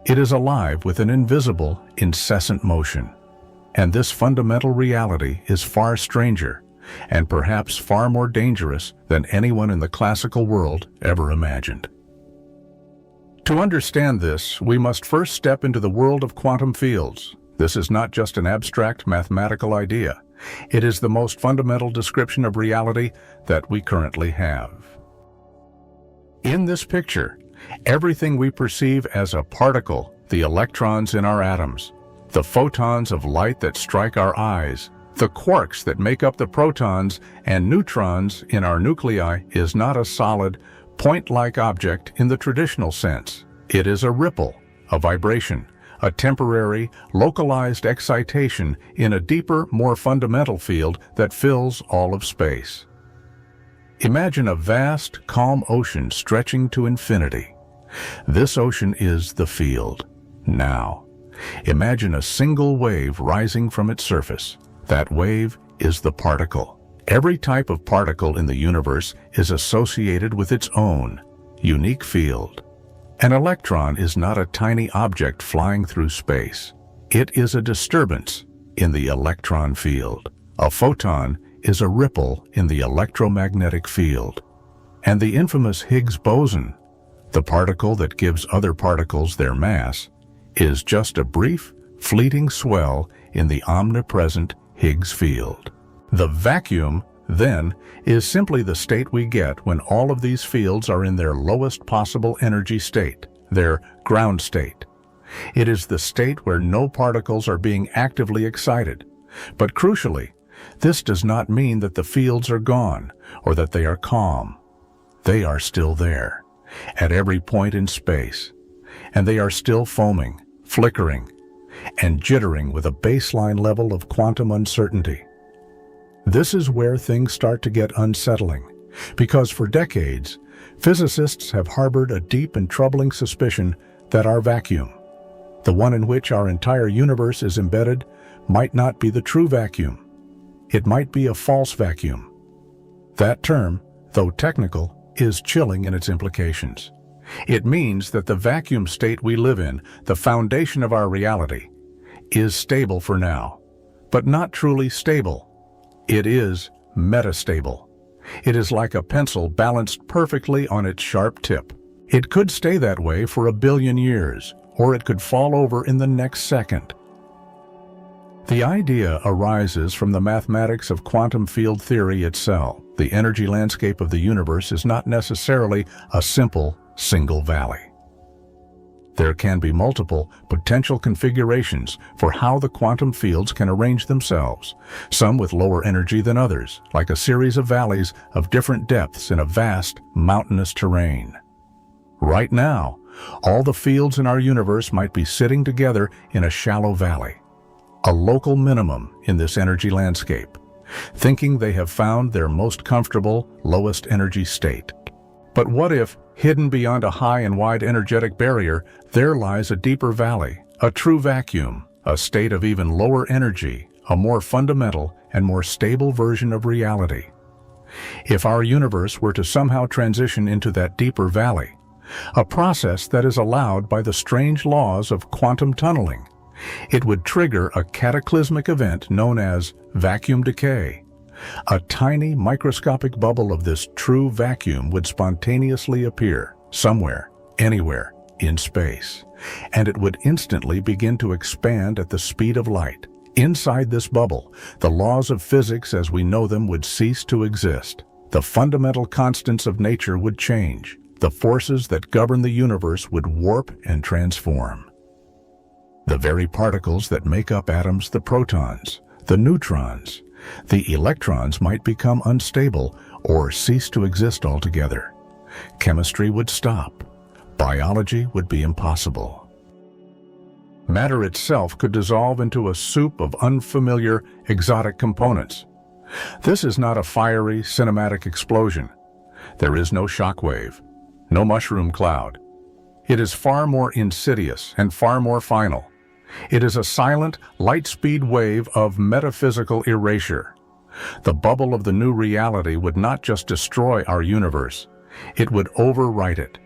It is alive with an invisible, incessant motion, and this fundamental reality is far stranger and perhaps far more dangerous than anyone in the classical world ever imagined. To understand this, we must first step into the world of quantum fields. This is not just an abstract mathematical idea. It is the most fundamental description of reality that we currently have. In this picture, everything we perceive as a particle, the electrons in our atoms, the photons of light that strike our eyes, the quarks that make up the protons and neutrons in our nuclei, is not a solid, point-like object in the traditional sense. It is a ripple, a vibration, a temporary, localized excitation in a deeper, more fundamental field that fills all of space. Imagine a vast, calm ocean stretching to infinity. This ocean is the field. Now, imagine a single wave rising from its surface. That wave is the particle. Every type of particle in the universe is associated with its own unique field. An electron is not a tiny object flying through space. It is a disturbance in the electron field. A photon is a ripple in the electromagnetic field. And the infamous Higgs boson, the particle that gives other particles their mass, is just a brief, fleeting swell in the omnipresent Higgs field. The vacuum, then, is simply the state we get when all of these fields are in their lowest possible energy state, their ground state. It is the state where no particles are being actively excited. But crucially, this does not mean that the fields are gone or that they are calm. They are still there, at every point in space, and they are still foaming, flickering, and jittering with a baseline level of quantum uncertainty. This is where things start to get unsettling, because for decades, physicists have harbored a deep and troubling suspicion that our vacuum, the one in which our entire universe is embedded, might not be the true vacuum. It might be a false vacuum. That term, though technical, is chilling in its implications. It means that the vacuum state we live in, the foundation of our reality, is stable for now, but not truly stable. It is metastable. It is like a pencil balanced perfectly on its sharp tip. It could stay that way for 1 billion years, or it could fall over in the next second. The idea arises from the mathematics of quantum field theory itself. The energy landscape of the universe is not necessarily a simple, single valley. There can be multiple potential configurations for how the quantum fields can arrange themselves, some with lower energy than others, like a series of valleys of different depths in a vast, mountainous terrain. Right now, all the fields in our universe might be sitting together in a shallow valley, a local minimum in this energy landscape, thinking they have found their most comfortable, lowest energy state. But what if, hidden beyond a high and wide energetic barrier, there lies a deeper valley, a true vacuum, a state of even lower energy, a more fundamental and more stable version of reality? If our universe were to somehow transition into that deeper valley, a process that is allowed by the strange laws of quantum tunneling, it would trigger a cataclysmic event known as vacuum decay. A tiny microscopic bubble of this true vacuum would spontaneously appear somewhere, anywhere, in space, and it would instantly begin to expand at the speed of light. Inside this bubble, the laws of physics as we know them would cease to exist. The fundamental constants of nature would change. The forces that govern the universe would warp and transform. The very particles that make up atoms, the protons, the neutrons, the electrons might become unstable or cease to exist altogether. Chemistry would stop. Biology would be impossible. Matter itself could dissolve into a soup of unfamiliar, exotic components. This is not a fiery, cinematic explosion. There is no shockwave, no mushroom cloud. It is far more insidious and far more final. It is a silent, light-speed wave of metaphysical erasure. The bubble of the new reality would not just destroy our universe, it would overwrite it,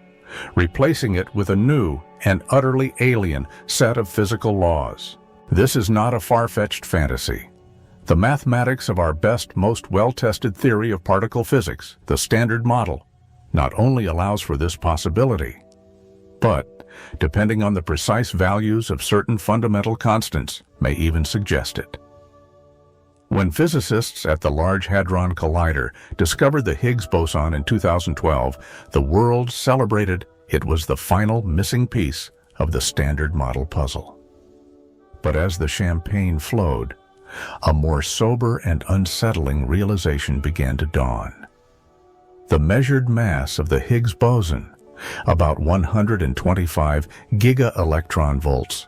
replacing it with a new and utterly alien set of physical laws. This is not a far-fetched fantasy. The mathematics of our best, most well-tested theory of particle physics, the Standard Model, not only allows for this possibility, but, depending on the precise values of certain fundamental constants, may even suggest it. When physicists at the Large Hadron Collider discovered the Higgs boson in 2012, the world celebrated it was the final missing piece of the Standard Model puzzle. But as the champagne flowed, a more sober and unsettling realization began to dawn. The measured mass of the Higgs boson, about 125 giga-electron volts,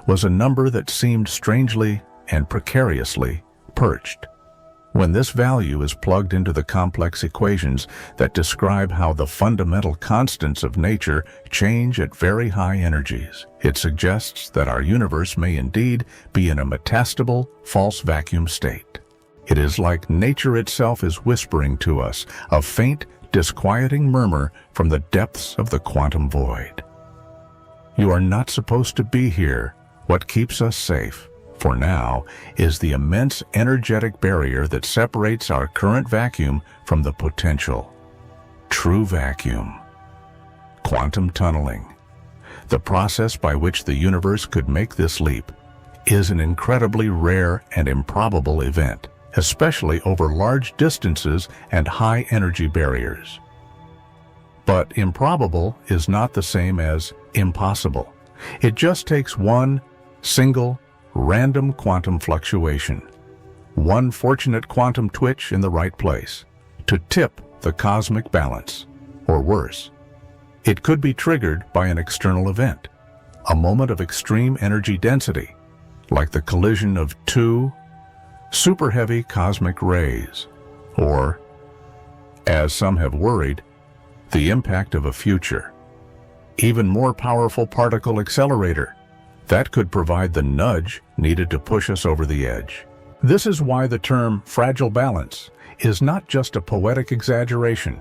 was a number that seemed strangely and precariously perched. When this value is plugged into the complex equations that describe how the fundamental constants of nature change at very high energies, it suggests that our universe may indeed be in a metastable, false vacuum state. It is like nature itself is whispering to us, a faint, disquieting murmur from the depths of the quantum void. You are not supposed to be here. What keeps us safe, for now, is the immense energetic barrier that separates our current vacuum from the potential. True vacuum. Quantum tunneling. The process by which the universe could make this leap is an incredibly rare and improbable event, especially over large distances and high energy barriers. But improbable is not the same as impossible. It just takes one single random quantum fluctuation, one fortunate quantum twitch in the right place, to tip the cosmic balance, or worse. It could be triggered by an external event, a moment of extreme energy density, like the collision of two super heavy cosmic rays, or, as some have worried, the impact of a future, even more powerful particle accelerator that could provide the nudge needed to push us over the edge. This is why the term fragile balance is not just a poetic exaggeration.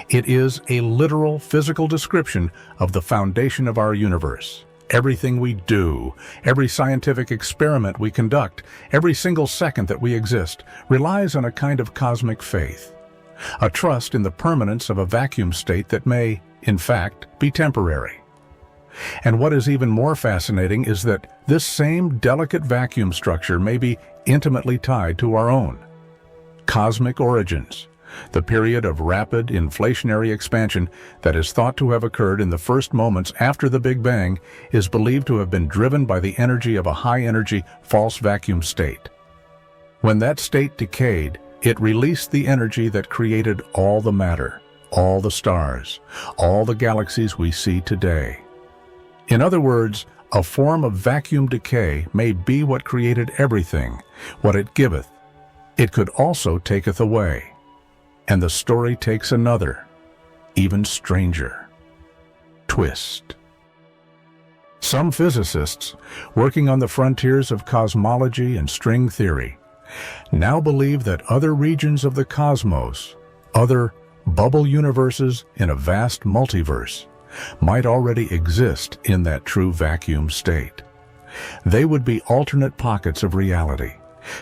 It is a literal physical description of the foundation of our universe. Everything we do, every scientific experiment we conduct, every single second that we exist, relies on a kind of cosmic faith, a trust in the permanence of a vacuum state that may, in fact, be temporary. And what is even more fascinating is that this same delicate vacuum structure may be intimately tied to our own cosmic origins, The period of rapid inflationary expansion that is thought to have occurred in the first moments after the Big Bang is believed to have been driven by the energy of a high-energy false vacuum state. When that state decayed, it released the energy that created all the matter, all the stars, all the galaxies we see today. In other words, a form of vacuum decay may be what created everything, what it giveth. It could also taketh away. And the story takes another, even stranger, twist. Some physicists, working on the frontiers of cosmology and string theory, now believe that other regions of the cosmos, other bubble universes in a vast multiverse, might already exist in that true vacuum state. They would be alternate pockets of reality,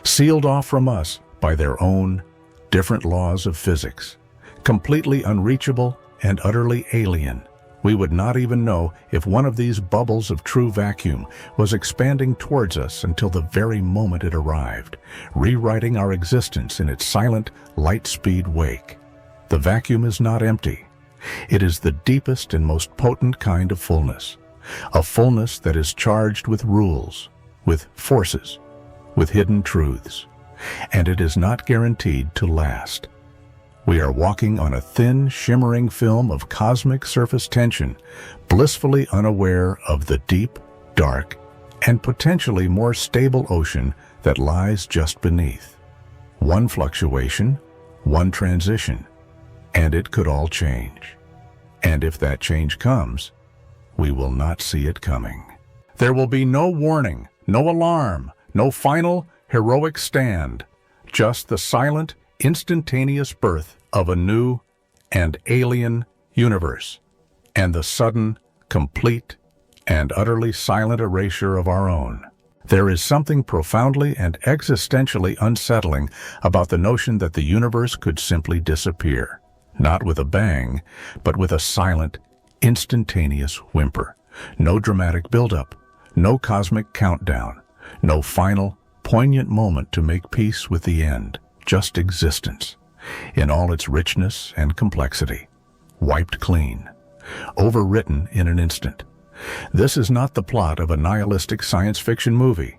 sealed off from us by their own different laws of physics, completely unreachable and utterly alien. We would not even know if one of these bubbles of true vacuum was expanding towards us until the very moment it arrived, rewriting our existence in its silent, light-speed wake. The vacuum is not empty. It is the deepest and most potent kind of fullness, a fullness that is charged with rules, with forces, with hidden truths, and it is not guaranteed to last. We are walking on a thin, shimmering film of cosmic surface tension, blissfully unaware of the deep, dark, and potentially more stable ocean that lies just beneath. One fluctuation, one transition, and it could all change. And if that change comes, we will not see it coming. There will be no warning, no alarm, no final, heroic stand, just the silent, instantaneous birth of a new and alien universe, and the sudden, complete, and utterly silent erasure of our own. There is something profoundly and existentially unsettling about the notion that the universe could simply disappear, not with a bang, but with a silent, instantaneous whimper. No dramatic buildup, no cosmic countdown, no final, poignant moment to make peace with the end, just existence, in all its richness and complexity, wiped clean, overwritten in an instant. This is not the plot of a nihilistic science fiction movie.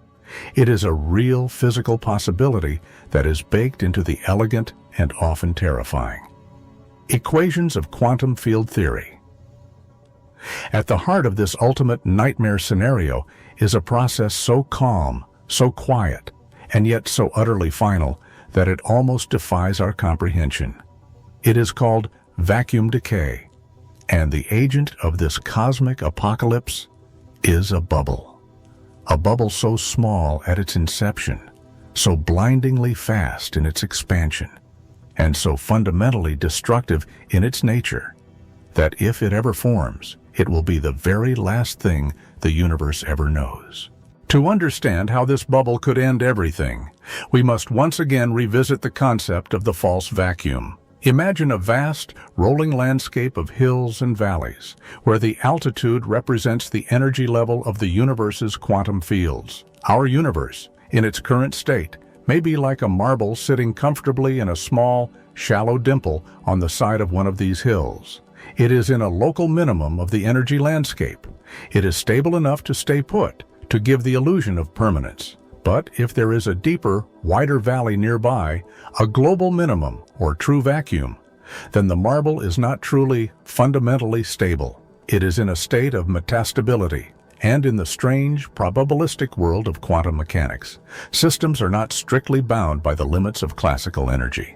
It is a real physical possibility that is baked into the elegant and often terrifying equations of quantum field theory. At the heart of this ultimate nightmare scenario is a process so calm, so quiet, and yet so utterly final that it almost defies our comprehension. It is called vacuum decay, and the agent of this cosmic apocalypse is a bubble. A bubble so small at its inception, so blindingly fast in its expansion, and so fundamentally destructive in its nature, that if it ever forms, it will be the very last thing the universe ever knows. To understand how this bubble could end everything, we must once again revisit the concept of the false vacuum. Imagine a vast, rolling landscape of hills and valleys, where the altitude represents the energy level of the universe's quantum fields. Our universe, in its current state, may be like a marble sitting comfortably in a small, shallow dimple on the side of one of these hills. It is in a local minimum of the energy landscape. It is stable enough to stay put, to give the illusion of permanence. But if there is a deeper, wider valley nearby, a global minimum, or true vacuum, then the marble is not truly, fundamentally stable. It is in a state of metastability. And in the strange, probabilistic world of quantum mechanics, systems are not strictly bound by the limits of classical energy.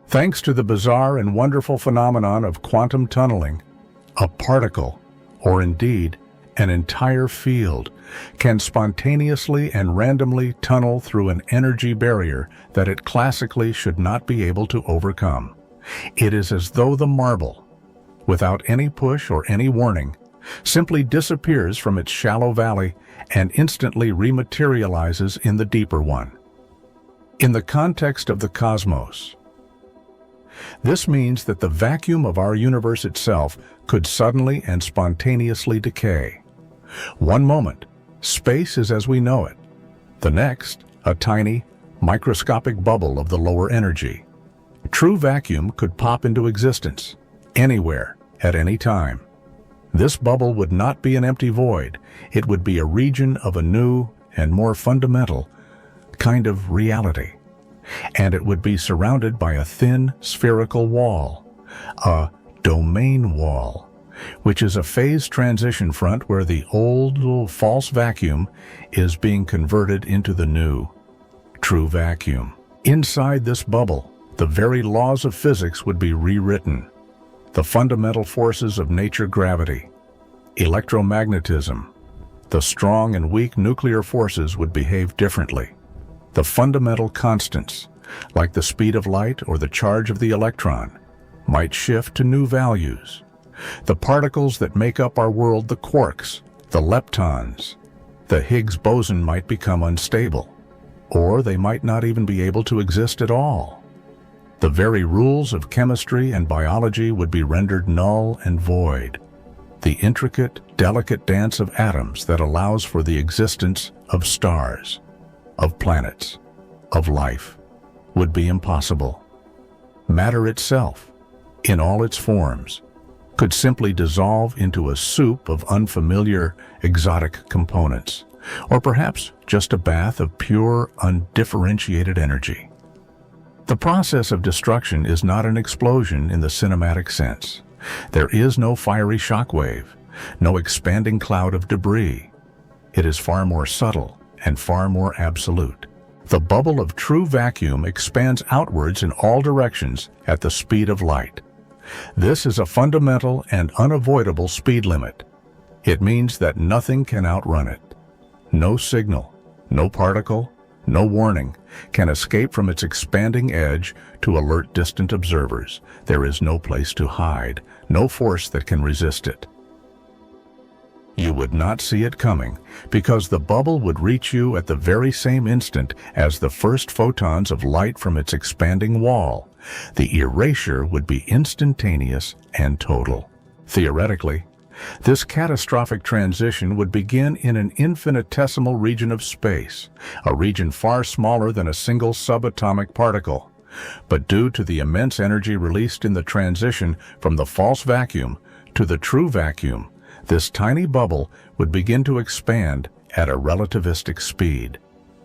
Thanks to the bizarre and wonderful phenomenon of quantum tunneling, a particle, or indeed an entire field, can spontaneously and randomly tunnel through an energy barrier that it classically should not be able to overcome. It is as though the marble, without any push or any warning, simply disappears from its shallow valley and instantly rematerializes in the deeper one. In the context of the cosmos, this means that the vacuum of our universe itself could suddenly and spontaneously decay. One moment, space is as we know it. The next, a tiny, microscopic bubble of the lower energy. true vacuum could pop into existence, anywhere, at any time. This bubble would not be an empty void. It would be a region of a new and more fundamental kind of reality. And it would be surrounded by a thin spherical wall, a domain wall, which is a phase transition front where the old false vacuum is being converted into the new true vacuum. Inside this bubble, the very laws of physics would be rewritten. The fundamental forces of nature, gravity, electromagnetism, the strong and weak nuclear forces would behave differently. The fundamental constants, like the speed of light or the charge of the electron, might shift to new values. The particles that make up our world, the quarks, the leptons, the Higgs boson might become unstable, or they might not even be able to exist at all. The very rules of chemistry and biology would be rendered null and void. The intricate, delicate dance of atoms that allows for the existence of stars, of planets, of life, would be impossible. Matter itself, in all its forms, could simply dissolve into a soup of unfamiliar, exotic components, or perhaps just a bath of pure, undifferentiated energy. The process of destruction is not an explosion in the cinematic sense. There is no fiery shockwave, no expanding cloud of debris. It is far more subtle and far more absolute. The bubble of true vacuum expands outwards in all directions at the speed of light. This is a fundamental and unavoidable speed limit. It means that nothing can outrun it. No signal, no particle, no warning can escape from its expanding edge to alert distant observers. There is no place to hide, no force that can resist it. You would not see it coming, because the bubble would reach you at the very same instant as the first photons of light from its expanding wall. The erasure would be instantaneous and total. Theoretically, this catastrophic transition would begin in an infinitesimal region of space, a region far smaller than a single subatomic particle. But due to the immense energy released in the transition from the false vacuum to the true vacuum, this tiny bubble would begin to expand at a relativistic speed.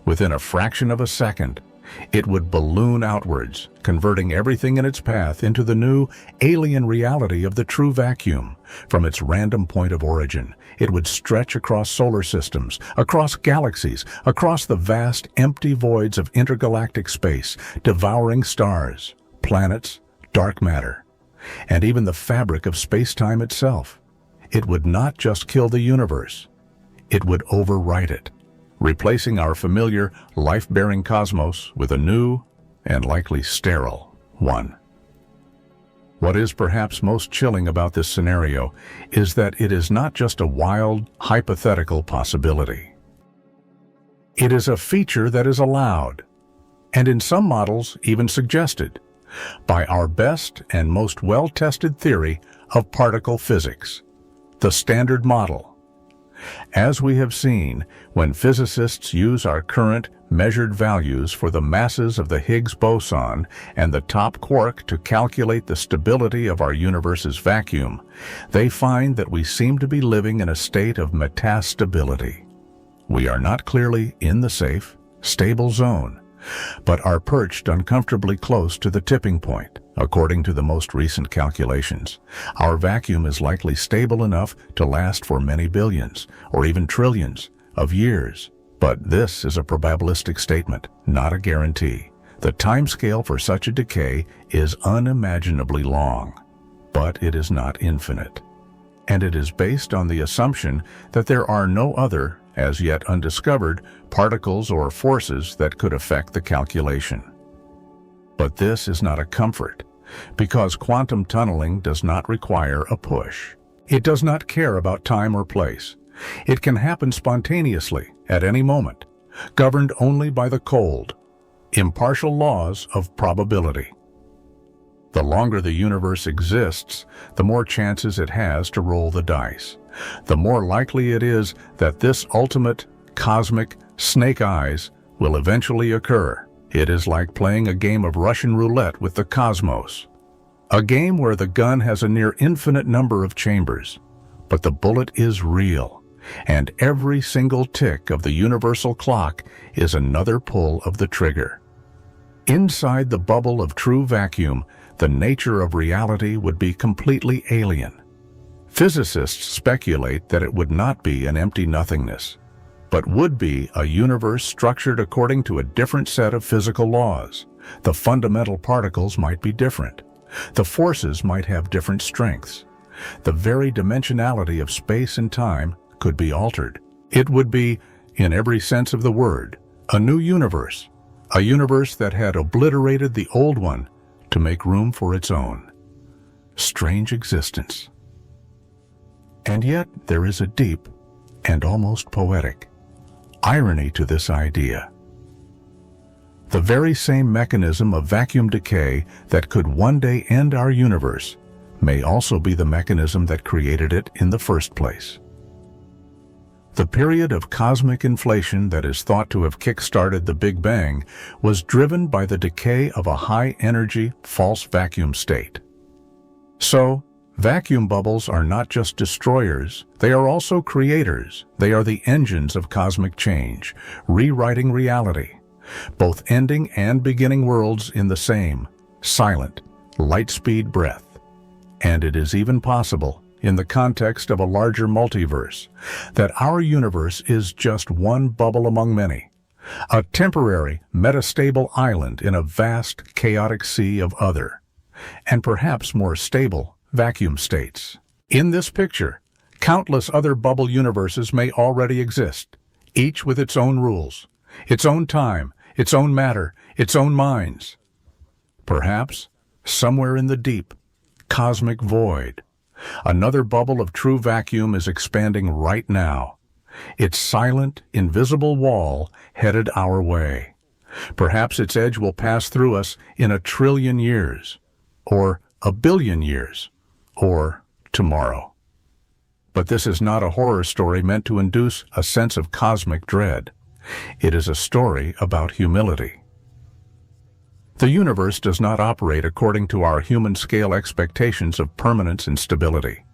Within a fraction of a second, it would balloon outwards, converting everything in its path into the new, alien reality of the true vacuum. From its random point of origin, it would stretch across solar systems, across galaxies, across the vast, empty voids of intergalactic space, devouring stars, planets, dark matter, and even the fabric of space-time itself. It would not just kill the universe, it would overwrite it, replacing our familiar, life-bearing cosmos with a new and likely sterile one. What is perhaps most chilling about this scenario is that it is not just a wild, hypothetical possibility. It is a feature that is allowed, and in some models even suggested, by our best and most well-tested theory of particle physics, the Standard Model. As we have seen, when physicists use our current measured values for the masses of the Higgs boson and the top quark to calculate the stability of our universe's vacuum, they find that we seem to be living in a state of metastability. We are not clearly in the safe, stable zone, but are perched uncomfortably close to the tipping point. According to the most recent calculations, our vacuum is likely stable enough to last for many billions, or even trillions, of years. But this is a probabilistic statement, not a guarantee. The timescale for such a decay is unimaginably long, but it is not infinite. And it is based on the assumption that there are no other, as yet undiscovered, particles or forces that could affect the calculation. But this is not a comfort, because quantum tunneling does not require a push. It does not care about time or place. It can happen spontaneously, at any moment, governed only by the cold, impartial laws of probability. The longer the universe exists, the more chances it has to roll the dice. The more likely it is that this ultimate, cosmic snake eyes will eventually occur. It is like playing a game of Russian roulette with the cosmos. A game where the gun has a near infinite number of chambers, but the bullet is real, and every single tick of the universal clock is another pull of the trigger. Inside the bubble of true vacuum, the nature of reality would be completely alien. Physicists speculate that it would not be an empty nothingness, but would be a universe structured according to a different set of physical laws. The fundamental particles might be different. The forces might have different strengths. The very dimensionality of space and time could be altered. It would be, in every sense of the word, a new universe, a universe that had obliterated the old one to make room for its own. Strange existence. And yet there is a deep and almost poetic irony to this idea. The very same mechanism of vacuum decay that could one day end our universe may also be the mechanism that created it in the first place. The period of cosmic inflation that is thought to have kick-started the Big Bang was driven by the decay of a high-energy, false vacuum state. So, vacuum bubbles are not just destroyers, they are also creators. They are the engines of cosmic change, rewriting reality, both ending and beginning worlds in the same, silent, light-speed breath. And it is even possible, in the context of a larger multiverse, that our universe is just one bubble among many, a temporary, metastable island in a vast, chaotic sea of other, and perhaps more stable, vacuum states. In this picture, countless other bubble universes may already exist, each with its own rules, its own time, its own matter, its own minds. Perhaps, somewhere in the deep, cosmic void, another bubble of true vacuum is expanding right now, its silent, invisible wall headed our way. Perhaps its edge will pass through us in 1 trillion years, or 1 billion years, or tomorrow. But this is not a horror story meant to induce a sense of cosmic dread. It is a story about humility. The universe does not operate according to our human-scale expectations of permanence and stability.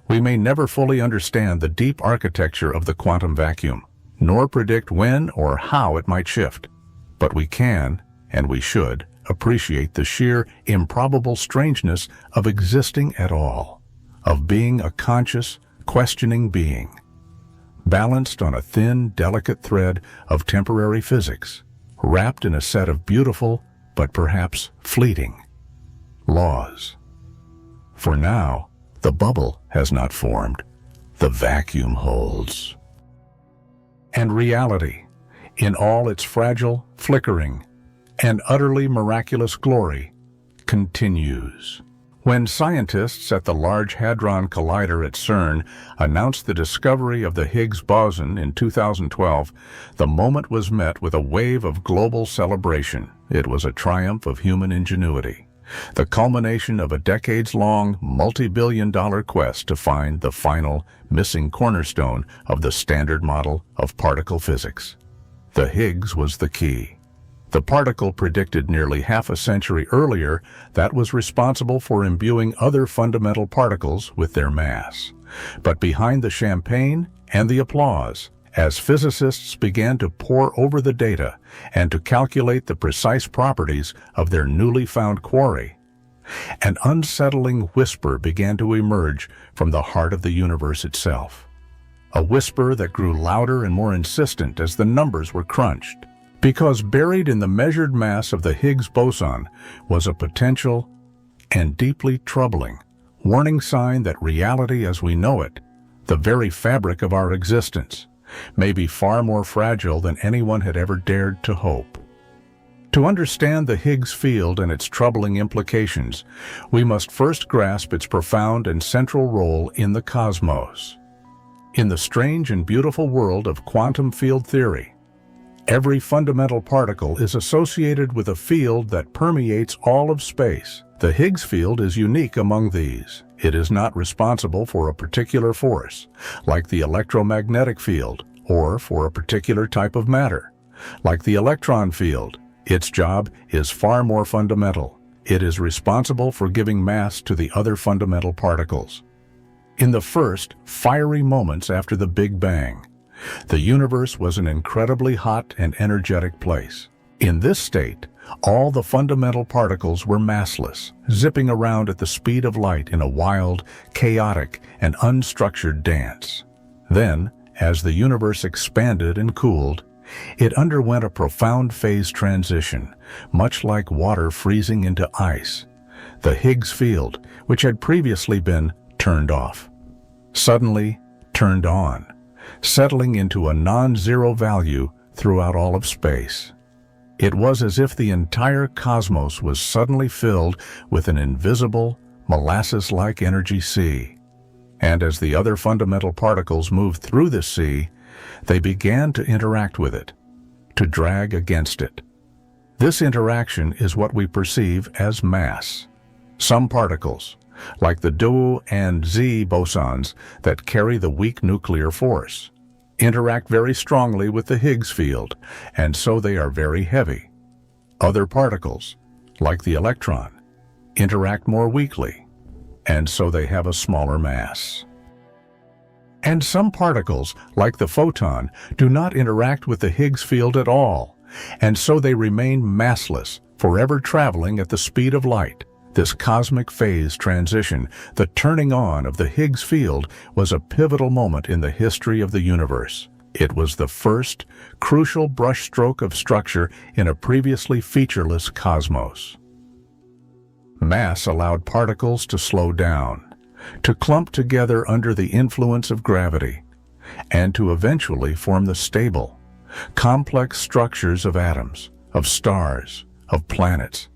We may never fully understand the deep architecture of the quantum vacuum, nor predict when or how it might shift. But we can, and we should, appreciate the sheer, improbable strangeness of existing at all, of being a conscious, questioning being, balanced on a thin, delicate thread of temporary physics, wrapped in a set of beautiful, but perhaps fleeting, laws. For now, the bubble has not formed. The vacuum holds. And reality, in all its fragile, flickering, and utterly miraculous glory, continues. When scientists at the Large Hadron Collider at CERN announced the discovery of the Higgs boson in 2012, the moment was met with a wave of global celebration. It was a triumph of human ingenuity, the culmination of a decades-long, multi-billion-dollar quest to find the final, missing cornerstone of the standard model of particle physics. The Higgs was the key. The particle predicted nearly half a century earlier that was responsible for imbuing other fundamental particles with their mass. But behind the champagne and the applause, as physicists began to pore over the data and to calculate the precise properties of their newly found quarry, an unsettling whisper began to emerge from the heart of the universe itself. A whisper that grew louder and more insistent as the numbers were crunched. Because buried in the measured mass of the Higgs boson was a potential and deeply troubling warning sign that reality as we know it, the very fabric of our existence, may be far more fragile than anyone had ever dared to hope. To understand the Higgs field and its troubling implications, we must first grasp its profound and central role in the cosmos. In the strange and beautiful world of quantum field theory, every fundamental particle is associated with a field that permeates all of space. The Higgs field is unique among these. It is not responsible for a particular force, like the electromagnetic field, or for a particular type of matter, like the electron field, Its job is far more fundamental. It is responsible for giving mass to the other fundamental particles. In the first, fiery moments after the Big Bang, the universe was an incredibly hot and energetic place. In this state, all the fundamental particles were massless, zipping around at the speed of light in a wild, chaotic, and unstructured dance. Then, as the universe expanded and cooled, it underwent a profound phase transition, much like water freezing into ice. The Higgs field, which had previously been turned off, suddenly turned on, settling into a non-zero value throughout all of space. It was as if the entire cosmos was suddenly filled with an invisible, molasses-like energy sea. And as the other fundamental particles moved through this sea, they began to interact with it, to drag against it. This interaction is what we perceive as mass. Some particles, like the DU and Z bosons that carry the weak nuclear force, interact very strongly with the Higgs field, and so they are very heavy. Other particles, like the electron, interact more weakly, and so they have a smaller mass. And some particles, like the photon, do not interact with the Higgs field at all, and so they remain massless, forever traveling at the speed of light. This cosmic phase transition, the turning on of the Higgs field, was a pivotal moment in the history of the universe. It was the first, crucial brushstroke of structure in a previously featureless cosmos. Mass allowed particles to slow down, to clump together under the influence of gravity, and to eventually form the stable, complex structures of atoms, of stars, of planets,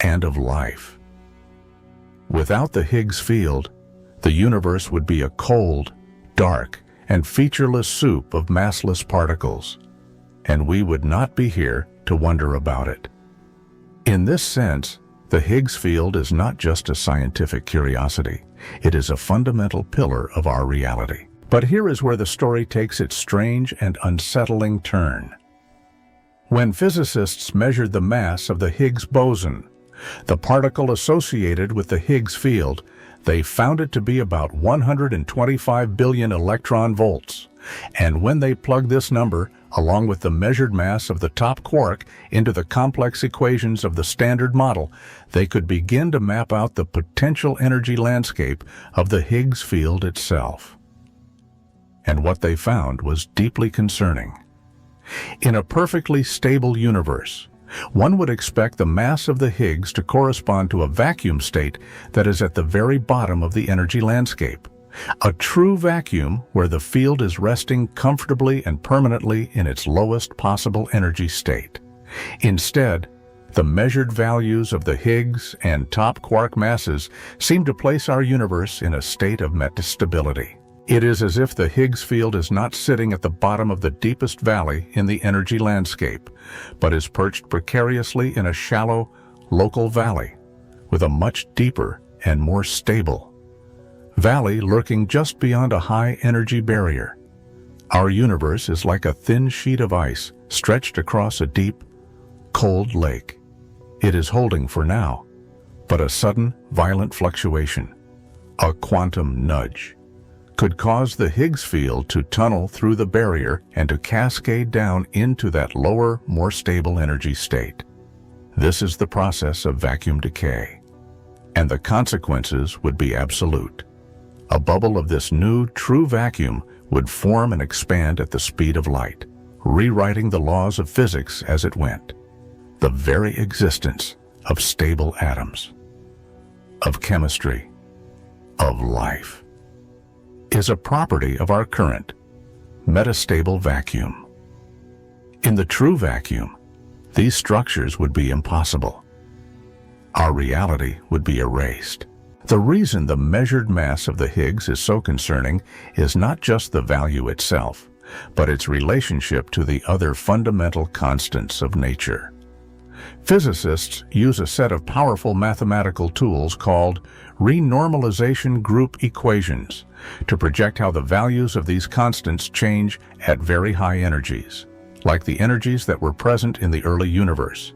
and of life. Without the Higgs field, the universe would be a cold, dark, and featureless soup of massless particles, and we would not be here to wonder about it. In this sense, the Higgs field is not just a scientific curiosity, it is a fundamental pillar of our reality. But here is where the story takes its strange and unsettling turn. When physicists measured the mass of the Higgs boson, the particle associated with the Higgs field, they found it to be about 125 billion electron volts. And when they plugged this number, along with the measured mass of the top quark, into the complex equations of the Standard Model, they could begin to map out the potential energy landscape of the Higgs field itself. And what they found was deeply concerning. In a perfectly stable universe, one would expect the mass of the Higgs to correspond to a vacuum state that is at the very bottom of the energy landscape, a true vacuum where the field is resting comfortably and permanently in its lowest possible energy state. Instead, the measured values of the Higgs and top quark masses seem to place our universe in a state of metastability. It is as if the Higgs field is not sitting at the bottom of the deepest valley in the energy landscape, but is perched precariously in a shallow, local valley, with a much deeper and more stable valley lurking just beyond a high energy barrier. Our universe is like a thin sheet of ice stretched across a deep, cold lake. It is holding for now, but a sudden, violent fluctuation, a quantum nudge, could cause the Higgs field to tunnel through the barrier and to cascade down into that lower, more stable energy state. This is the process of vacuum decay, and the consequences would be absolute. A bubble of this new, true vacuum would form and expand at the speed of light, rewriting the laws of physics as it went. The very existence of stable atoms, of chemistry, of life, is a property of our current, metastable vacuum. In the true vacuum, these structures would be impossible. Our reality would be erased. The reason the measured mass of the Higgs is so concerning is not just the value itself, but its relationship to the other fundamental constants of nature. Physicists use a set of powerful mathematical tools called renormalization group equations to project how the values of these constants change at very high energies, like the energies that were present in the early universe.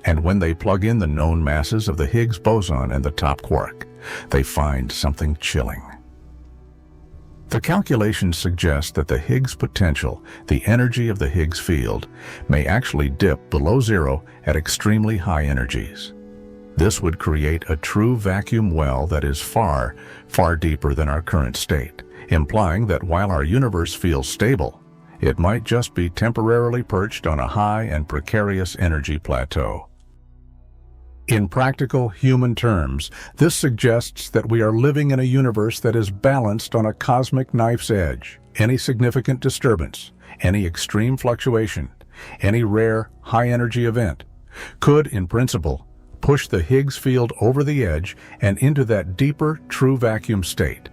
And when they plug in the known masses of the Higgs boson and the top quark, they find something chilling. The calculations suggest that the Higgs potential, the energy of the Higgs field, may actually dip below zero at extremely high energies. This would create a true vacuum well that is far, far deeper than our current state, implying that while our universe feels stable, it might just be temporarily perched on a high and precarious energy plateau. In practical human terms, this suggests that we are living in a universe that is balanced on a cosmic knife's edge. Any significant disturbance, any extreme fluctuation, any rare, high-energy event could, in principle, push the Higgs field over the edge and into that deeper, true vacuum state.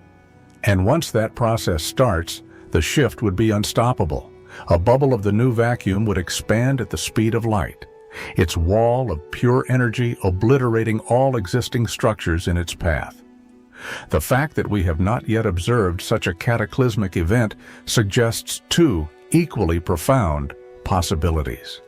And once that process starts, the shift would be unstoppable. A bubble of the new vacuum would expand at the speed of light, its wall of pure energy obliterating all existing structures in its path. The fact that we have not yet observed such a cataclysmic event suggests two equally profound possibilities.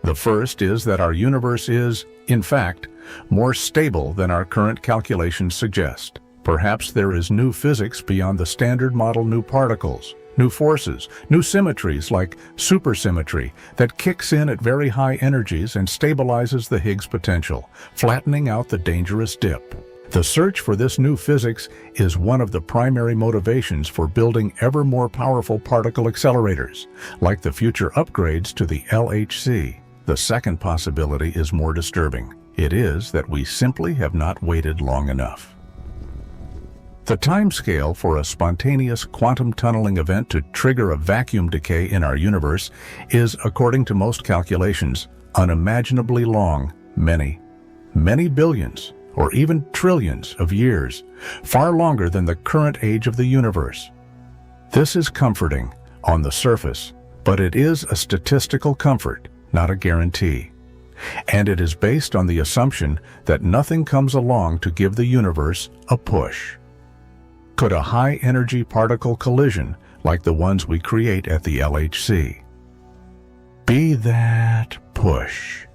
The first is that our universe is, in fact, more stable than our current calculations suggest. Perhaps there is new physics beyond the standard model, new particles, new forces, new symmetries like supersymmetry that kicks in at very high energies and stabilizes the Higgs potential, flattening out the dangerous dip. The search for this new physics is one of the primary motivations for building ever more powerful particle accelerators, like the future upgrades to the LHC. The second possibility is more disturbing. It is that we simply have not waited long enough. The timescale for a spontaneous quantum tunneling event to trigger a vacuum decay in our universe is, according to most calculations, unimaginably long, many billions or even trillions of years, far longer than the current age of the universe. This is comforting on the surface, but it is a statistical comfort, not a guarantee. And it is based on the assumption that nothing comes along to give the universe a push. Could a high-energy particle collision, like the ones we create at the LHC, be that push?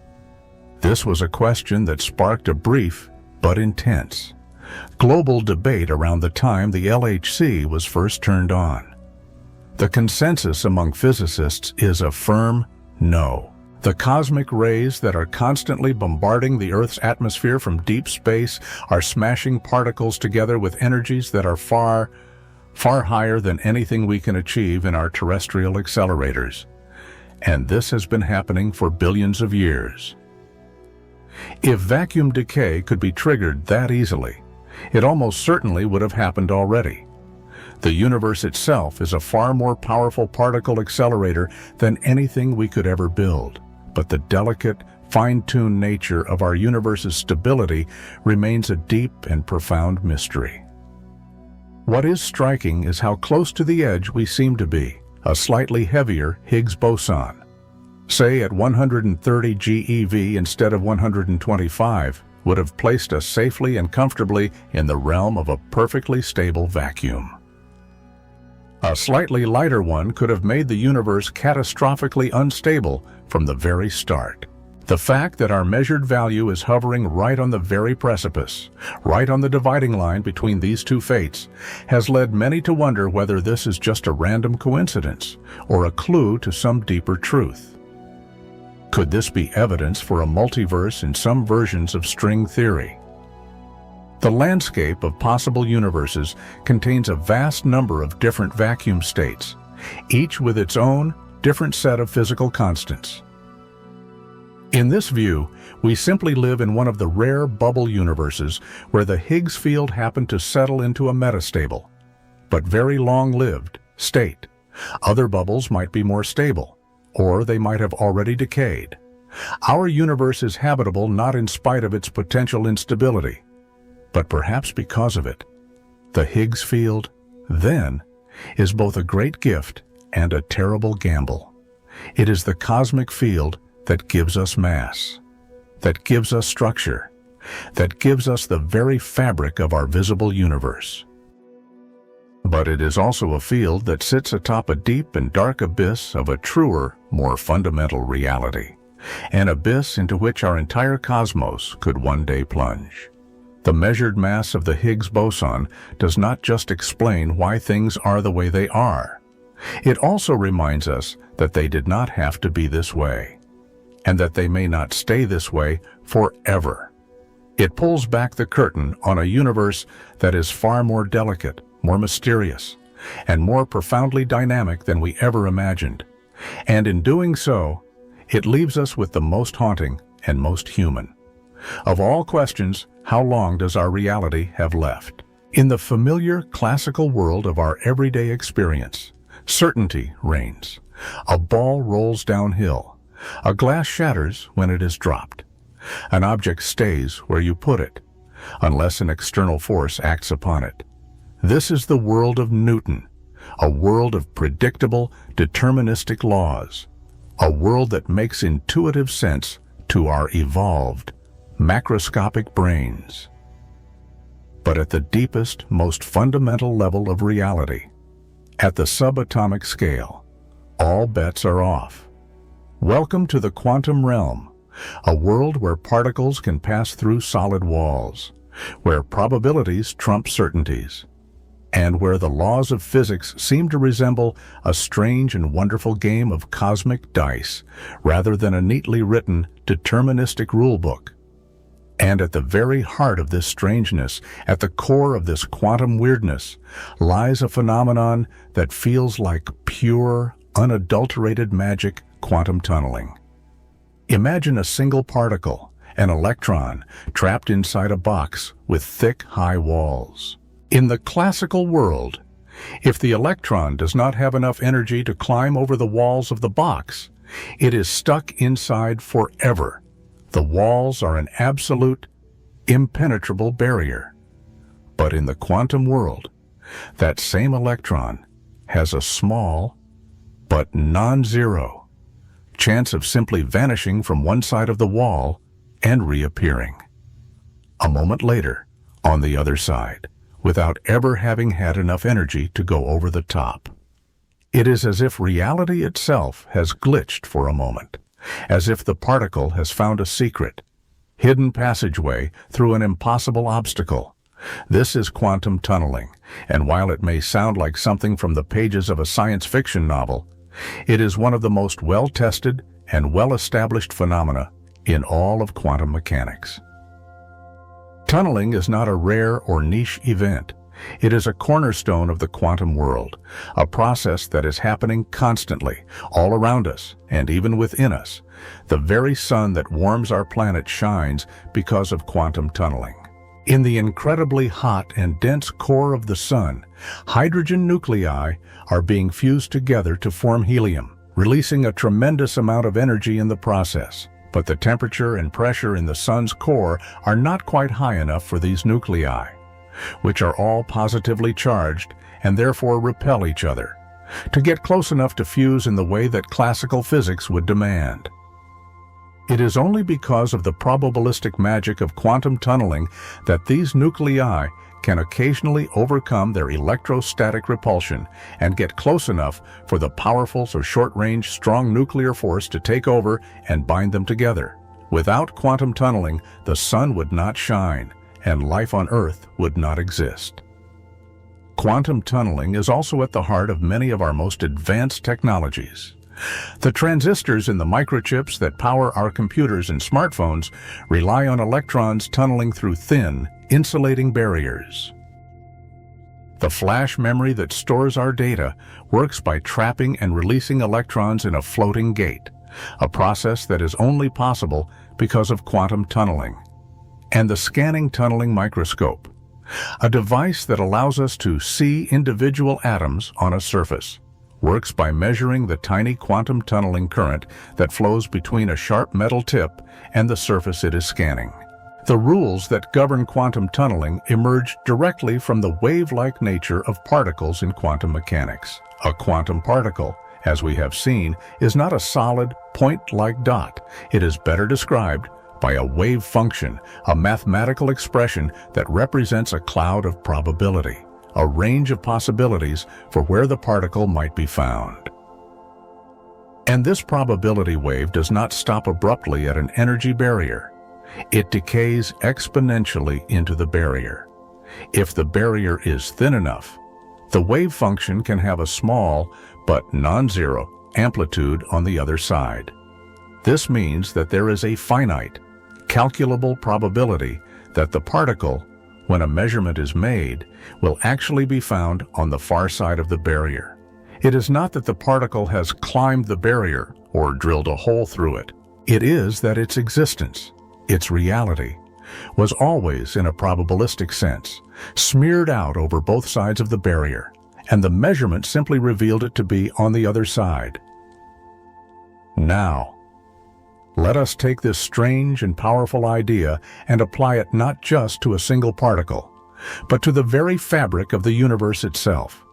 This was a question that sparked a brief but intense global debate around the time the LHC was first turned on. The consensus among physicists is a firm no. The cosmic rays that are constantly bombarding the Earth's atmosphere from deep space are smashing particles together with energies that are far, far higher than anything we can achieve in our terrestrial accelerators. And this has been happening for billions of years. If vacuum decay could be triggered that easily, it almost certainly would have happened already. The universe itself is a far more powerful particle accelerator than anything we could ever build. But the delicate, fine-tuned nature of our universe's stability remains a deep and profound mystery. What is striking is how close to the edge we seem to be. A slightly heavier Higgs boson, say at 130 GeV instead of 125, would have placed us safely and comfortably in the realm of a perfectly stable vacuum. A slightly lighter one could have made the universe catastrophically unstable from the very start. The fact that our measured value is hovering right on the very precipice, right on the dividing line between these two fates, has led many to wonder whether this is just a random coincidence or a clue to some deeper truth. Could this be evidence for a multiverse in some versions of string theory? The landscape of possible universes contains a vast number of different vacuum states, each with its own different set of physical constants. In this view, we simply live in one of the rare bubble universes where the Higgs field happened to settle into a metastable, but very long-lived, state. Other bubbles might be more stable, or they might have already decayed. Our universe is habitable not in spite of its potential instability, but perhaps because of it. The Higgs field, then, is both a great gift and a terrible gamble. It is the cosmic field that gives us mass, that gives us structure, that gives us the very fabric of our visible universe. But it is also a field that sits atop a deep and dark abyss of a truer, more fundamental reality, an abyss into which our entire cosmos could one day plunge. The measured mass of the Higgs boson does not just explain why things are the way they are. It also reminds us that they did not have to be this way, and that they may not stay this way forever. It pulls back the curtain on a universe that is far more delicate, more mysterious, and more profoundly dynamic than we ever imagined. And in doing so, it leaves us with the most haunting and most human. Of all questions, how long does our reality have left? In the familiar classical world of our everyday experience, certainty reigns. A ball rolls downhill. A glass shatters when it is dropped. An object stays where you put it, unless an external force acts upon it. This is the world of Newton, a world of predictable, deterministic laws, a world that makes intuitive sense to our evolved, macroscopic brains. But at the deepest, most fundamental level of reality, at the subatomic scale, all bets are off. Welcome to the quantum realm, a world where particles can pass through solid walls, where probabilities trump certainties, and where the laws of physics seem to resemble a strange and wonderful game of cosmic dice rather than a neatly written, deterministic rulebook. And at the very heart of this strangeness, at the core of this quantum weirdness, lies a phenomenon that feels like pure, unadulterated magic: quantum tunneling. Imagine a single particle, an electron, trapped inside a box with thick, high walls. In the classical world, if the electron does not have enough energy to climb over the walls of the box, it is stuck inside forever. The walls are an absolute, impenetrable barrier. But in the quantum world, that same electron has a small, but non-zero, chance of simply vanishing from one side of the wall and reappearing a moment later on the other side, without ever having had enough energy to go over the top. It is as if reality itself has glitched for a moment, as if the particle has found a secret, hidden passageway through an impossible obstacle. This is quantum tunneling, and while it may sound like something from the pages of a science fiction novel, it is one of the most well-tested and well-established phenomena in all of quantum mechanics. Tunneling is not a rare or niche event. It is a cornerstone of the quantum world, a process that is happening constantly, all around us and even within us. The very sun that warms our planet shines because of quantum tunneling. In the incredibly hot and dense core of the sun, hydrogen nuclei are being fused together to form helium, releasing a tremendous amount of energy in the process. But the temperature and pressure in the sun's core are not quite high enough for these nuclei, which are all positively charged and therefore repel each other, to get close enough to fuse in the way that classical physics would demand. It is only because of the probabilistic magic of quantum tunneling that these nuclei can occasionally overcome their electrostatic repulsion and get close enough for the powerful or short-range strong nuclear force to take over and bind them together. Without quantum tunneling, the sun would not shine, and life on Earth would not exist. Quantum tunneling is also at the heart of many of our most advanced technologies. The transistors in the microchips that power our computers and smartphones rely on electrons tunneling through thin, insulating barriers. The flash memory that stores our data works by trapping and releasing electrons in a floating gate, a process that is only possible because of quantum tunneling. And the scanning tunneling microscope, a device that allows us to see individual atoms on a surface, works by measuring the tiny quantum tunneling current that flows between a sharp metal tip and the surface it is scanning. The rules that govern quantum tunneling emerge directly from the wave-like nature of particles in quantum mechanics. A quantum particle, as we have seen, is not a solid, point-like dot. It is better described by a wave function, a mathematical expression that represents a cloud of probability, a range of possibilities for where the particle might be found. And this probability wave does not stop abruptly at an energy barrier. It decays exponentially into the barrier. If the barrier is thin enough, the wave function can have a small, but non-zero, amplitude on the other side. This means that there is a finite, calculable probability that the particle, when a measurement is made, will actually be found on the far side of the barrier. It is not that the particle has climbed the barrier or drilled a hole through it. It is that its existence, its reality, was always, in a probabilistic sense, smeared out over both sides of the barrier, and the measurement simply revealed it to be on the other side. Now, let us take this strange and powerful idea and apply it not just to a single particle, but to the very fabric of the universe itself.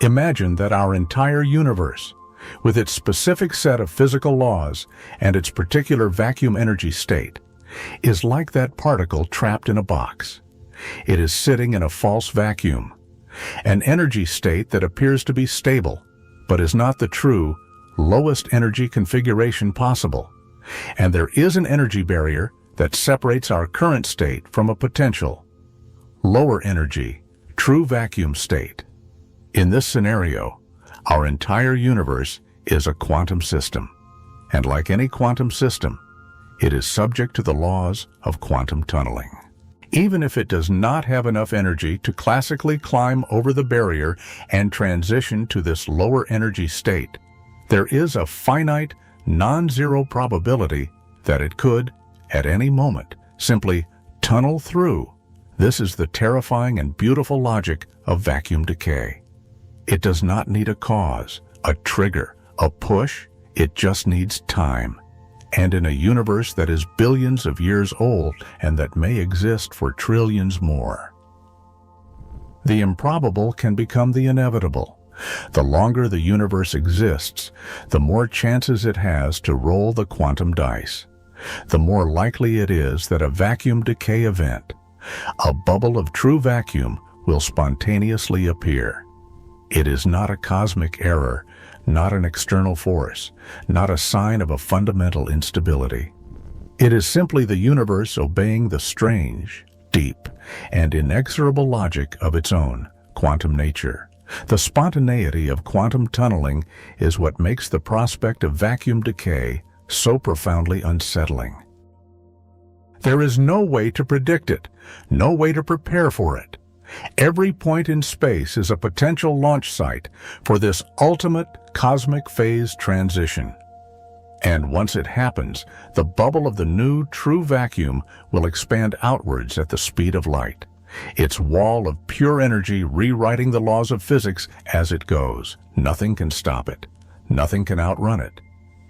Imagine that our entire universe, with its specific set of physical laws and its particular vacuum energy state, is like that particle trapped in a box. It is sitting in a false vacuum, an energy state that appears to be stable, but is not the true, lowest energy configuration possible. And there is an energy barrier that separates our current state from a potential, lower energy, true vacuum state. In this scenario, our entire universe is a quantum system, and like any quantum system, it is subject to the laws of quantum tunneling. Even if it does not have enough energy to classically climb over the barrier and transition to this lower energy state, there is a finite, non-zero probability that it could, at any moment, simply tunnel through. This is the terrifying and beautiful logic of vacuum decay. It does not need a cause, a trigger, a push. It just needs time. And in a universe that is billions of years old and that may exist for trillions more, the improbable can become the inevitable. The longer the universe exists, the more chances it has to roll the quantum dice. The more likely it is that a vacuum decay event, a bubble of true vacuum, will spontaneously appear. It is not a cosmic error, not an external force, not a sign of a fundamental instability. It is simply the universe obeying the strange, deep, and inexorable logic of its own quantum nature. The spontaneity of quantum tunneling is what makes the prospect of vacuum decay so profoundly unsettling. There is no way to predict it, no way to prepare for it. Every point in space is a potential launch site for this ultimate cosmic phase transition. And once it happens, the bubble of the new true vacuum will expand outwards at the speed of light, its wall of pure energy rewriting the laws of physics as it goes. Nothing can stop it. Nothing can outrun it.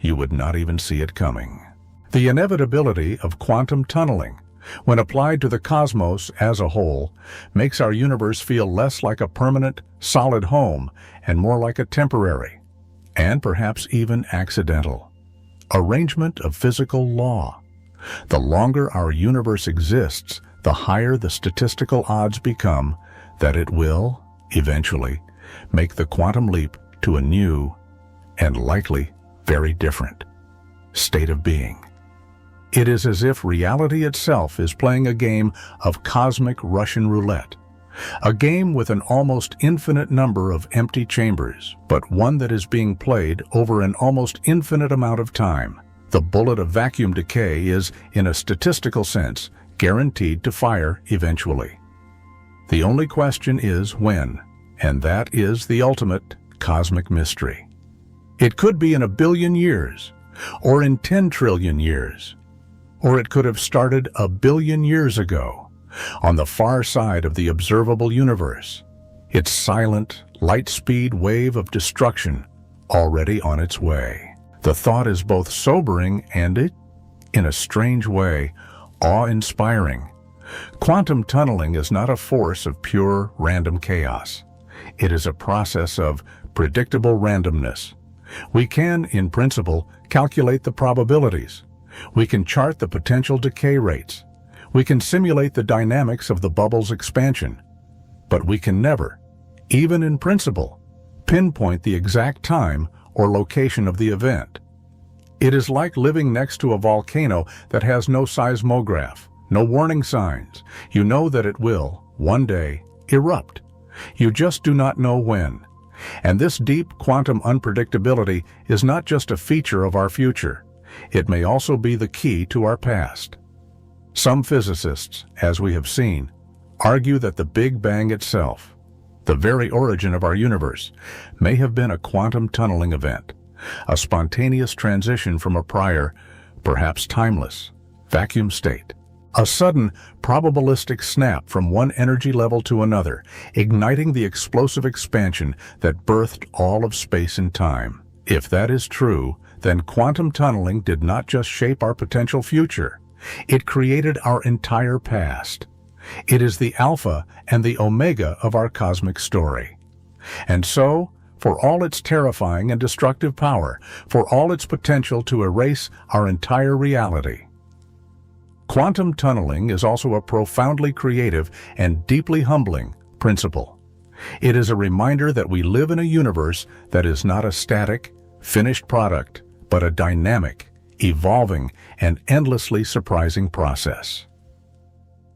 You would not even see it coming. The inevitability of quantum tunneling, when applied to the cosmos as a whole, makes our universe feel less like a permanent, solid home and more like a temporary, and perhaps even accidental, arrangement of physical law. The longer our universe exists, the higher the statistical odds become that it will, eventually, make the quantum leap to a new, and likely very different, state of being. It is as if reality itself is playing a game of cosmic Russian roulette, a game with an almost infinite number of empty chambers, but one that is being played over an almost infinite amount of time. The bullet of vacuum decay is, in a statistical sense, guaranteed to fire eventually. The only question is when, and that is the ultimate cosmic mystery. It could be in 1 billion years, or in 10 trillion years, or it could have started 1 billion years ago, on the far side of the observable universe, its silent, light-speed wave of destruction already on its way. The thought is both sobering and, in a strange way, awe-inspiring. Quantum tunneling is not a force of pure, random chaos. It is a process of predictable randomness. We can, in principle, calculate the probabilities. We can chart the potential decay rates. We can simulate the dynamics of the bubble's expansion. But we can never, even in principle, pinpoint the exact time or location of the event. It is like living next to a volcano that has no seismograph, no warning signs. You know that it will, one day, erupt. You just do not know when. And this deep quantum unpredictability is not just a feature of our future. It may also be the key to our past. Some physicists, as we have seen, argue that the Big Bang itself, the very origin of our universe, may have been a quantum tunneling event, a spontaneous transition from a prior, perhaps timeless, vacuum state. A sudden, probabilistic snap from one energy level to another, igniting the explosive expansion that birthed all of space and time. If that is true, then quantum tunneling did not just shape our potential future. It created our entire past. It is the alpha and the omega of our cosmic story. And so, for all its terrifying and destructive power, for all its potential to erase our entire reality, quantum tunneling is also a profoundly creative and deeply humbling principle. It is a reminder that we live in a universe that is not a static, finished product, but a dynamic, evolving, and endlessly surprising process.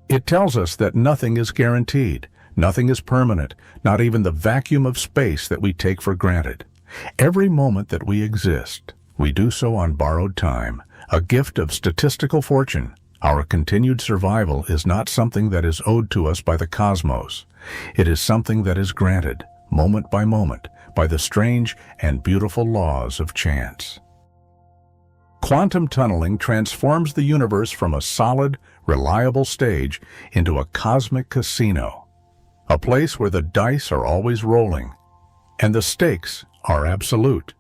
It tells us that nothing is guaranteed, nothing is permanent, not even the vacuum of space that we take for granted. Every moment that we exist, we do so on borrowed time, a gift of statistical fortune. Our continued survival is not something that is owed to us by the cosmos. It is something that is granted, moment by moment, by the strange and beautiful laws of chance. Quantum tunneling transforms the universe from a solid, reliable stage into a cosmic casino, a place where the dice are always rolling, and the stakes are absolute.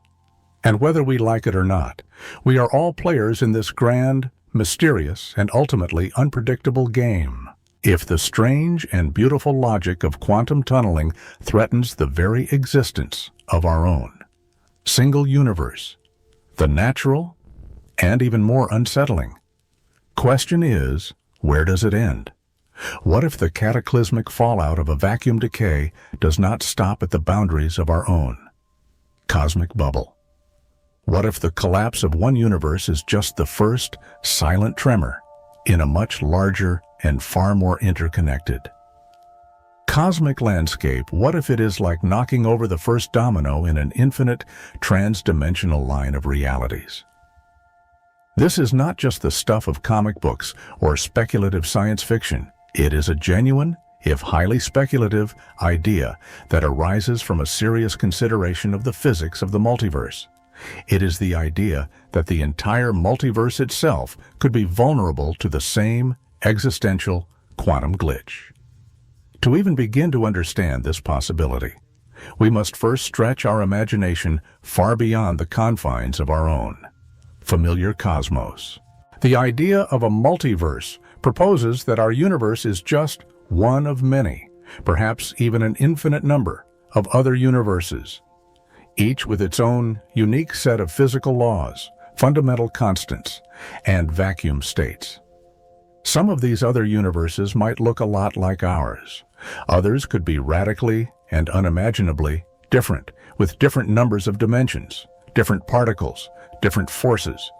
And whether we like it or not, we are all players in this grand, mysterious, and ultimately unpredictable game. If the strange and beautiful logic of quantum tunneling threatens the very existence of our own single universe, the natural and even more unsettling question is, where does it end? What if the cataclysmic fallout of a vacuum decay does not stop at the boundaries of our own cosmic bubble? What if the collapse of one universe is just the first silent tremor in a much larger and far more interconnected cosmic landscape? What if it is like knocking over the first domino in an infinite, trans-dimensional line of realities? This is not just the stuff of comic books or speculative science fiction. It is a genuine, if highly speculative, idea that arises from a serious consideration of the physics of the multiverse. It is the idea that the entire multiverse itself could be vulnerable to the same existential quantum glitch. To even begin to understand this possibility, we must first stretch our imagination far beyond the confines of our own familiar cosmos. The idea of a multiverse proposes that our universe is just one of many, perhaps even an infinite number, of other universes, each with its own unique set of physical laws, fundamental constants, and vacuum states. Some of these other universes might look a lot like ours. Others could be radically and unimaginably different, with different numbers of dimensions, different particles, different forces.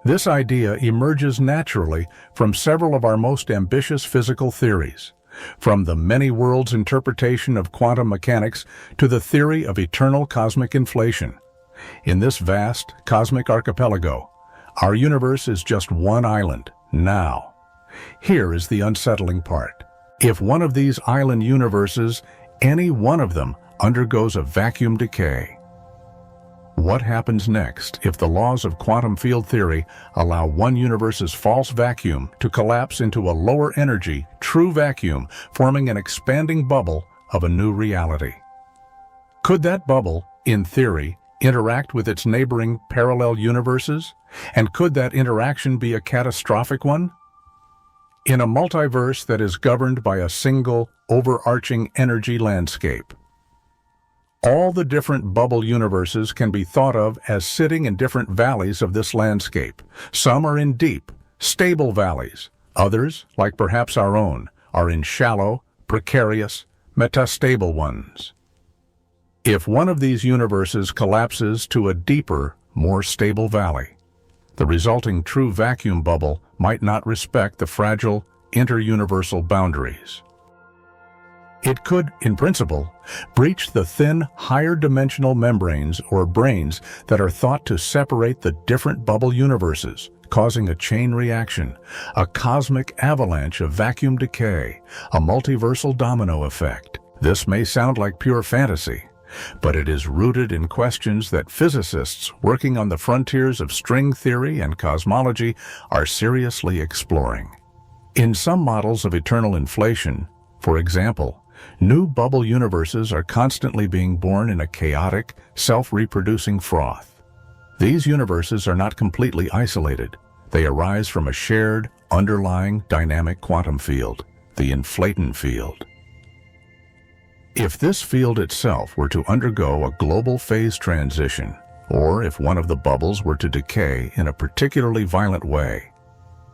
This idea emerges naturally from several of our most ambitious physical theories, from the many worlds interpretation of quantum mechanics to the theory of eternal cosmic inflation. In this vast cosmic archipelago, our universe is just one island, now. Here is the unsettling part. If one of these island universes, any one of them, undergoes a vacuum decay, what happens next if the laws of quantum field theory allow one universe's false vacuum to collapse into a lower energy, true vacuum, forming an expanding bubble of a new reality? Could that bubble, in theory, interact with its neighboring parallel universes? And could that interaction be a catastrophic one? In a multiverse that is governed by a single, overarching energy landscape, all the different bubble universes can be thought of as sitting in different valleys of this landscape. Some are in deep, stable valleys. Others, like perhaps our own, are in shallow, precarious, metastable ones. If one of these universes collapses to a deeper, more stable valley, the resulting true vacuum bubble might not respect the fragile inter-universal boundaries. It could, in principle, breach the thin, higher-dimensional membranes or branes that are thought to separate the different bubble universes, causing a chain reaction, a cosmic avalanche of vacuum decay, a multiversal domino effect. This may sound like pure fantasy, but it is rooted in questions that physicists working on the frontiers of string theory and cosmology are seriously exploring. In some models of eternal inflation, for example, new bubble universes are constantly being born in a chaotic, self-reproducing froth. These universes are not completely isolated. They arise from a shared, underlying dynamic quantum field, the inflaton field. If this field itself were to undergo a global phase transition, or if one of the bubbles were to decay in a particularly violent way,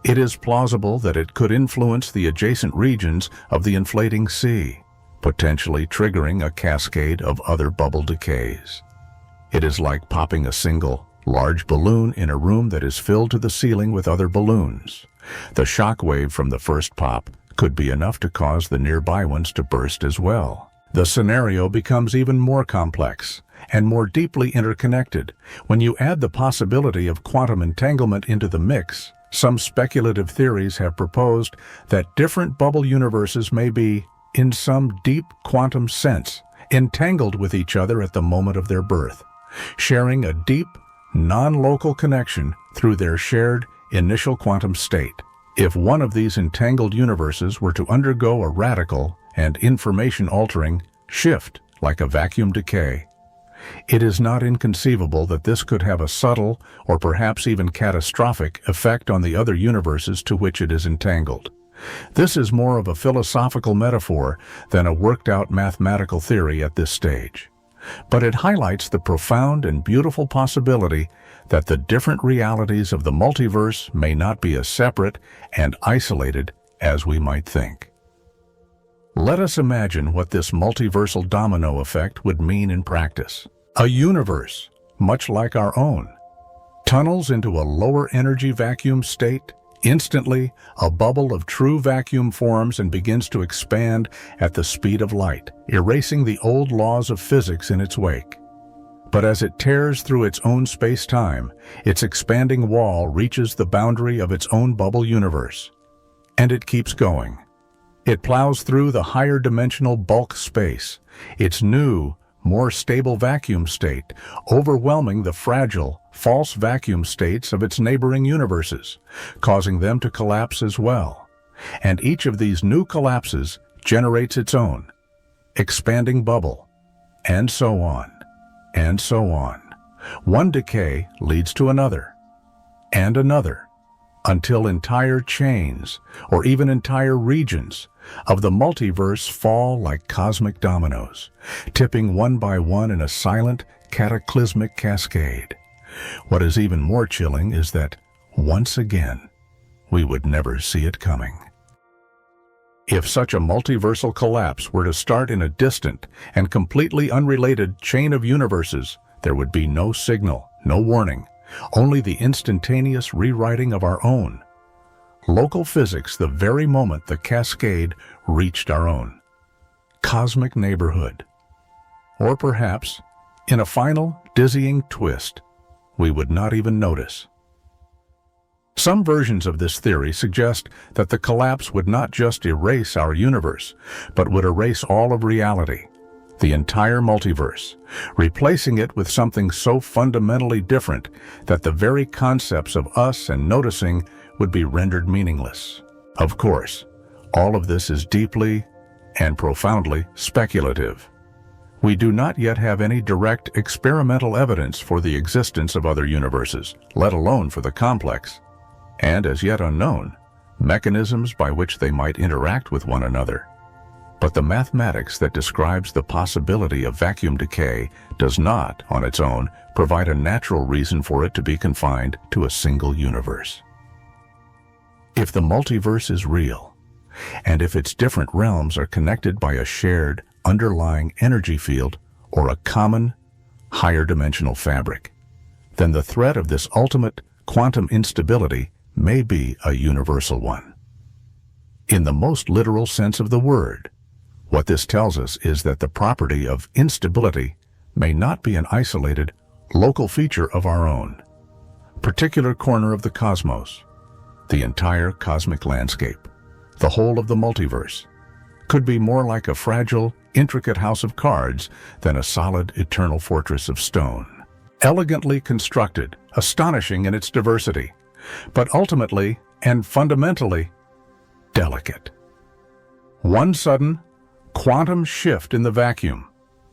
it is plausible that it could influence the adjacent regions of the inflating sea, potentially triggering a cascade of other bubble decays. It is like popping a single, large balloon in a room that is filled to the ceiling with other balloons. The shock wave from the first pop could be enough to cause the nearby ones to burst as well. The scenario becomes even more complex and more deeply interconnected when you add the possibility of quantum entanglement into the mix. Some speculative theories have proposed that different bubble universes may be, in some deep quantum sense, entangled with each other at the moment of their birth, sharing a deep, non-local connection through their shared initial quantum state. If one of these entangled universes were to undergo a radical and information-altering shift like a vacuum decay, it is not inconceivable that this could have a subtle or perhaps even catastrophic effect on the other universes to which it is entangled. This is more of a philosophical metaphor than a worked-out mathematical theory at this stage. But it highlights the profound and beautiful possibility that the different realities of the multiverse may not be as separate and isolated as we might think. Let us imagine what this multiversal domino effect would mean in practice. A universe, much like our own, tunnels into a lower energy vacuum state. Instantly, a bubble of true vacuum forms and begins to expand at the speed of light, erasing the old laws of physics in its wake. But as it tears through its own space-time, its expanding wall reaches the boundary of its own bubble universe. And it keeps going. It plows through the higher dimensional bulk space, its new, more stable vacuum state, overwhelming the fragile, false vacuum states of its neighboring universes, causing them to collapse as well. And each of these new collapses generates its own expanding bubble, and so on, and so on. One decay leads to another, and another, until entire chains, or even entire regions, of the multiverse fall like cosmic dominoes, tipping one by one in a silent, cataclysmic cascade. What is even more chilling is that, once again, we would never see it coming. If such a multiversal collapse were to start in a distant and completely unrelated chain of universes, there would be no signal, no warning, only the instantaneous rewriting of our own. Local physics the very moment the cascade reached our own cosmic neighborhood. Or perhaps, in a final, dizzying twist, we would not even notice. Some versions of this theory suggest that the collapse would not just erase our universe, but would erase all of reality, the entire multiverse, replacing it with something so fundamentally different that the very concepts of us and noticing would be rendered meaningless. Of course, all of this is deeply and profoundly speculative. We do not yet have any direct experimental evidence for the existence of other universes, let alone for the complex, and as yet unknown, mechanisms by which they might interact with one another. But the mathematics that describes the possibility of vacuum decay does not, on its own, provide a natural reason for it to be confined to a single universe. If the multiverse is real, and if its different realms are connected by a shared, underlying energy field, or a common, higher dimensional fabric, then the threat of this ultimate quantum instability may be a universal one. In the most literal sense of the word, what this tells us is that the property of instability may not be an isolated, local feature of our own particular corner of the cosmos. The entire cosmic landscape, the whole of the multiverse, could be more like a fragile, intricate house of cards than a solid, eternal fortress of stone. Elegantly constructed, astonishing in its diversity, but ultimately and fundamentally delicate. One sudden, quantum shift in the vacuum,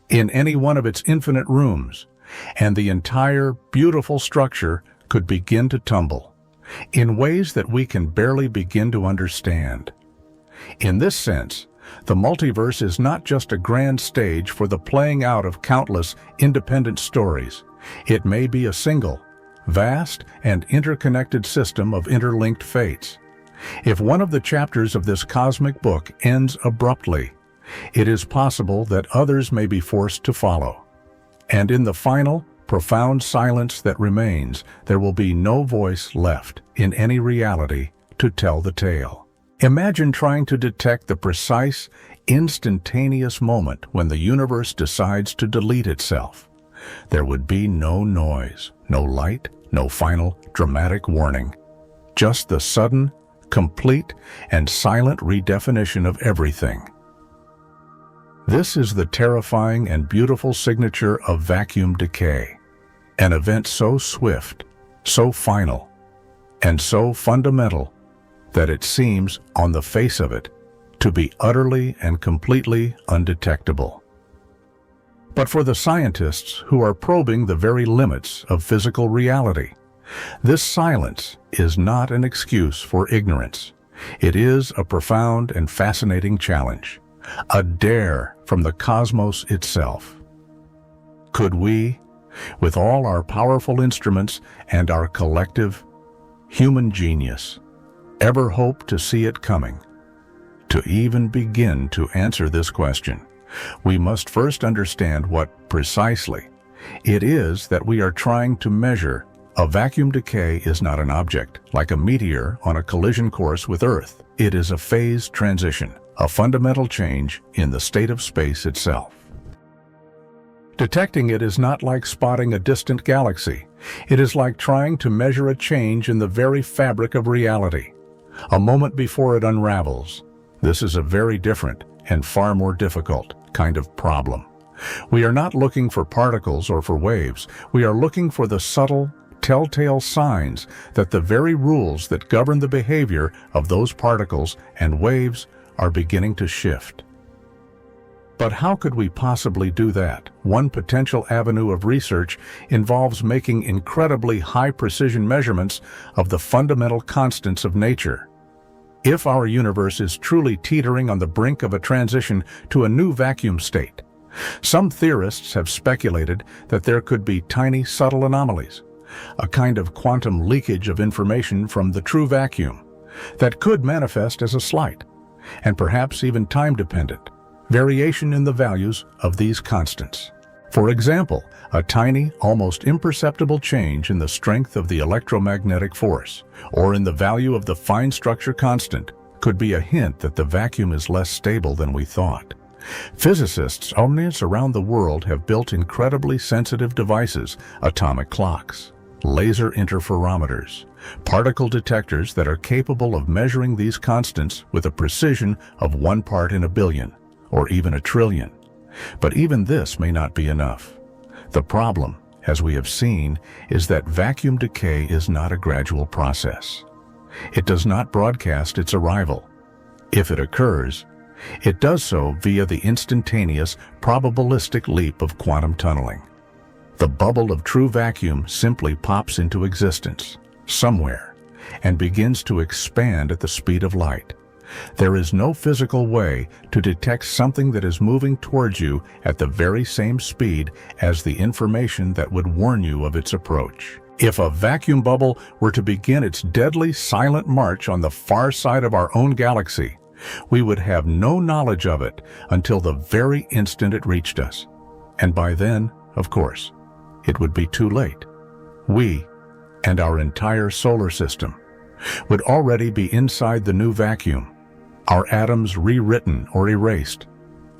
in any one of its infinite rooms, and the entire beautiful structure could begin to tumble, in ways that we can barely begin to understand. In this sense, the multiverse is not just a grand stage for the playing out of countless independent stories. It may be a single, vast and interconnected system of interlinked fates. If one of the chapters of this cosmic book ends abruptly, it is possible that others may be forced to follow. And in the final, profound silence that remains, there will be no voice left in any reality to tell the tale. Imagine trying to detect the precise, instantaneous moment when the universe decides to delete itself. There would be no noise, no light, no final, dramatic warning. Just the sudden, complete, and silent redefinition of everything. This is the terrifying and beautiful signature of vacuum decay. An event so swift, so final, and so fundamental that it seems, on the face of it, to be utterly and completely undetectable. But for the scientists who are probing the very limits of physical reality, this silence is not an excuse for ignorance. It is a profound and fascinating challenge, a dare from the cosmos itself. Could we, with all our powerful instruments and our collective human genius, ever hope to see it coming? To even begin to answer this question, we must first understand what precisely it is that we are trying to measure. A vacuum decay is not an object, like a meteor on a collision course with Earth. It is a phase transition, a fundamental change in the state of space itself. Detecting it is not like spotting a distant galaxy. It is like trying to measure a change in the very fabric of reality, a moment before it unravels. This is a very different and far more difficult kind of problem. We are not looking for particles or for waves. We are looking for the subtle, telltale signs that the very rules that govern the behavior of those particles and waves are beginning to shift. But how could we possibly do that? One potential avenue of research involves making incredibly high-precision measurements of the fundamental constants of nature. If our universe is truly teetering on the brink of a transition to a new vacuum state, some theorists have speculated that there could be tiny, subtle anomalies, a kind of quantum leakage of information from the true vacuum, that could manifest as a slight, and perhaps even time-dependent, variation in the values of these constants. For example, a tiny, almost imperceptible change in the strength of the electromagnetic force, or in the value of the fine structure constant, could be a hint that the vacuum is less stable than we thought. Physicists around the world have built incredibly sensitive devices, atomic clocks, laser interferometers, particle detectors that are capable of measuring these constants with a precision of 1 part in a billion, or even a trillion. But even this may not be enough. The problem, as we have seen, is that vacuum decay is not a gradual process. It does not broadcast its arrival. If it occurs, it does so via the instantaneous, probabilistic leap of quantum tunneling. The bubble of true vacuum simply pops into existence, somewhere, and begins to expand at the speed of light. There is no physical way to detect something that is moving towards you at the very same speed as the information that would warn you of its approach. If a vacuum bubble were to begin its deadly silent march on the far side of our own galaxy, we would have no knowledge of it until the very instant it reached us. And by then, of course, it would be too late. We, and our entire solar system, would already be inside the new vacuum, our atoms rewritten or erased,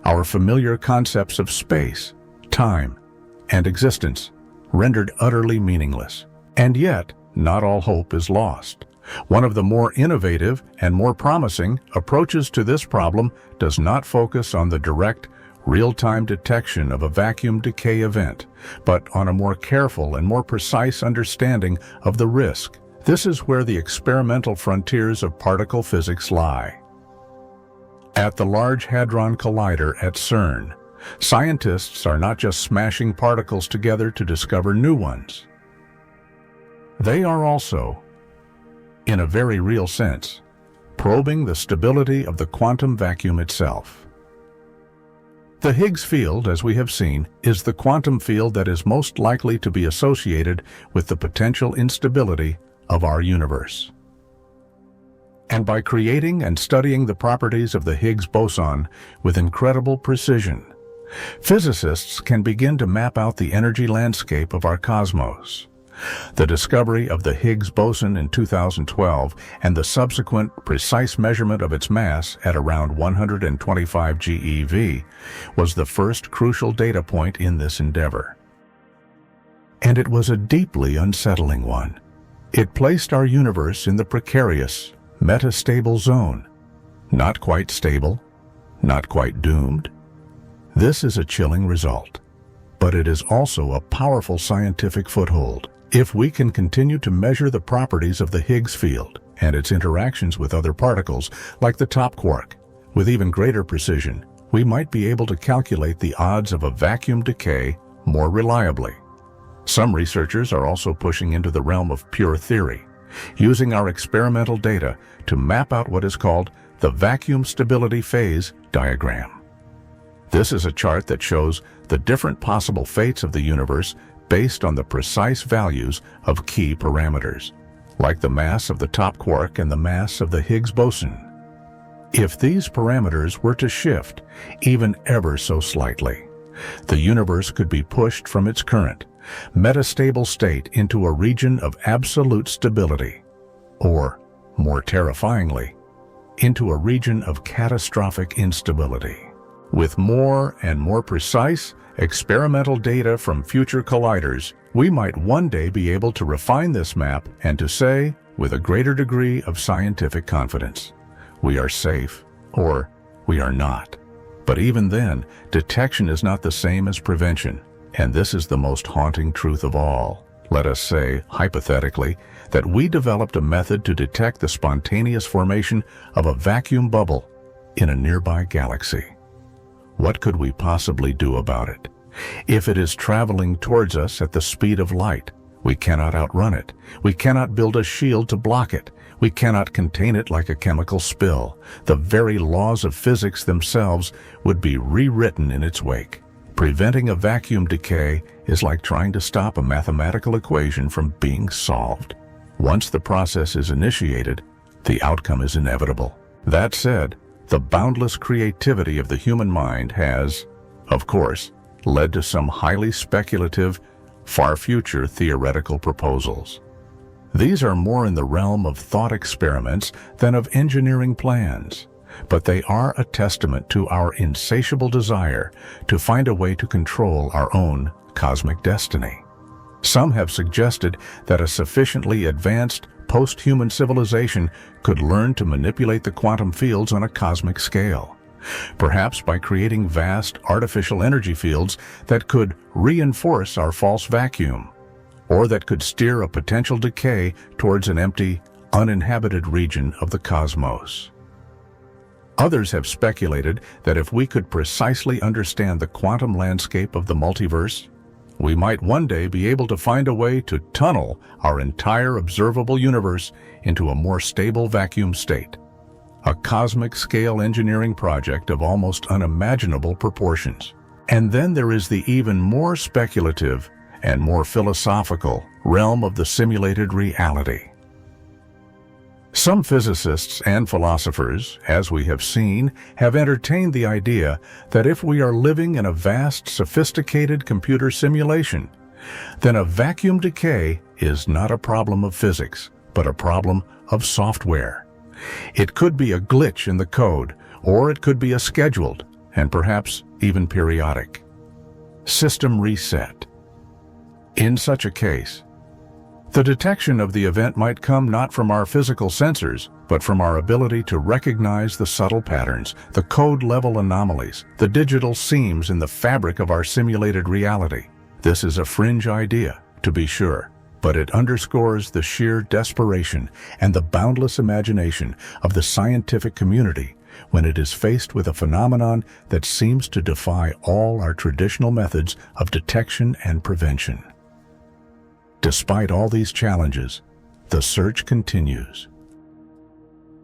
our familiar concepts of space, time, and existence rendered utterly meaningless. And yet, not all hope is lost. One of the more innovative and more promising approaches to this problem does not focus on the direct, real-time detection of a vacuum decay event, but on a more careful and more precise understanding of the risk. This is where the experimental frontiers of particle physics lie. At the Large Hadron Collider at CERN, scientists are not just smashing particles together to discover new ones. They are also, in a very real sense, probing the stability of the quantum vacuum itself. The Higgs field, as we have seen, is the quantum field that is most likely to be associated with the potential instability of our universe. And by creating and studying the properties of the Higgs boson with incredible precision, physicists can begin to map out the energy landscape of our cosmos. The discovery of the Higgs boson in 2012 and the subsequent precise measurement of its mass at around 125 GeV was the first crucial data point in this endeavor. And it was a deeply unsettling one. It placed our universe in the precarious, metastable zone. Not quite stable, not quite doomed. This is a chilling result, but it is also a powerful scientific foothold. If we can continue to measure the properties of the Higgs field and its interactions with other particles, like the top quark, with even greater precision, we might be able to calculate the odds of a vacuum decay more reliably. Some researchers are also pushing into the realm of pure theory, using our experimental data to map out what is called the vacuum stability phase diagram. This is a chart that shows the different possible fates of the universe based on the precise values of key parameters, like the mass of the top quark and the mass of the Higgs boson. If these parameters were to shift, even ever so slightly, the universe could be pushed from its current, metastable state into a region of absolute stability, or, more terrifyingly, into a region of catastrophic instability. With more and more precise, experimental data from future colliders, we might one day be able to refine this map and to say, with a greater degree of scientific confidence, we are safe or we are not. But even then, detection is not the same as prevention, and this is the most haunting truth of all. Let us say, hypothetically, that we developed a method to detect the spontaneous formation of a vacuum bubble in a nearby galaxy. What could we possibly do about it? If it is traveling towards us at the speed of light, we cannot outrun it. We cannot build a shield to block it. We cannot contain it like a chemical spill. The very laws of physics themselves would be rewritten in its wake. Preventing a vacuum decay is like trying to stop a mathematical equation from being solved. Once the process is initiated, the outcome is inevitable. That said, the boundless creativity of the human mind has, of course, led to some highly speculative, far-future theoretical proposals. These are more in the realm of thought experiments than of engineering plans, but they are a testament to our insatiable desire to find a way to control our own cosmic destiny. Some have suggested that a sufficiently advanced post-human civilization could learn to manipulate the quantum fields on a cosmic scale, perhaps by creating vast artificial energy fields that could reinforce our false vacuum, or that could steer a potential decay towards an empty, uninhabited region of the cosmos. Others have speculated that if we could precisely understand the quantum landscape of the multiverse, we might one day be able to find a way to tunnel our entire observable universe into a more stable vacuum state, a cosmic-scale engineering project of almost unimaginable proportions. And then there is the even more speculative and more philosophical realm of the simulated reality. Some physicists and philosophers, as we have seen, have entertained the idea that if we are living in a vast, sophisticated computer simulation, then a vacuum decay is not a problem of physics, but a problem of software. It could be a glitch in the code, or it could be a scheduled, and perhaps even periodic, system reset. In such a case, the detection of the event might come not from our physical sensors, but from our ability to recognize the subtle patterns, the code-level anomalies, the digital seams in the fabric of our simulated reality. This is a fringe idea, to be sure, but it underscores the sheer desperation and the boundless imagination of the scientific community when it is faced with a phenomenon that seems to defy all our traditional methods of detection and prevention. Despite all these challenges, the search continues.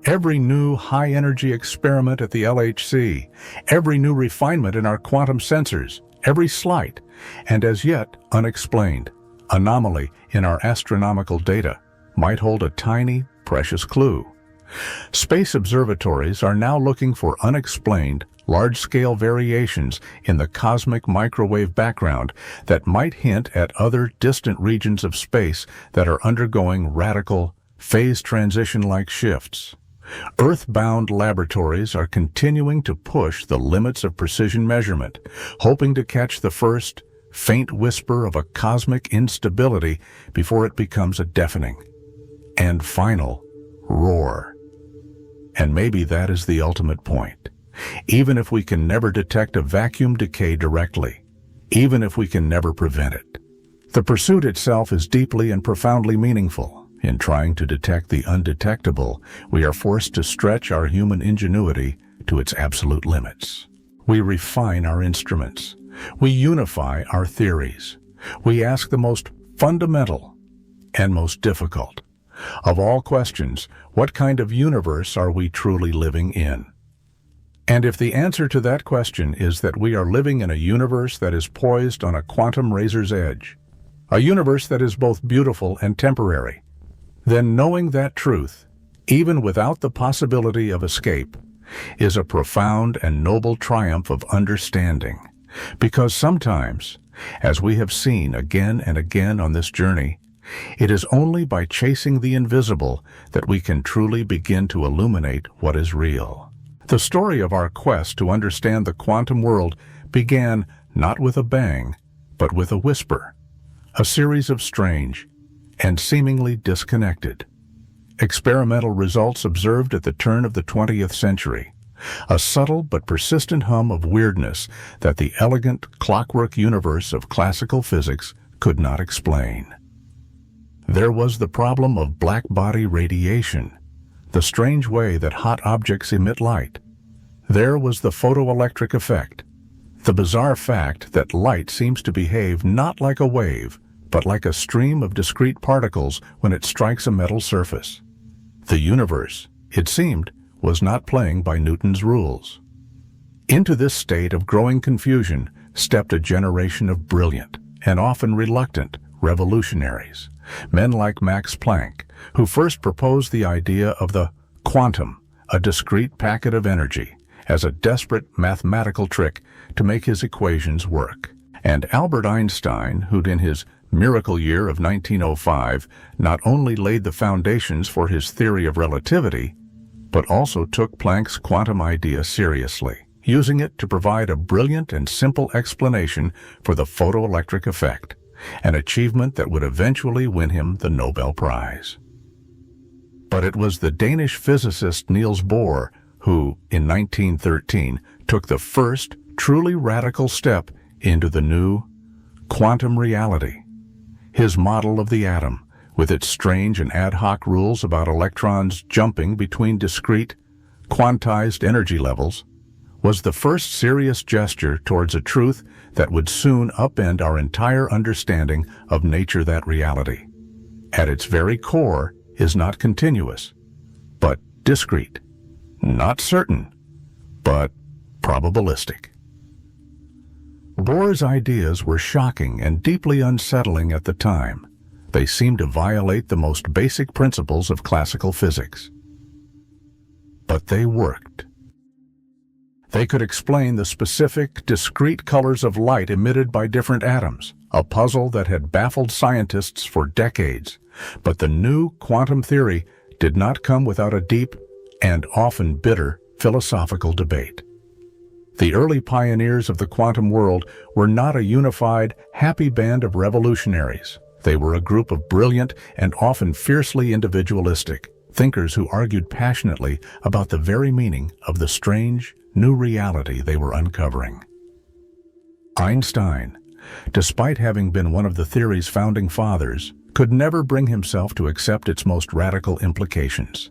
Every new high-energy experiment at the LHC, every new refinement in our quantum sensors, every slight, and as yet unexplained, anomaly in our astronomical data might hold a tiny, precious clue. Space observatories are now looking for unexplained, large-scale variations in the cosmic microwave background that might hint at other distant regions of space that are undergoing radical, phase transition-like shifts. Earth-bound laboratories are continuing to push the limits of precision measurement, hoping to catch the first, faint whisper of a cosmic instability before it becomes a deafening and final roar. And maybe that is the ultimate point. Even if we can never detect a vacuum decay directly, even if we can never prevent it, the pursuit itself is deeply and profoundly meaningful. In trying to detect the undetectable, we are forced to stretch our human ingenuity to its absolute limits. We refine our instruments. We unify our theories. We ask the most fundamental and most difficult of all questions: what kind of universe are we truly living in? And if the answer to that question is that we are living in a universe that is poised on a quantum razor's edge, a universe that is both beautiful and temporary, then knowing that truth, even without the possibility of escape, is a profound and noble triumph of understanding. Because sometimes, as we have seen again and again on this journey, it is only by chasing the invisible that we can truly begin to illuminate what is real. The story of our quest to understand the quantum world began not with a bang, but with a whisper, a series of strange and seemingly disconnected experimental results observed at the turn of the 20th century, a subtle but persistent hum of weirdness that the elegant clockwork universe of classical physics could not explain. There was the problem of black body radiation, the strange way that hot objects emit light. There was the photoelectric effect, the bizarre fact that light seems to behave not like a wave, but like a stream of discrete particles when it strikes a metal surface. The universe, it seemed, was not playing by Newton's rules. Into this state of growing confusion stepped a generation of brilliant and often reluctant revolutionaries, men like Max Planck, who first proposed the idea of the quantum, a discrete packet of energy, as a desperate mathematical trick to make his equations work. And Albert Einstein, who in his miracle year of 1905 not only laid the foundations for his theory of relativity, but also took Planck's quantum idea seriously, using it to provide a brilliant and simple explanation for the photoelectric effect, an achievement that would eventually win him the Nobel Prize. But it was the Danish physicist Niels Bohr who, in 1913, took the first truly radical step into the new quantum reality. His model of the atom, with its strange and ad hoc rules about electrons jumping between discrete, quantized energy levels, was the first serious gesture towards a truth that would soon upend our entire understanding of nature, that reality, at its very core, is not continuous, but discrete, not certain, but probabilistic. Bohr's ideas were shocking and deeply unsettling at the time. They seemed to violate the most basic principles of classical physics. but they worked. They could explain the specific, discrete colors of light emitted by different atoms, a puzzle that had baffled scientists for decades. But the new quantum theory did not come without a deep and often bitter philosophical debate. The early pioneers of the quantum world were not a unified, happy band of revolutionaries. They were a group of brilliant and often fiercely individualistic thinkers who argued passionately about the very meaning of the strange, new reality they were uncovering. Einstein, despite having been one of the theory's founding fathers, could never bring himself to accept its most radical implications.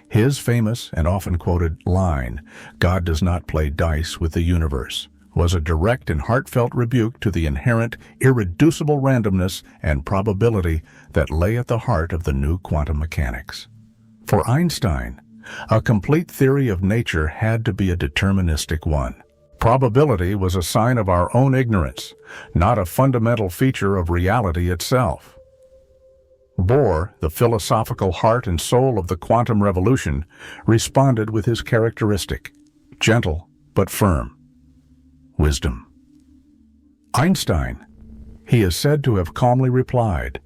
His famous and often quoted line, "God does not play dice with the universe," was a direct and heartfelt rebuke to the inherent, irreducible randomness and probability that lay at the heart of the new quantum mechanics. For Einstein, a complete theory of nature had to be a deterministic one. Probability was a sign of our own ignorance, not a fundamental feature of reality itself. Bohr, the philosophical heart and soul of the quantum revolution, responded with his characteristic, gentle but firm, wisdom. Einstein, he is said to have calmly replied,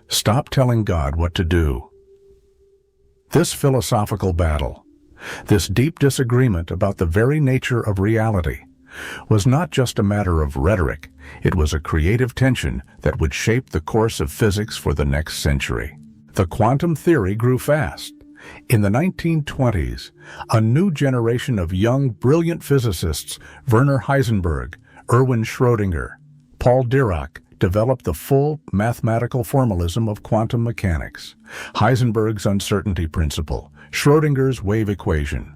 "Stop telling God what to do." This philosophical battle, this deep disagreement about the very nature of reality, was not just a matter of rhetoric, it was a creative tension that would shape the course of physics for the next century. The quantum theory grew fast. In the 1920s, a new generation of young, brilliant physicists, Werner Heisenberg, Erwin Schrödinger, Paul Dirac, developed the full mathematical formalism of quantum mechanics, Heisenberg's uncertainty principle, Schrödinger's wave equation,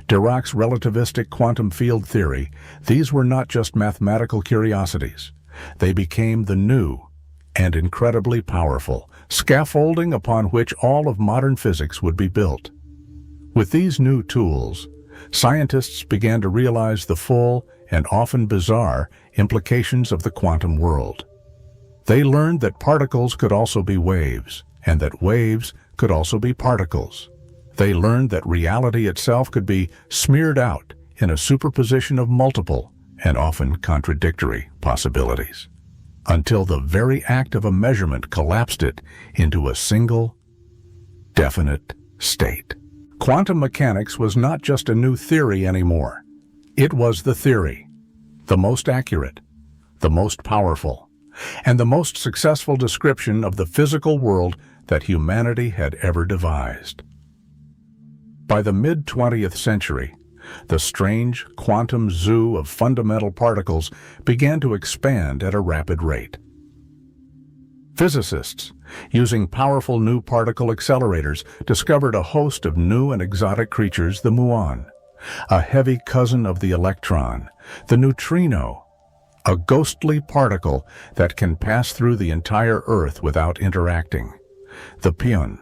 Dirac's relativistic quantum field theory. These were not just mathematical curiosities. They became the new and incredibly powerful scaffolding upon which all of modern physics would be built. With these new tools, scientists began to realize the full and often bizarre implications of the quantum world. They learned that particles could also be waves, and that waves could also be particles. They learned that reality itself could be smeared out in a superposition of multiple and often contradictory possibilities, until the very act of a measurement collapsed it into a single, definite state. Quantum mechanics was not just a new theory anymore. It was the theory, the most accurate, the most powerful, and the most successful description of the physical world that humanity had ever devised. By the mid-20th century, the strange quantum zoo of fundamental particles began to expand at a rapid rate. Physicists, using powerful new particle accelerators, discovered a host of new and exotic creatures, the muon, a heavy cousin of the electron, the neutrino, a ghostly particle that can pass through the entire Earth without interacting, the pion,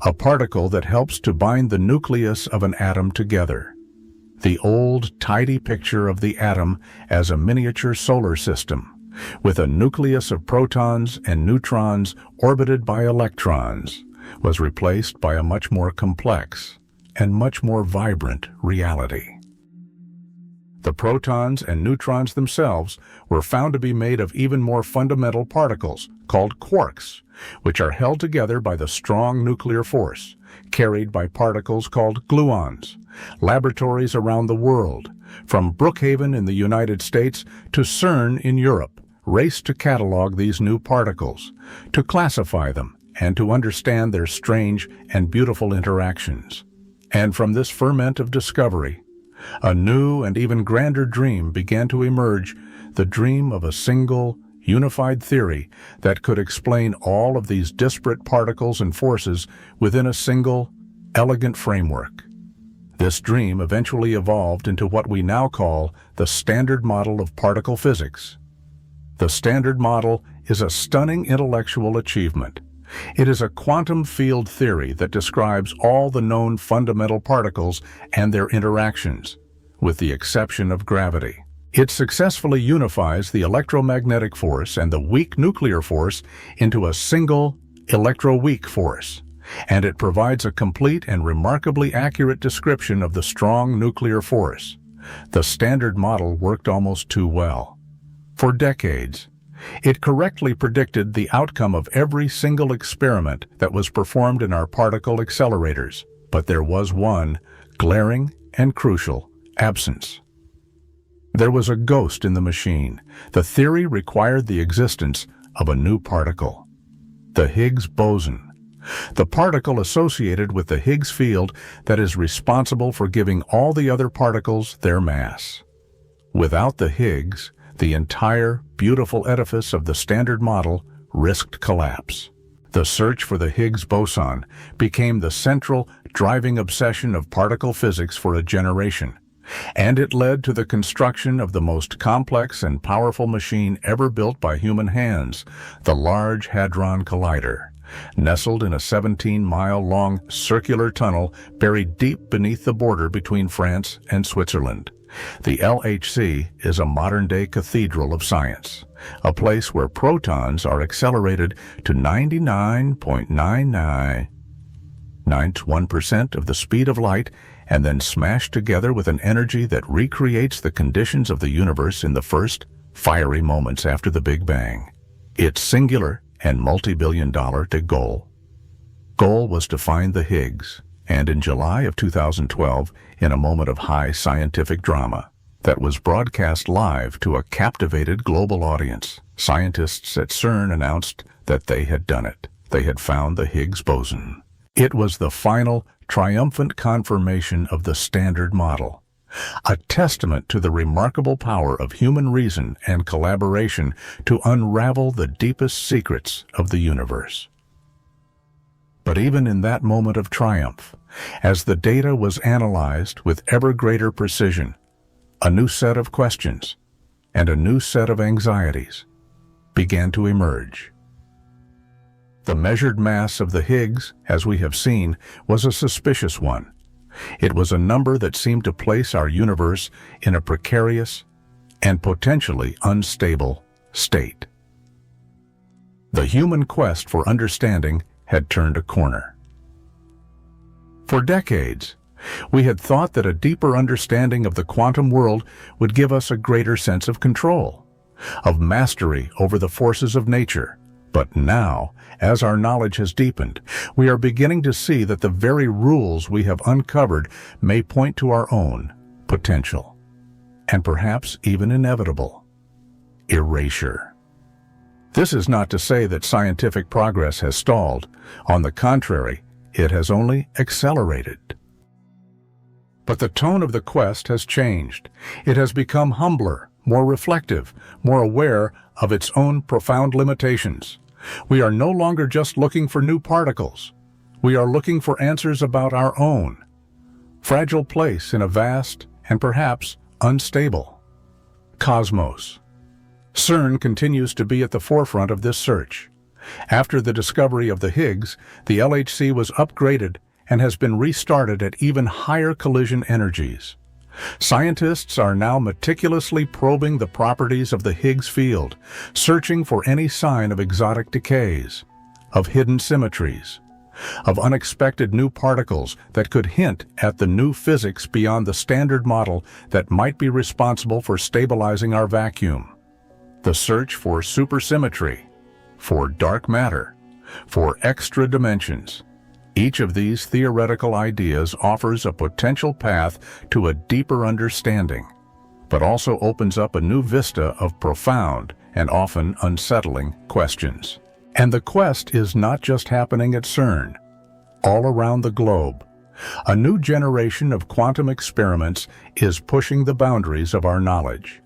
a particle that helps to bind the nucleus of an atom together, the old, tidy picture of the atom as a miniature solar system, with a nucleus of protons and neutrons orbited by electrons, was replaced by a much more complex and much more vibrant reality. The protons and neutrons themselves were found to be made of even more fundamental particles, called quarks, which are held together by the strong nuclear force, carried by particles called gluons. Laboratories around the world, from Brookhaven in the United States to CERN in Europe, raced to catalog these new particles, to classify them, and to understand their strange and beautiful interactions. And from this ferment of discovery, a new and even grander dream began to emerge, the dream of a single, unified theory that could explain all of these disparate particles and forces within a single, elegant framework. This dream eventually evolved into what we now call the Standard Model of particle physics. The Standard Model is a stunning intellectual achievement. It is a quantum field theory that describes all the known fundamental particles and their interactions, with the exception of gravity. It successfully unifies the electromagnetic force and the weak nuclear force into a single electroweak force, and it provides a complete and remarkably accurate description of the strong nuclear force. The Standard Model worked almost too well. For decades, it correctly predicted the outcome of every single experiment that was performed in our particle accelerators, but there was one glaring and crucial absence. There was a ghost in the machine. The theory required the existence of a new particle, the Higgs boson, the particle associated with the Higgs field that is responsible for giving all the other particles their mass. Without the Higgs, the entire beautiful edifice of the Standard Model risked collapse. The search for the Higgs boson became the central, driving obsession of particle physics for a generation, and it led to the construction of the most complex and powerful machine ever built by human hands, the Large Hadron Collider. Nestled in a 17-mile-long circular tunnel buried deep beneath the border between France and Switzerland. The LHC is a modern-day cathedral of science, a place where protons are accelerated to 99.9991% of the speed of light and then smashed together with an energy that recreates the conditions of the universe in the first, fiery moments after the Big Bang. Its singular and multi-billion-dollar goal was to find the Higgs, and in July of 2012, in a moment of high scientific drama that was broadcast live to a captivated global audience, scientists at CERN announced that they had done it. They had found the Higgs boson. It was the final, triumphant confirmation of the Standard Model, a testament to the remarkable power of human reason and collaboration to unravel the deepest secrets of the universe. But even in that moment of triumph, as the data was analyzed with ever greater precision, a new set of questions and a new set of anxieties began to emerge. The measured mass of the Higgs, as we have seen, was a suspicious one. It was a number that seemed to place our universe in a precarious and potentially unstable state. The human quest for understanding had turned a corner. For decades, we had thought that a deeper understanding of the quantum world would give us a greater sense of control, of mastery over the forces of nature. But now, as our knowledge has deepened, we are beginning to see that the very rules we have uncovered may point to our own potential, and perhaps even inevitable erasure. This is not to say that scientific progress has stalled. On the contrary, it has only accelerated. But the tone of the quest has changed. It has become humbler, more reflective, more aware of its own profound limitations. We are no longer just looking for new particles. We are looking for answers about our own fragile place in a vast and perhaps unstable cosmos. CERN continues to be at the forefront of this search. After the discovery of the Higgs, the LHC was upgraded and has been restarted at even higher collision energies. Scientists are now meticulously probing the properties of the Higgs field, searching for any sign of exotic decays, of hidden symmetries, of unexpected new particles that could hint at the new physics beyond the Standard Model that might be responsible for stabilizing our vacuum. The search for supersymmetry, for dark matter, for extra dimensions. Each of these theoretical ideas offers a potential path to a deeper understanding, but also opens up a new vista of profound and often unsettling questions. And the quest is not just happening at CERN. All around the globe, a new generation of quantum experiments is pushing the boundaries of our knowledge.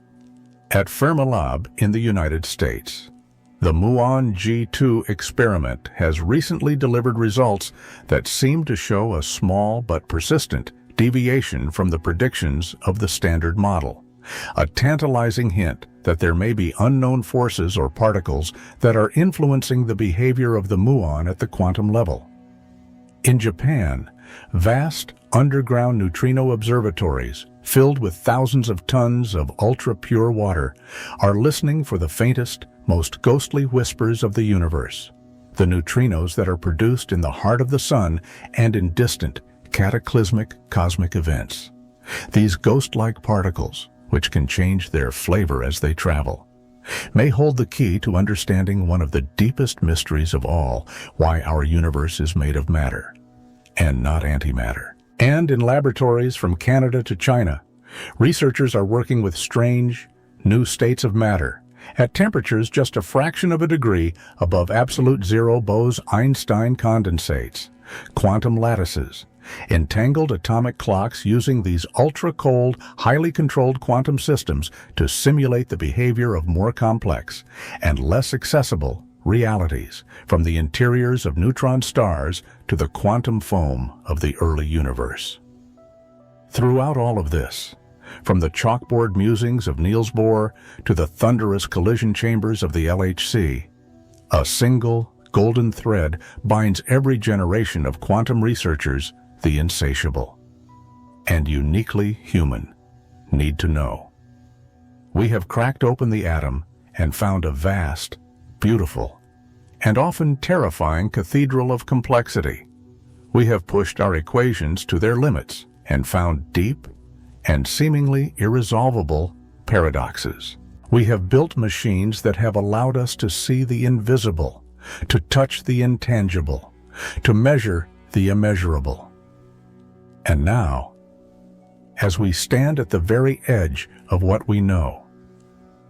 At Fermilab in the United States, the Muon G2 experiment has recently delivered results that seem to show a small but persistent deviation from the predictions of the Standard Model, a tantalizing hint that there may be unknown forces or particles that are influencing the behavior of the muon at the quantum level. In Japan, vast underground neutrino observatories filled with thousands of tons of ultra-pure water are listening for the faintest, most ghostly whispers of the universe. the neutrinos that are produced in the heart of the sun and in distant, cataclysmic cosmic events. These ghost-like particles, which can change their flavor as they travel, may hold the key to understanding one of the deepest mysteries of all, why our universe is made of matter and not antimatter. And in laboratories from Canada to China, researchers are working with strange, new states of matter at temperatures just a fraction of a degree above absolute zero Bose-Einstein condensates, quantum lattices, entangled atomic clocks using these ultra-cold, highly controlled quantum systems to simulate the behavior of more complex and less accessible realities, from the interiors of neutron stars to the quantum foam of the early universe. Throughout all of this, from the chalkboard musings of Niels Bohr to the thunderous collision chambers of the LHC, a single golden thread binds every generation of quantum researchers: the insatiable and uniquely human need to know. We have cracked open the atom and found a vast, beautiful, and often terrifying cathedral of complexity. We have pushed our equations to their limits and found deep and seemingly irresolvable paradoxes. We have built machines that have allowed us to see the invisible, to touch the intangible, to measure the immeasurable. And now, as we stand at the very edge of what we know,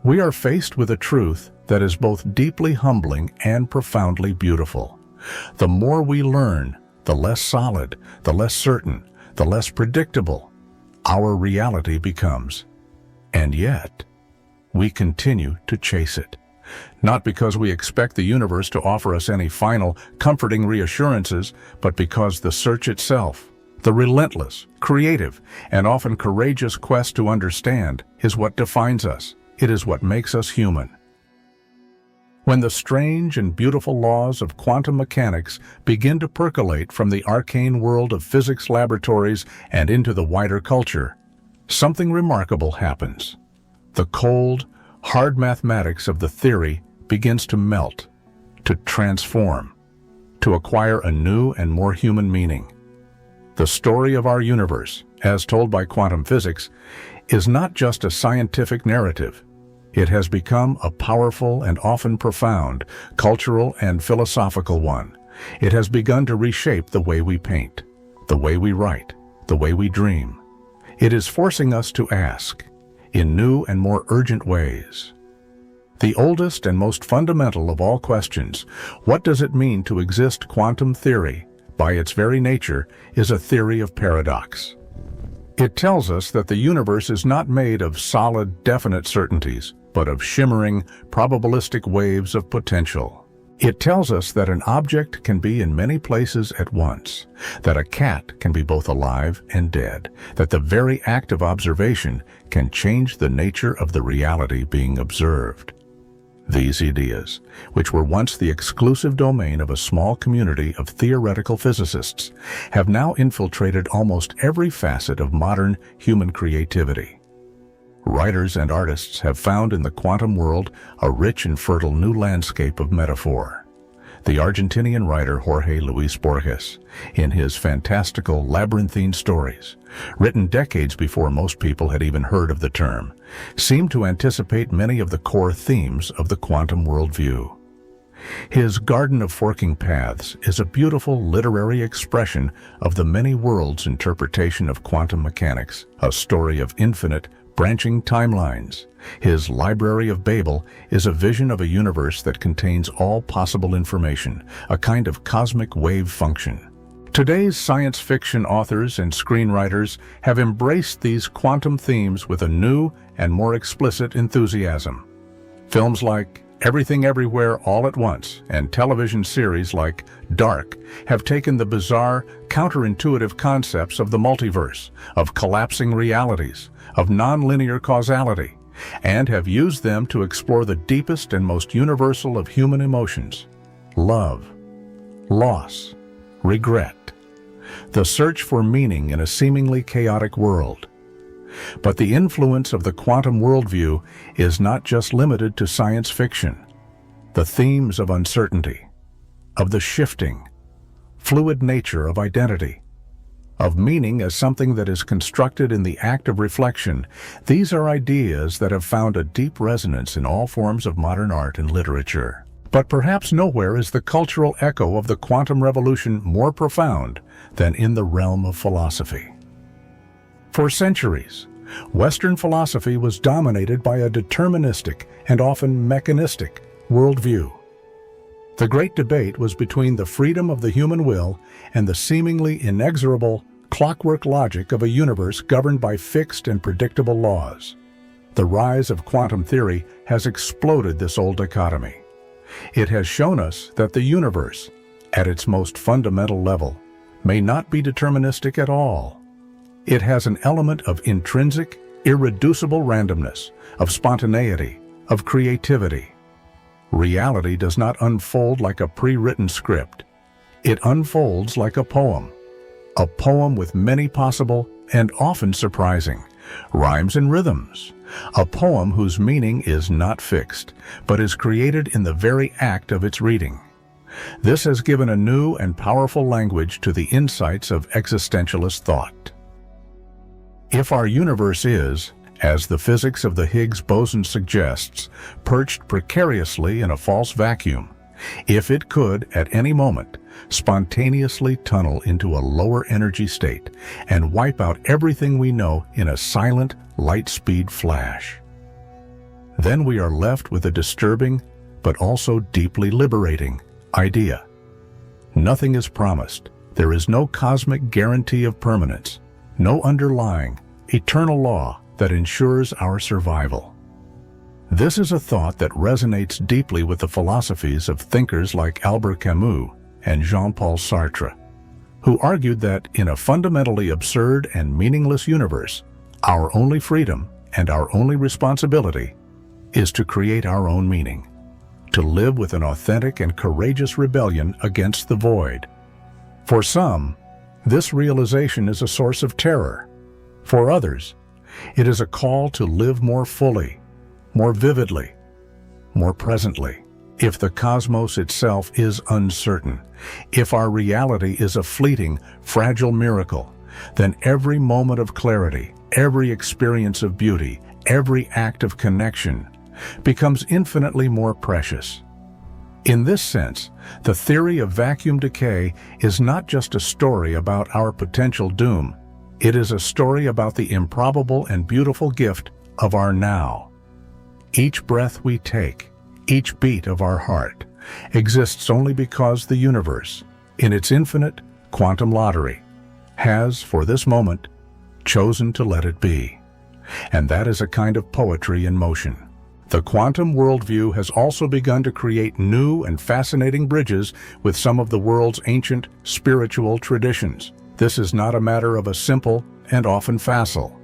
we are faced with a truth that is both deeply humbling and profoundly beautiful. The more we learn, the less solid, the less certain, the less predictable our reality becomes. And yet, we continue to chase it. Not because we expect the universe to offer us any final, comforting reassurances, but because the search itself, the relentless, creative, and often courageous quest to understand, is what defines us. It is what makes us human. When the strange and beautiful laws of quantum mechanics begin to percolate from the arcane world of physics laboratories and into the wider culture, something remarkable happens. The cold, hard mathematics of the theory begins to melt, to transform, to acquire a new and more human meaning. The story of our universe, as told by quantum physics, is not just a scientific narrative. It has become a powerful and often profound cultural and philosophical one. It has begun to reshape the way we paint, the way we write, the way we dream. It is forcing us to ask, in new and more urgent ways, the oldest and most fundamental of all questions: what does it mean to exist? Quantum theory, by its very nature, is a theory of paradox. It tells us that the universe is not made of solid, definite certainties, but of shimmering, probabilistic waves of potential. It tells us that an object can be in many places at once, that a cat can be both alive and dead, that the very act of observation can change the nature of the reality being observed. These ideas, which were once the exclusive domain of a small community of theoretical physicists, have now infiltrated almost every facet of modern human creativity. Writers and artists have found in the quantum world a rich and fertile new landscape of metaphor. The Argentinian writer Jorge Luis Borges, in his fantastical labyrinthine stories, written decades before most people had even heard of the term, seemed to anticipate many of the core themes of the quantum worldview. His Garden of Forking Paths is a beautiful literary expression of the many worlds interpretation of quantum mechanics, a story of infinite, branching timelines. His Library of Babel is a vision of a universe that contains all possible information, a kind of cosmic wave function. Today's science fiction authors and screenwriters have embraced these quantum themes with a new and more explicit enthusiasm. Films like Everything Everywhere All at Once and television series like Dark have taken the bizarre, counterintuitive concepts of the multiverse, of collapsing realities, of nonlinear causality, and have used them to explore the deepest and most universal of human emotions: love, loss, regret, the search for meaning in a seemingly chaotic world. But the influence of the quantum worldview is not just limited to science fiction. The themes of uncertainty, of the shifting, fluid nature of identity, of meaning as something that is constructed in the act of reflection. These are ideas that have found a deep resonance in all forms of modern art and literature. But perhaps nowhere is the cultural echo of the quantum revolution more profound than in the realm of philosophy. For centuries, Western philosophy was dominated by a deterministic and often mechanistic worldview. The great debate was between the freedom of the human will and the seemingly inexorable clockwork logic of a universe governed by fixed and predictable laws. The rise of quantum theory has exploded this old dichotomy. It has shown us that the universe, at its most fundamental level, may not be deterministic at all. It has an element of intrinsic, irreducible randomness, of spontaneity, of creativity. Reality does not unfold like a pre-written script. It unfolds like a poem with many possible and often surprising rhymes and rhythms, a poem whose meaning is not fixed, but is created in the very act of its reading. This has given a new and powerful language to the insights of existentialist thought. If our universe is, as the physics of the Higgs boson suggests, perched precariously in a false vacuum, if it could, at any moment, spontaneously tunnel into a lower energy state and wipe out everything we know in a silent, light-speed flash, then we are left with a disturbing, but also deeply liberating, idea. Nothing is promised. There is no cosmic guarantee of permanence, no underlying, eternal law that ensures our survival. This is a thought that resonates deeply with the philosophies of thinkers like Albert Camus and Jean-Paul Sartre, who argued that in a fundamentally absurd and meaningless universe, our only freedom and our only responsibility is to create our own meaning, to live with an authentic and courageous rebellion against the void. For some, this realization is a source of terror. For others, it is a call to live more fully, more vividly, more presently. If the cosmos itself is uncertain, if our reality is a fleeting, fragile miracle, then every moment of clarity, every experience of beauty, every act of connection becomes infinitely more precious. In this sense, the theory of vacuum decay is not just a story about our potential doom. It is a story about the improbable and beautiful gift of our now. Each breath we take, each beat of our heart, exists only because the universe, in its infinite quantum lottery, has, for this moment, chosen to let it be. And that is a kind of poetry in motion. The quantum worldview has also begun to create new and fascinating bridges with some of the world's ancient spiritual traditions. This is not a matter of a simple and often facile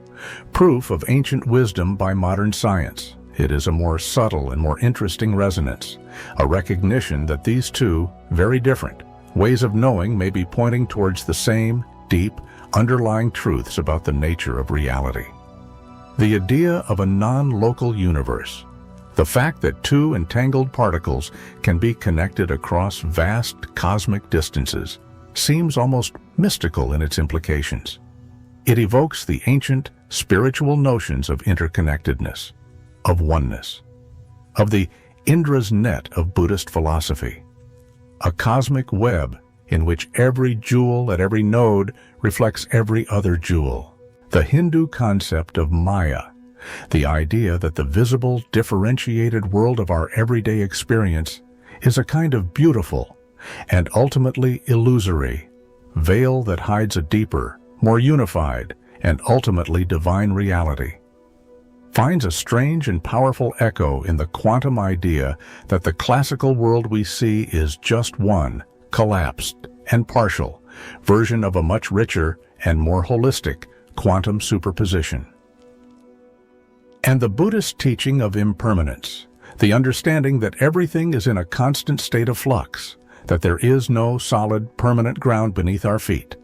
proof of ancient wisdom by modern science. It is a more subtle and more interesting resonance, a recognition that these two, very different, ways of knowing may be pointing towards the same, deep, underlying truths about the nature of reality. The idea of a non-local universe, the fact that two entangled particles can be connected across vast cosmic distances, seems almost mystical in its implications. It evokes the ancient spiritual notions of interconnectedness, of oneness, of the Indra's net of Buddhist philosophy, a cosmic web in which every jewel at every node reflects every other jewel. The Hindu concept of Maya, the idea that the visible, differentiated world of our everyday experience is a kind of beautiful and ultimately illusory veil that hides a deeper, more unified, and ultimately divine reality, finds a strange and powerful echo in the quantum idea that the classical world we see is just one, collapsed and partial, version of a much richer and more holistic quantum superposition. And the Buddhist teaching of impermanence, the understanding that everything is in a constant state of flux, that there is no solid, permanent ground beneath our feet,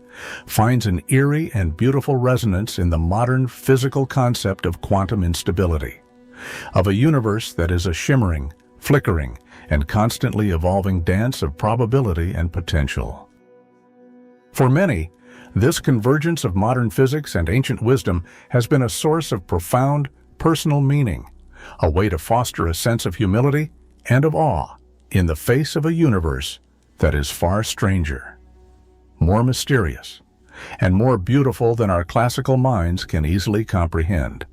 finds an eerie and beautiful resonance in the modern physical concept of quantum instability, of a universe that is a shimmering, flickering, and constantly evolving dance of probability and potential. For many, this convergence of modern physics and ancient wisdom has been a source of profound personal meaning, a way to foster a sense of humility and of awe in the face of a universe that is far stranger, more mysterious, and more beautiful than our classical minds can easily comprehend.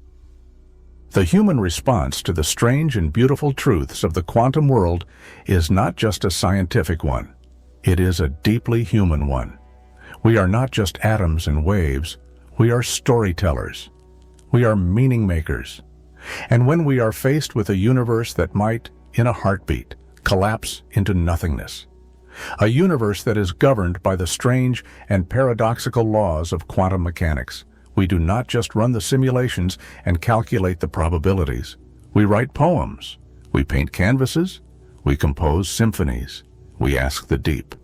The human response to the strange and beautiful truths of the quantum world is not just a scientific one, it is a deeply human one. We are not just atoms and waves, we are storytellers. We are meaning makers. And when we are faced with a universe that might, in a heartbeat, collapse into nothingness, a universe that is governed by the strange and paradoxical laws of quantum mechanics, we do not just run the simulations and calculate the probabilities. We write poems, we paint canvases, we compose symphonies, we ask the deep,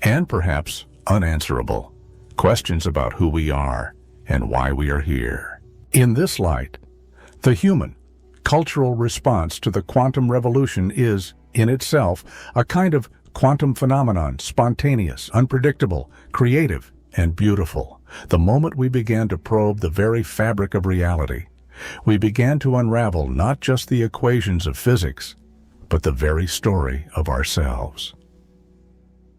and perhaps unanswerable, questions about who we are and why we are here. In this light, the human, cultural response to the quantum revolution is, in itself, a kind of quantum phenomenon, spontaneous, unpredictable, creative, and beautiful. The moment we began to probe the very fabric of reality, we began to unravel not just the equations of physics, but the very story of ourselves.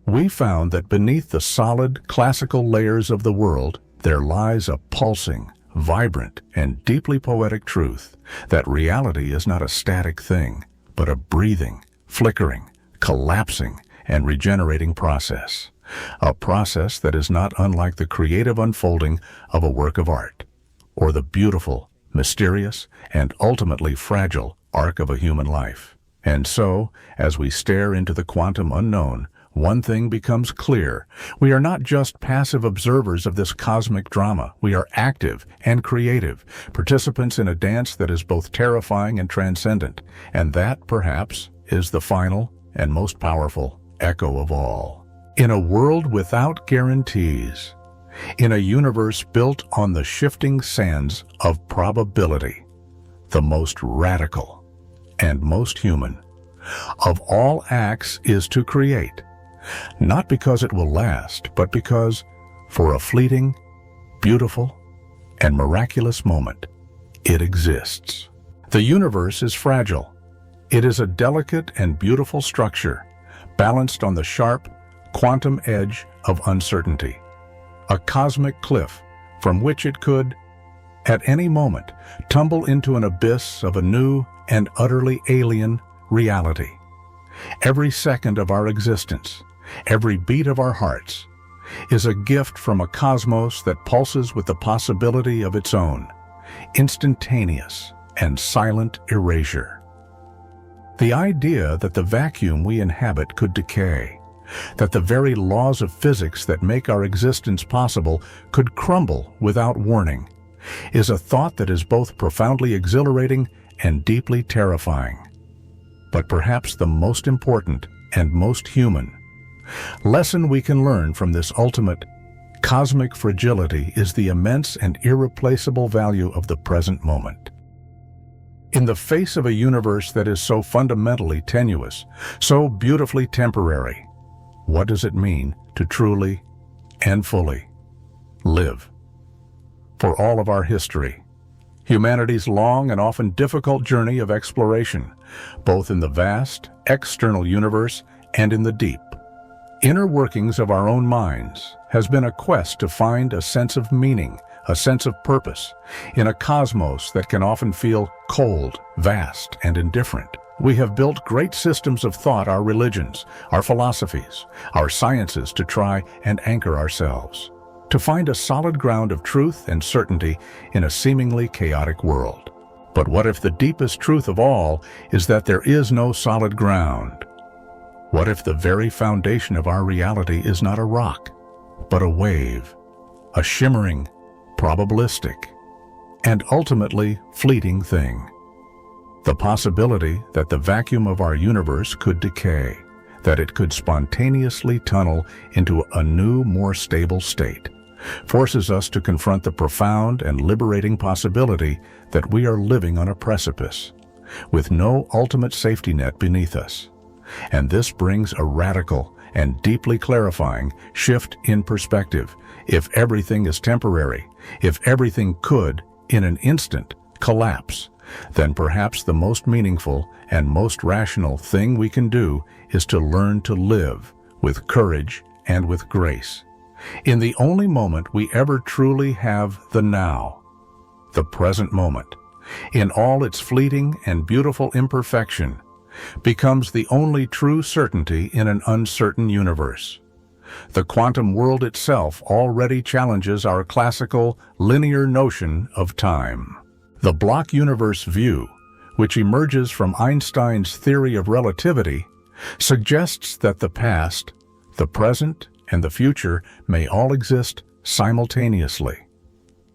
We found that beneath the solid, classical layers of the world, there lies a pulsing, vibrant, and deeply poetic truth that reality is not a static thing, but a breathing, flickering, collapsing, and regenerating process. A process that is not unlike the creative unfolding of a work of art, or the beautiful, mysterious, and ultimately fragile arc of a human life. And so, as we stare into the quantum unknown, one thing becomes clear. We are not just passive observers of this cosmic drama. We are active and creative, participants in a dance that is both terrifying and transcendent. And that, perhaps, is the final and most powerful echo of all. In a world without guarantees, in a universe built on the shifting sands of probability, the most radical and most human of all acts is to create. Not because it will last, but because, for a fleeting, beautiful, and miraculous moment, it exists. The universe is fragile. It is a delicate and beautiful structure, balanced on the sharp, quantum edge of uncertainty. A cosmic cliff from which it could, at any moment, tumble into an abyss of a new and utterly alien reality. Every second of our existence, every beat of our hearts, is a gift from a cosmos that pulses with the possibility of its own, instantaneous and silent erasure. The idea that the vacuum we inhabit could decay, that the very laws of physics that make our existence possible could crumble without warning, is a thought that is both profoundly exhilarating and deeply terrifying. But perhaps the most important and most human lesson we can learn from this ultimate cosmic fragility is the immense and irreplaceable value of the present moment. In the face of a universe that is so fundamentally tenuous, so beautifully temporary, what does it mean to truly and fully live? For all of our history, humanity's long and often difficult journey of exploration, both in the vast, external universe and in the deep, inner workings of our own minds, has been a quest to find a sense of meaning, a sense of purpose, in a cosmos that can often feel cold, vast, and indifferent. We have built great systems of thought, our religions, our philosophies, our sciences, to try and anchor ourselves, to find a solid ground of truth and certainty in a seemingly chaotic world. But what if the deepest truth of all is that there is no solid ground? What if the very foundation of our reality is not a rock, but a wave, a shimmering, probabilistic, and ultimately fleeting thing? The possibility that the vacuum of our universe could decay, that it could spontaneously tunnel into a new, more stable state, forces us to confront the profound and liberating possibility that we are living on a precipice, with no ultimate safety net beneath us. And this brings a radical and deeply clarifying shift in perspective. If everything is temporary, if everything could, in an instant, collapse, then perhaps the most meaningful and most rational thing we can do is to learn to live with courage and with grace. In the only moment we ever truly have, the now, the present moment, in all its fleeting and beautiful imperfection, becomes the only true certainty in an uncertain universe. The quantum world itself already challenges our classical, linear notion of time. The block universe view, which emerges from Einstein's theory of relativity, suggests that the past, the present, and the future may all exist simultaneously.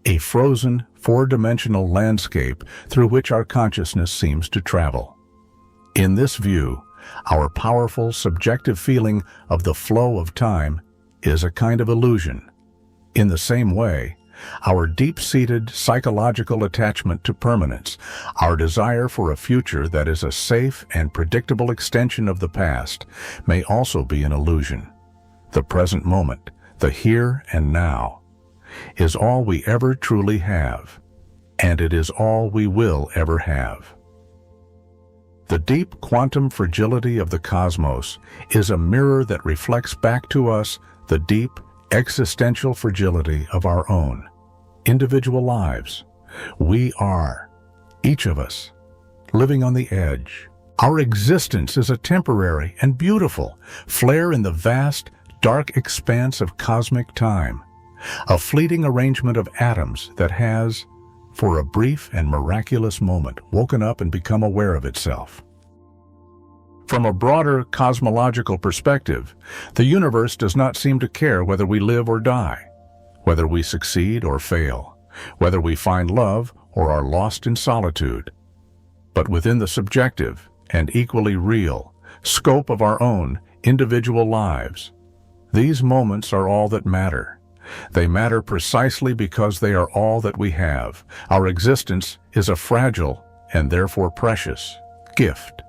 A frozen, four-dimensional landscape through which our consciousness seems to travel. In this view, our powerful, subjective feeling of the flow of time is a kind of illusion. In the same way, our deep-seated psychological attachment to permanence, our desire for a future that is a safe and predictable extension of the past, may also be an illusion. The present moment, the here and now, is all we ever truly have, and it is all we will ever have. The deep quantum fragility of the cosmos is a mirror that reflects back to us the deep existential fragility of our own individual lives. We are, each of us, living on the edge. Our existence is a temporary and beautiful flare in the vast, dark expanse of cosmic time, a fleeting arrangement of atoms that has, for a brief and miraculous moment, woken up and become aware of itself. From a broader cosmological perspective, the universe does not seem to care whether we live or die, whether we succeed or fail, whether we find love or are lost in solitude. But within the subjective and equally real scope of our own individual lives, these moments are all that matter. They matter precisely because they are all that we have. Our existence is a fragile and therefore precious gift.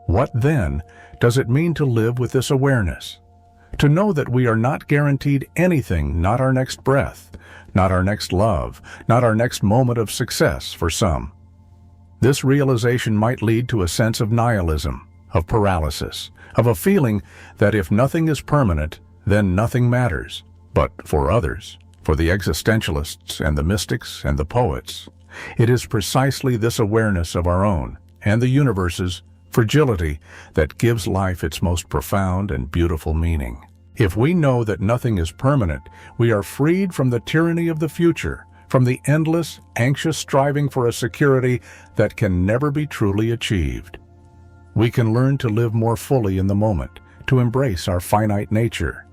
What then does it mean to live with this awareness? To know that we are not guaranteed anything, not our next breath, not our next love, not our next moment of success for some. This realization might lead to a sense of nihilism, of paralysis, of a feeling that if nothing is permanent, then nothing matters. But for others, for the existentialists and the mystics and the poets, it is precisely this awareness of our own and the universe's fragility that gives life its most profound and beautiful meaning. If we know that nothing is permanent, we are freed from the tyranny of the future, from the endless, anxious striving for a security that can never be truly achieved. We can learn to live more fully in the moment, to embrace our finite nature,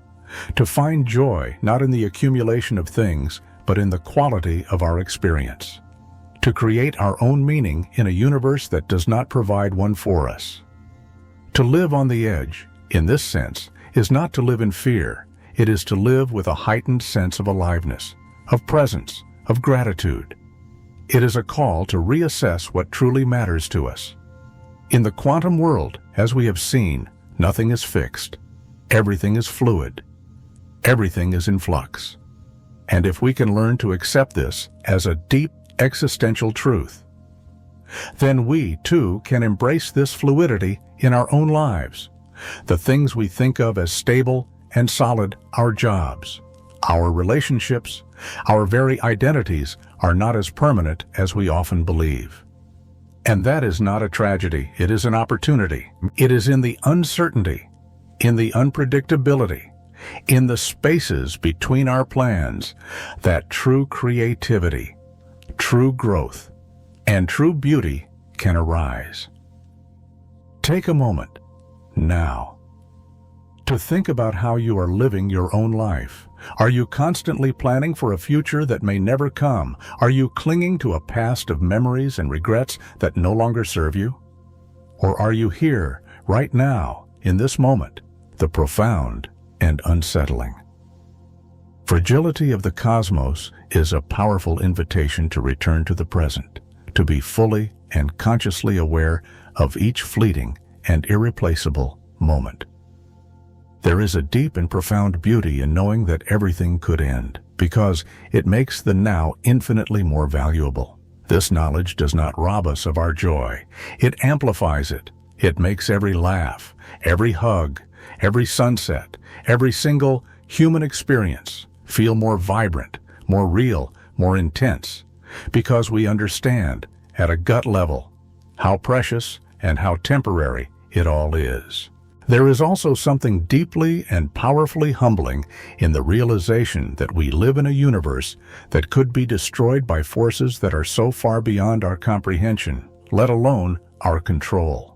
to find joy not in the accumulation of things, but in the quality of our experience, to create our own meaning in a universe that does not provide one for us. To live on the edge, in this sense, is not to live in fear. It is to live with a heightened sense of aliveness, of presence, of gratitude. It is a call to reassess what truly matters to us. In the quantum world, as we have seen, nothing is fixed. Everything is fluid. Everything is in flux. And if we can learn to accept this as a deep existential truth, then we, too, can embrace this fluidity in our own lives. The things we think of as stable and solid, our jobs, our relationships, our very identities, are not as permanent as we often believe. And that is not a tragedy, it is an opportunity. It is in the uncertainty, in the unpredictability, in the spaces between our plans, that true creativity, true growth, and true beauty can arise. Take a moment, now, to think about how you are living your own life. Are you constantly planning for a future that may never come? Are you clinging to a past of memories and regrets that no longer serve you? Or are you here, right now, in this moment, the profound and unsettling? Fragility of the cosmos is a powerful invitation to return to the present, to be fully and consciously aware of each fleeting and irreplaceable moment. There is a deep and profound beauty in knowing that everything could end, because it makes the now infinitely more valuable. This knowledge does not rob us of our joy. It amplifies it. It makes every laugh, every hug, every sunset, every single human experience feel more vibrant, more real, more intense, because we understand, at a gut level, how precious and how temporary it all is. There is also something deeply and powerfully humbling in the realization that we live in a universe that could be destroyed by forces that are so far beyond our comprehension, let alone our control.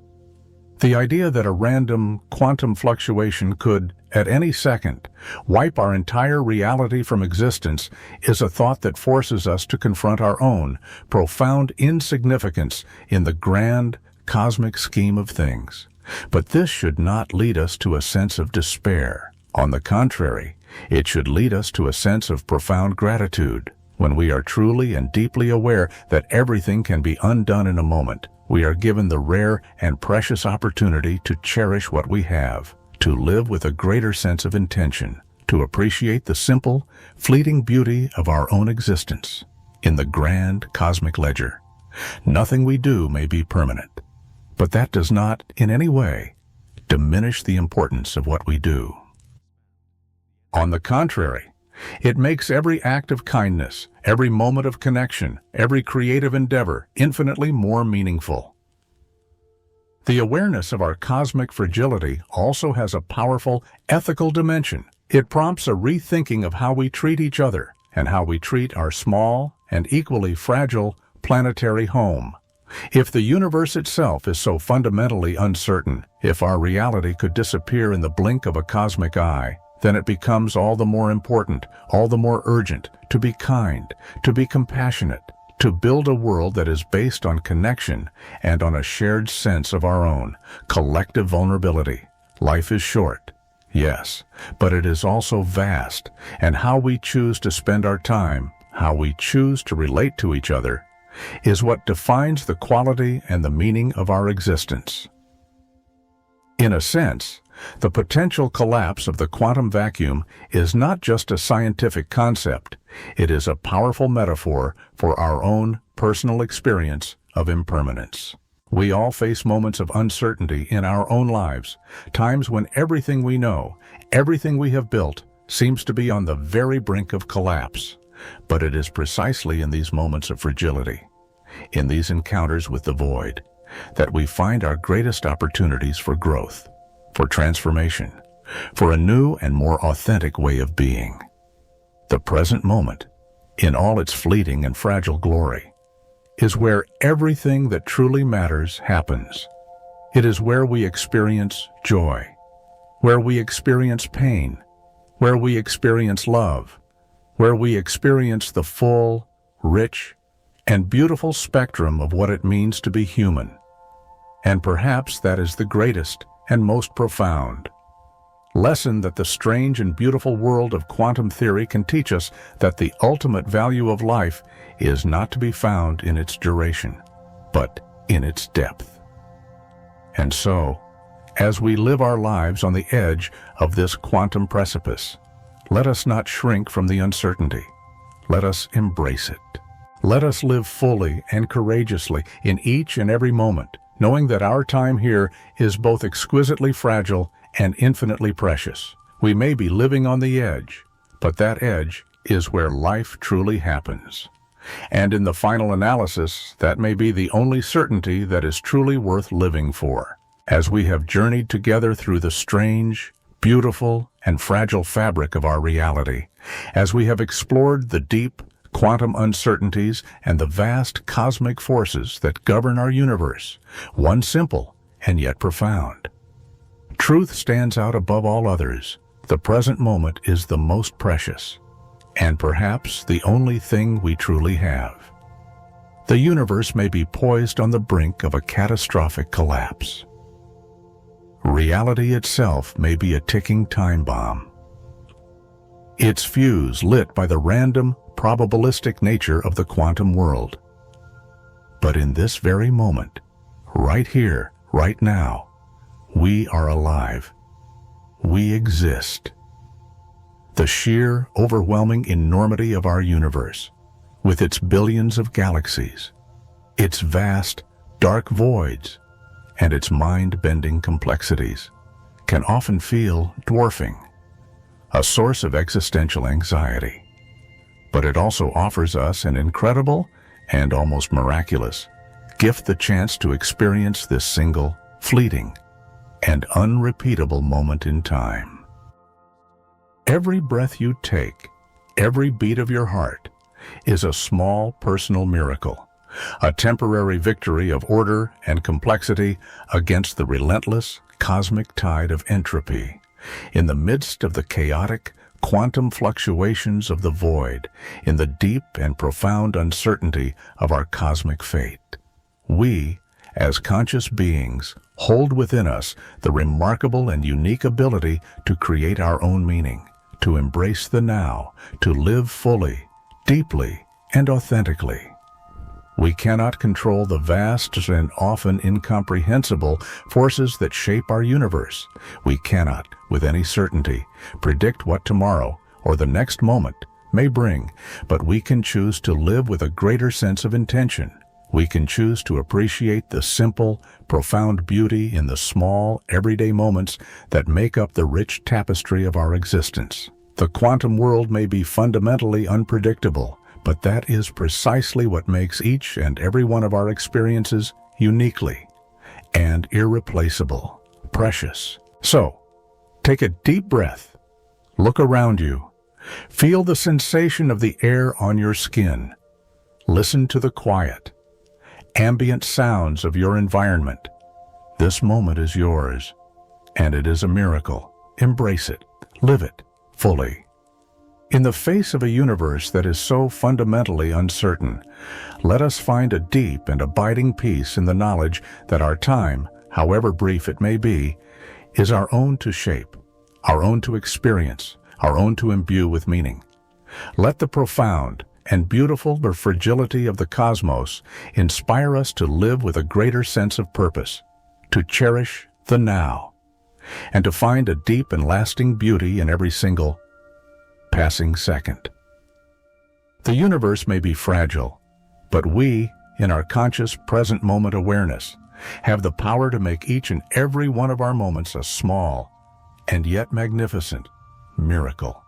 The idea that a random quantum fluctuation could, at any second, wipe our entire reality from existence is a thought that forces us to confront our own profound insignificance in the grand, cosmic scheme of things. But this should not lead us to a sense of despair. On the contrary, it should lead us to a sense of profound gratitude. When we are truly and deeply aware that everything can be undone in a moment, we are given the rare and precious opportunity to cherish what we have, to live with a greater sense of intention, to appreciate the simple, fleeting beauty of our own existence. In the grand cosmic ledger, nothing we do may be permanent. But that does not, in any way, diminish the importance of what we do. On the contrary, it makes every act of kindness, every moment of connection, every creative endeavor infinitely more meaningful. The awareness of our cosmic fragility also has a powerful ethical dimension. It prompts a rethinking of how we treat each other and how we treat our small and equally fragile planetary home. If the universe itself is so fundamentally uncertain, if our reality could disappear in the blink of a cosmic eye, then it becomes all the more important, all the more urgent, to be kind, to be compassionate, to build a world that is based on connection and on a shared sense of our own collective vulnerability. Life is short, yes, but it is also vast, and how we choose to spend our time, how we choose to relate to each other, is what defines the quality and the meaning of our existence. In a sense, the potential collapse of the quantum vacuum is not just a scientific concept, it is a powerful metaphor for our own personal experience of impermanence. We all face moments of uncertainty in our own lives, times when everything we know, everything we have built, seems to be on the very brink of collapse. But it is precisely in these moments of fragility, in these encounters with the void, that we find our greatest opportunities for growth, for transformation, for a new and more authentic way of being. The present moment, in all its fleeting and fragile glory, is where everything that truly matters happens. It is where we experience joy, where we experience pain, where we experience love, where we experience the full, rich, and beautiful spectrum of what it means to be human. And perhaps that is the greatest and most profound lesson that the strange and beautiful world of quantum theory can teach us, that the ultimate value of life is not to be found in its duration, but in its depth. And so, as we live our lives on the edge of this quantum precipice, let us not shrink from the uncertainty. Let us embrace it. Let us live fully and courageously in each and every moment, knowing that our time here is both exquisitely fragile and infinitely precious. We may be living on the edge, but that edge is where life truly happens. And in the final analysis, that may be the only certainty that is truly worth living for. As we have journeyed together through the strange, beautiful, and fragile fabric of our reality, as we have explored the deep, quantum uncertainties and the vast cosmic forces that govern our universe, one simple and yet profound truth stands out above all others. The present moment is the most precious, and perhaps the only thing we truly have. The universe may be poised on the brink of a catastrophic collapse. Reality itself may be a ticking time bomb, its fuse lit by the random, probabilistic nature of the quantum world. But in this very moment, right here, right now, We are alive. We exist. The sheer, overwhelming enormity of our universe, with its billions of galaxies, its vast, dark voids, and its mind-bending complexities, can often feel dwarfing, a source of existential anxiety. But it also offers us an incredible and almost miraculous gift, the chance to experience this single, fleeting, and unrepeatable moment in time. Every breath you take, every beat of your heart, is a small personal miracle, a temporary victory of order and complexity against the relentless cosmic tide of entropy. In the midst of the chaotic, quantum fluctuations of the void, in the deep and profound uncertainty of our cosmic fate, we, as conscious beings, hold within us the remarkable and unique ability to create our own meaning, to embrace the now, to live fully, deeply, and authentically. We cannot control the vast and often incomprehensible forces that shape our universe. We cannot, with any certainty, predict what tomorrow or the next moment may bring, but we can choose to live with a greater sense of intention. We can choose to appreciate the simple, profound beauty in the small, everyday moments that make up the rich tapestry of our existence. The quantum world may be fundamentally unpredictable, but that is precisely what makes each and every one of our experiences uniquely and irreplaceable, precious. So, take a deep breath, look around you, feel the sensation of the air on your skin, listen to the quiet, ambient sounds of your environment. This moment is yours, and it is a miracle. Embrace it, live it fully. In the face of a universe that is so fundamentally uncertain, let us find a deep and abiding peace in the knowledge that our time, however brief it may be, is our own to shape, our own to experience, our own to imbue with meaning. Let the profound and beautiful fragility of the cosmos inspire us to live with a greater sense of purpose, to cherish the now, and to find a deep and lasting beauty in every single passing second. The universe may be fragile, but we, in our conscious present moment awareness, have the power to make each and every one of our moments a small and yet magnificent miracle.